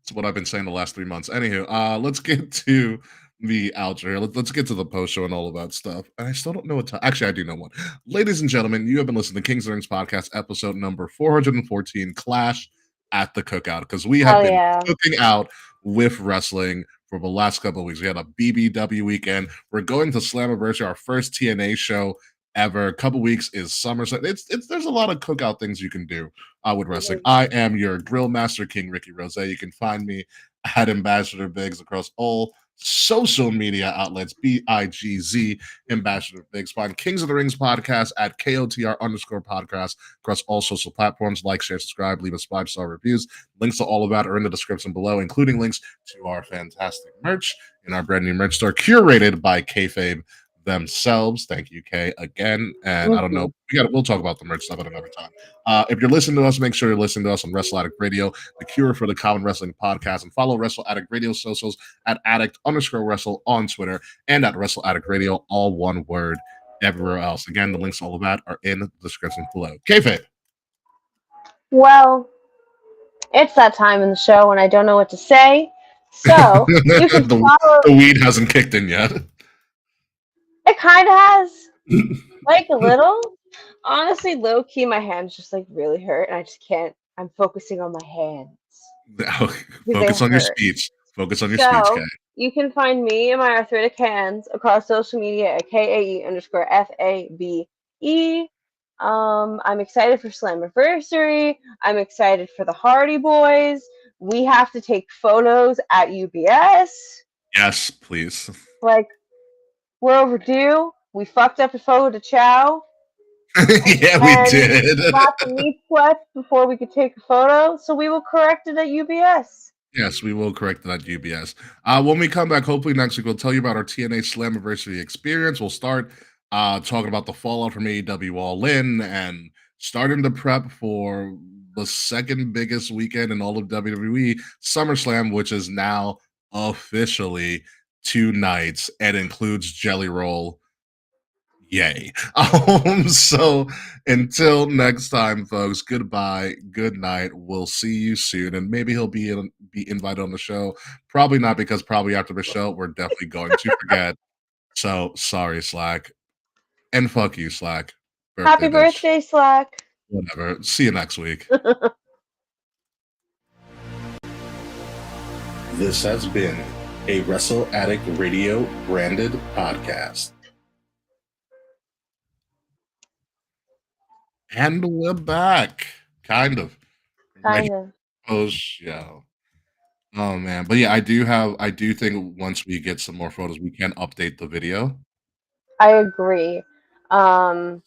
That's what I've been saying the last 3 months. Anywho, let's get to the outro here. Let's get to the post show and all of that stuff. And I still don't know what time. Actually, I do know one. Ladies and gentlemen, you have been listening to Kings of the Rings podcast, episode number 414, Clash at the Cookout, because we have been cooking out with wrestling for the last couple of weeks. We had a BBW weekend. We're going to Slammiversary, our first TNA show ever. A couple weeks is SummerSlam. There's a lot of cookout things you can do with wrestling. I am your grill master, King Ricky Rose. You can find me at Ambassador Biggs across all social media outlets, BIGZ Ambassador Biggs. Find Kings of the Rings podcast at KOTR_podcast across all social platforms. Like, share, subscribe, leave us 5-star reviews. Links to all of that are in the description below, including links to our fantastic merch in our brand new merch store, curated by Kayfabe themselves. Thank you, Kay, again. And I don't know, we'll talk about the merch stuff at another time. If you're listening to us, make sure you're listening to us on Wrestle Addict Radio, the cure for the common wrestling podcast, and follow Wrestle Addict Radio socials at addict_wrestle on Twitter and at Wrestle Addict Radio, all one word, everywhere else. Again, the links to all of that are in the description below. Kayfabe. Well, it's that time in the show when I don't know what to say. So you can follow. The weed hasn't kicked in yet. It kind of has, like a little. Honestly, low key, my hands just like really hurt, and I just can't. I'm focusing on my hands because they Focus on your hurt. speech. Focus on your speech, So guy. you can find me and my arthritic hands across social media at KAE_FABE. I'm excited for Slammiversary. I'm excited for the Hardy Boys. We have to take photos at UBS. Yes, please. Like, we're overdue. We fucked up a photo to Chow Yeah, we and did. got the meat sweats before we could take a photo, so we will correct it at UBS. Yes, we will correct that UBS. When we come back, hopefully next week, we'll tell you about our TNA Slammiversary experience. We'll start talking about the fallout from AEW All In and starting to prep for the second biggest weekend in all of WWE, SummerSlam, which is now officially 2 nights and includes Jelly Roll. Yay. So until next time, folks, goodbye, good night. We'll see you soon. And maybe he'll be invited on the show. Probably not, because probably after the show, we're definitely going to forget. So sorry, Slack. And fuck you, Slack. Birthday Happy bitch. birthday, Slack. Whatever. See you next week. This has been a Wrestle Addict Radio branded podcast. And we're back. Kind of. Right Kind of. post show. Oh man, but yeah, I do think once we get some more photos, we can update the video. I agree. Um,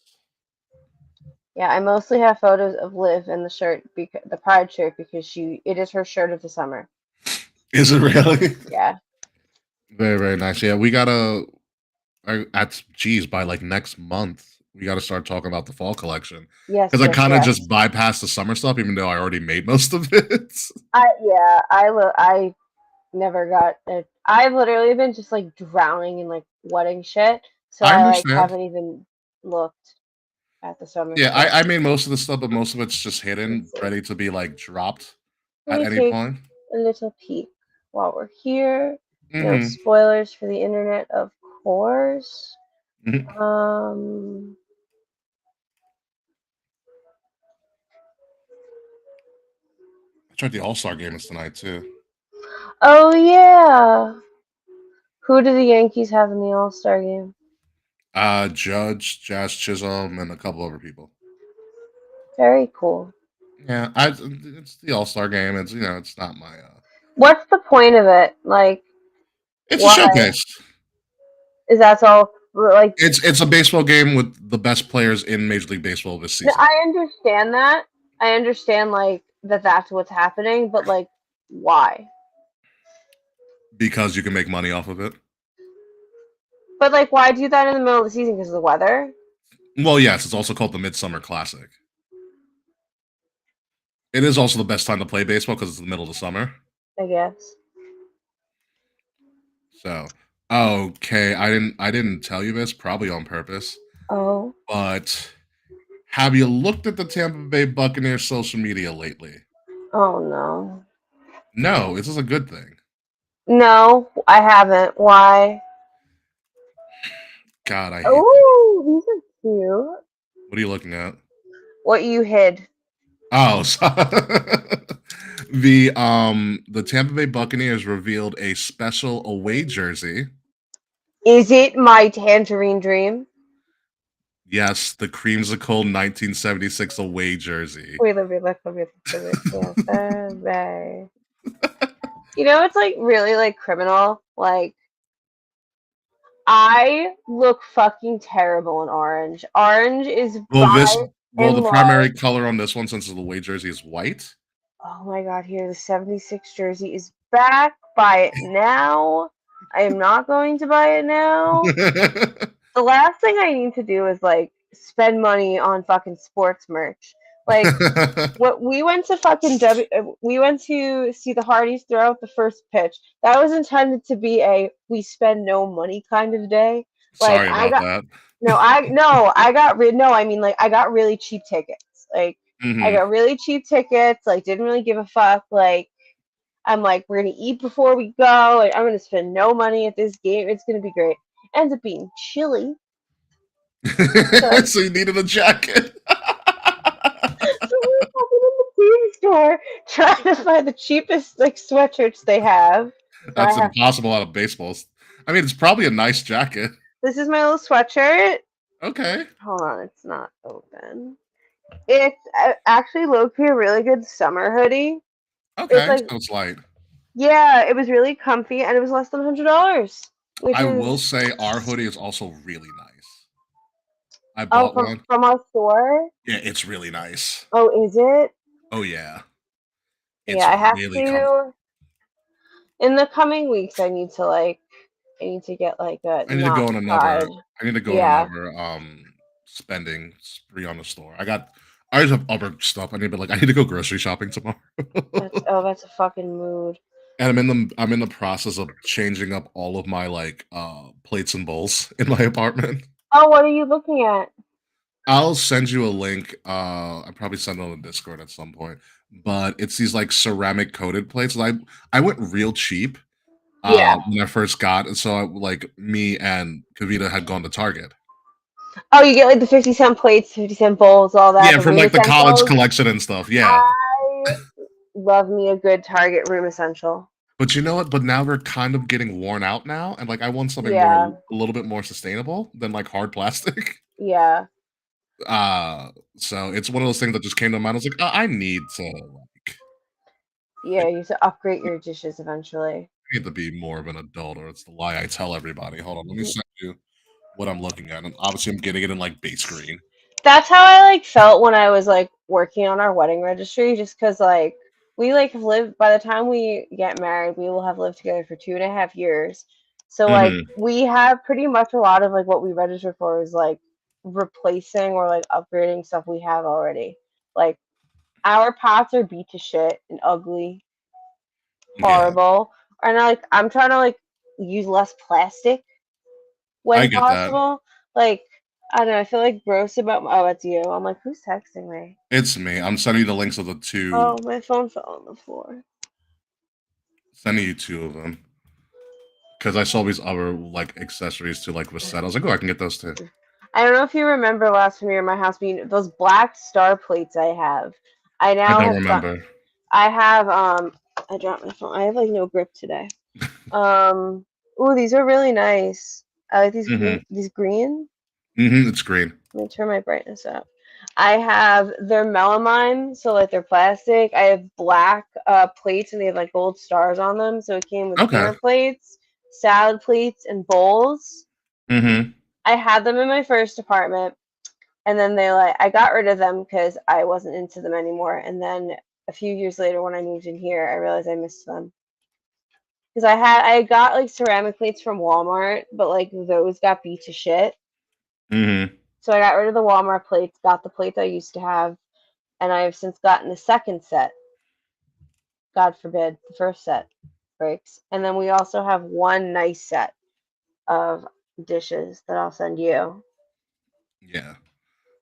yeah, I mostly have photos of Liv in the shirt, the Pride shirt, because it is her shirt of the summer. Is it really? Yeah. Very, very nice. Yeah, we gotta geez, by like next month, we gotta start talking about the fall collection. Yes. Because I Yes. kind of Yes. just bypassed the summer stuff, even though I already made most of it. I never got it. I've literally been just like drowning in like wedding shit, so I I like understand. haven't even looked at the summer Yeah, stuff. I made most of the stuff, but most of it's just hidden, Let's see. ready to be like dropped Let at me any take point. a little peek while we're here. No Hmm. spoilers for the internet, of course. Hmm. Um, I tried the All-Star games tonight too. oh yeah. Who do the Yankees have in the All-Star game? Judge, Jazz Chisholm, and a couple other people. Very cool. Yeah, it's the All-Star game. It's it's not my What's the point of it? Like, it's a why showcase. is that all? Like, It's a baseball game with the best players in Major League Baseball this no, season. I understand that. I understand like that's what's happening, but like, why? Because you can make money off of it. But like, why do that in the middle of the season? Because of the weather? Well, yes, it's also called the Midsummer Classic. It is also the best time to play baseball because it's the middle of the summer. I guess. So, okay, I didn't tell you this, probably on purpose, Oh. but have you looked at the Tampa Bay Buccaneers social media lately? Oh no. No, this is a good thing. No, I haven't. Why? God, I hate them. Oh, these are cute. What are you looking at? What you hid? Oh, the Tampa Bay Buccaneers revealed a special away jersey. Is it my tangerine dream? Yes, the Creamsicle 1976 away jersey. Wait, let me look. Yeah, you know, it's like really like criminal. Like, I look fucking terrible in orange. Orange is Well, in the love. primary color on this one, since the away jersey, is white. Oh my god, here the 76 jersey is back. Buy it now. I am not going to buy it now. The last thing I need to do is like spend money on fucking sports merch. Like, what we went to we went to see the Hardys throw out the first pitch. That was intended to be a we spend no money kind of day. Like, Sorry about that. I mean, like, I got really cheap tickets. Like, I Hmm. got really cheap tickets. Like, didn't really give a fuck. Like, I'm like, we're gonna eat before we go. Like, I'm gonna spend no money at this game. It's gonna be great. Ends up being chilly. So, So you needed a jacket. so we're walking in the team store trying to find the cheapest like sweatshirts they have. So I That's have impossible out of baseballs. I mean, it's probably a nice jacket. this is my little sweatshirt. Okay. Hold on, it's not open. It's actually low key a really good summer hoodie. It's Okay. like So it's light. yeah, it was really comfy and it was less than $100, which I is will say our hoodie is also really nice. I oh bought one. from our store. Yeah, it's really nice. Oh, is it? Oh yeah, Yeah, it's I have really comfortable. to in the coming weeks. I need to get like a I need to go not on another. pride. I need to go on Yeah, another spending spree on the store. I just have other stuff. I need to go grocery shopping tomorrow. that's a fucking mood. And I'm in the process of changing up all of my plates and bowls in my apartment. Oh, what are you looking at? I'll send you a link. I'll probably send it on the Discord at some point. But it's these like ceramic coated plates. I went real cheap Yeah. when I first got it. So me and Kavita had gone to Target. Oh, you get like the 50-cent plates, 50-cent bowls, all that, Yeah, the from room like the college essentials. collection and stuff. Yeah. I love me a good Target room essential. But you know what? But now they're kind of getting worn out now, and I want something Yeah, a little bit more sustainable than like hard plastic. yeah, So it's one of those things that just came to mind. I was like, I need to yeah. You should upgrade your dishes eventually. be more of an adult, or it's the lie I tell everybody. Hold on, let me send you what I'm looking at, and obviously I'm getting it in like base green. That's how I like felt when I was like working on our wedding registry, just because like we like have lived by the time we get married, we will have lived together for 2.5 years. So like Hmm. we have pretty much a lot of like what we registered for is like replacing or like upgrading stuff we have already. Like our pots are beat to shit and ugly, Yeah, horrible. And I'm trying to like use less plastic I when get that. possible. Like I don't know, I feel like gross about oh it's you. I'm like, who's texting me? It's me. I'm sending you the links of the two. Oh, my phone fell on the floor. Sending you two of them because I saw these other like accessories to like the set. I was like, oh, I can get those too. I don't know if you remember last time you were in my house being those black star plates I have. I I now don't have got remember. I have I dropped my phone. I have like no grip today. Ooh, these are really nice. I like Hmm. these green. It's green. Let me turn my brightness up. I have they're melamine, so like they're plastic. I have black plates and they have like gold stars on them. So it came with Okay. dinner plates, salad plates, and bowls. Hmm. I had them in my first apartment, and then they like I got rid of them because I wasn't into them anymore. And then a few years later, when I moved in here, I realized I missed them because I got like ceramic plates from Walmart, but like those got beat to shit. Hmm. So I got rid of the Walmart plates, got the plates I used to have, and I have since gotten the second set. God forbid the first set breaks. And then we also have one nice set of dishes that I'll send you. Yeah.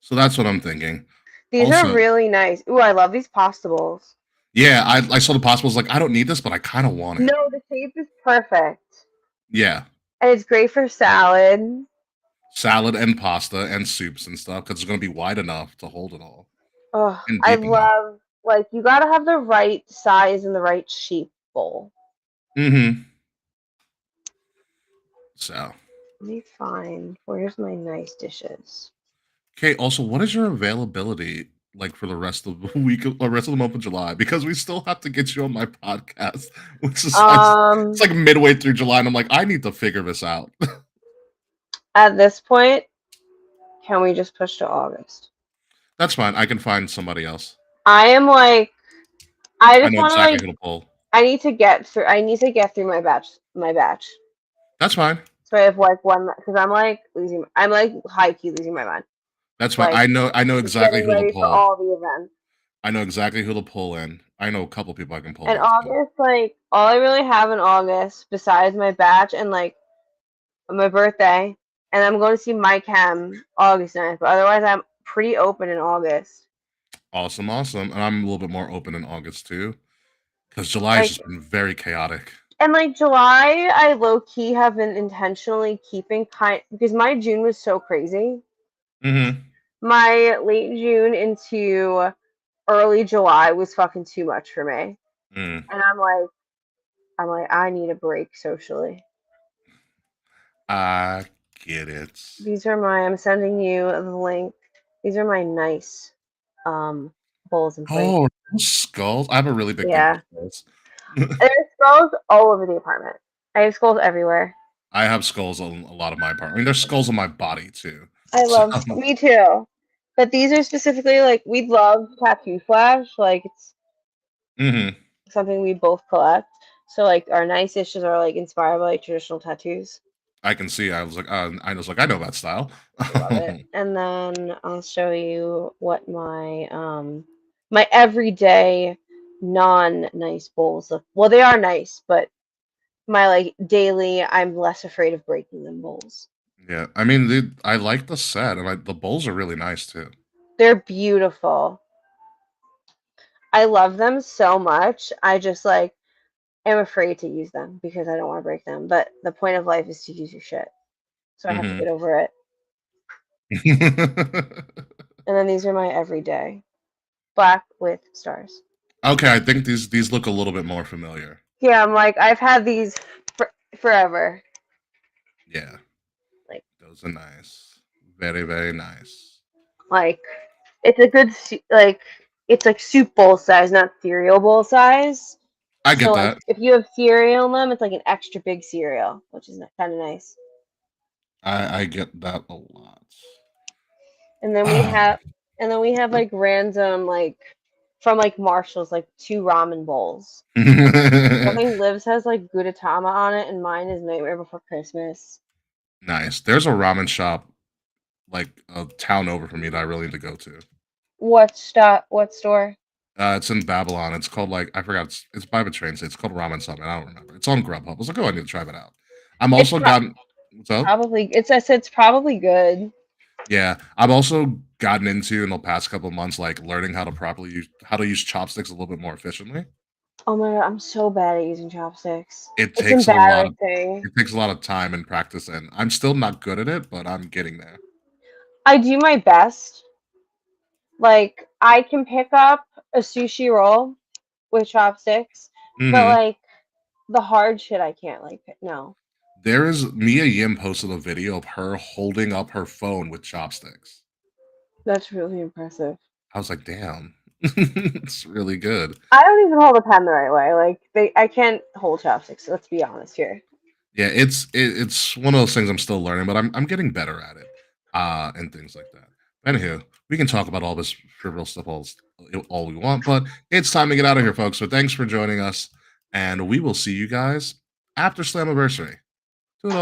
So that's what I'm thinking. These are Also, really nice. Ooh, I love these pasta bowls. yeah, I saw the possibles. Like, I don't need this, but I kind of want it. No, the shape is perfect. Yeah, And it's great for salad. salad and pasta and soups and stuff because it's gonna be wide enough to hold it all Oh, and I deep enough. love like you gotta have the right size and the right shape bowl. Hmm. So, Let me find where's my nice dishes. okay. Also, what is your availability like for the rest of the week, or rest of the month of July? Because we still have to get you on my podcast, which is it's Um, like midway through July, and I'm like, I need to figure this out. at this point, can we just push to August? That's fine. I can find somebody else. I am like I I just know want to exactly like who to pull. I need to get through my batch. That's fine. So I have like one because I'm like high key losing my mind. That's fine. Like I know just exactly getting who to ready for pull. all the events. I know exactly who to pull in. I know a couple people I can pull And in too. August, like all I really have in August besides my batch and like my birthday, and I'm going to see my chem August 9th. But otherwise, I'm pretty open in August. Awesome, awesome. And I'm a little bit more open in August too, because July has Like just been very chaotic. and like July, I low key have been intentionally keeping kind because my June was so crazy. Mhm. My late June into early July was fucking too much for me. Mm. And I'm like, I need a break socially. I get it. These are my, I'm sending you the link. These are my nice bowls and plates. Oh, those skulls. I have a really big thing for Yeah. skulls. There's skulls all over the apartment. I have skulls everywhere. I have skulls on a lot of my apartment. I mean, there's skulls on my body too. I So, love, me too. But these are specifically like, we love Tattoo Flash. Like, it's mhm. something we both collect. So, like, our nice issues are like inspired by like traditional tattoos. I can see. I know that style. Love it. And then I'll show you what my my everyday non nice bowls look. Well, they are nice, but my like daily, I'm less afraid of breaking them bowls. Yeah, I mean, I like the set, and the bowls are really nice too. They're beautiful. I love them so much. I just like am afraid to use them because I don't want to break them. But the point of life is to use your shit. So I have to Mhm. get over it. And then these are my everyday. Black with stars. Okay, I think these look a little bit more familiar. Yeah, I'm like I've had these forever. Yeah, Like those are nice. Very, very nice. like it's a good like it's like soup bowl size, not cereal bowl size. I So get like that. if you have cereal in them, it's like an extra big cereal, which is kind of nice. I get that a lot. And then we Ah. have like random like from like Marshall's like two ramen bowls. I think Liv's has like Gudetama on it, and mine is Nightmare Before Christmas. Nice. There's a ramen shop like a town over from me that I really need to go to. What stop? What store? It's in Babylon. It's called like I forgot. It's by the train station. It's called Ramen Something. I don't remember. It's on Grubhub. I was like, oh, I need to try that out. I'm It's also gotten. What's up? probably it's I said it's probably good. Yeah, I've also gotten into in the past couple of months, like learning how to use chopsticks a little bit more efficiently. Oh my god, I'm so bad at using chopsticks. It It's takes a lot of embarrassing. it takes a lot of time and practice, and I'm still not good at it, but I'm getting there. I do my best. Like I can pick up a sushi roll with chopsticks, but Hmm. like the hard shit I can't like pick. No. There is Mia Yim posted a video of her holding up her phone with chopsticks. That's really impressive. I was like, damn, it's really good. I don't even hold a pen the right way. Like I can't hold chopsticks. Let's be honest here. Yeah, it's one of those things I'm still learning, but I'm getting better at it, and things like that. Anywho, we can talk about all this trivial stuff all we want, but it's time to get out of here, folks. So thanks for joining us, and we will see you guys after Slammiversary. Toodles.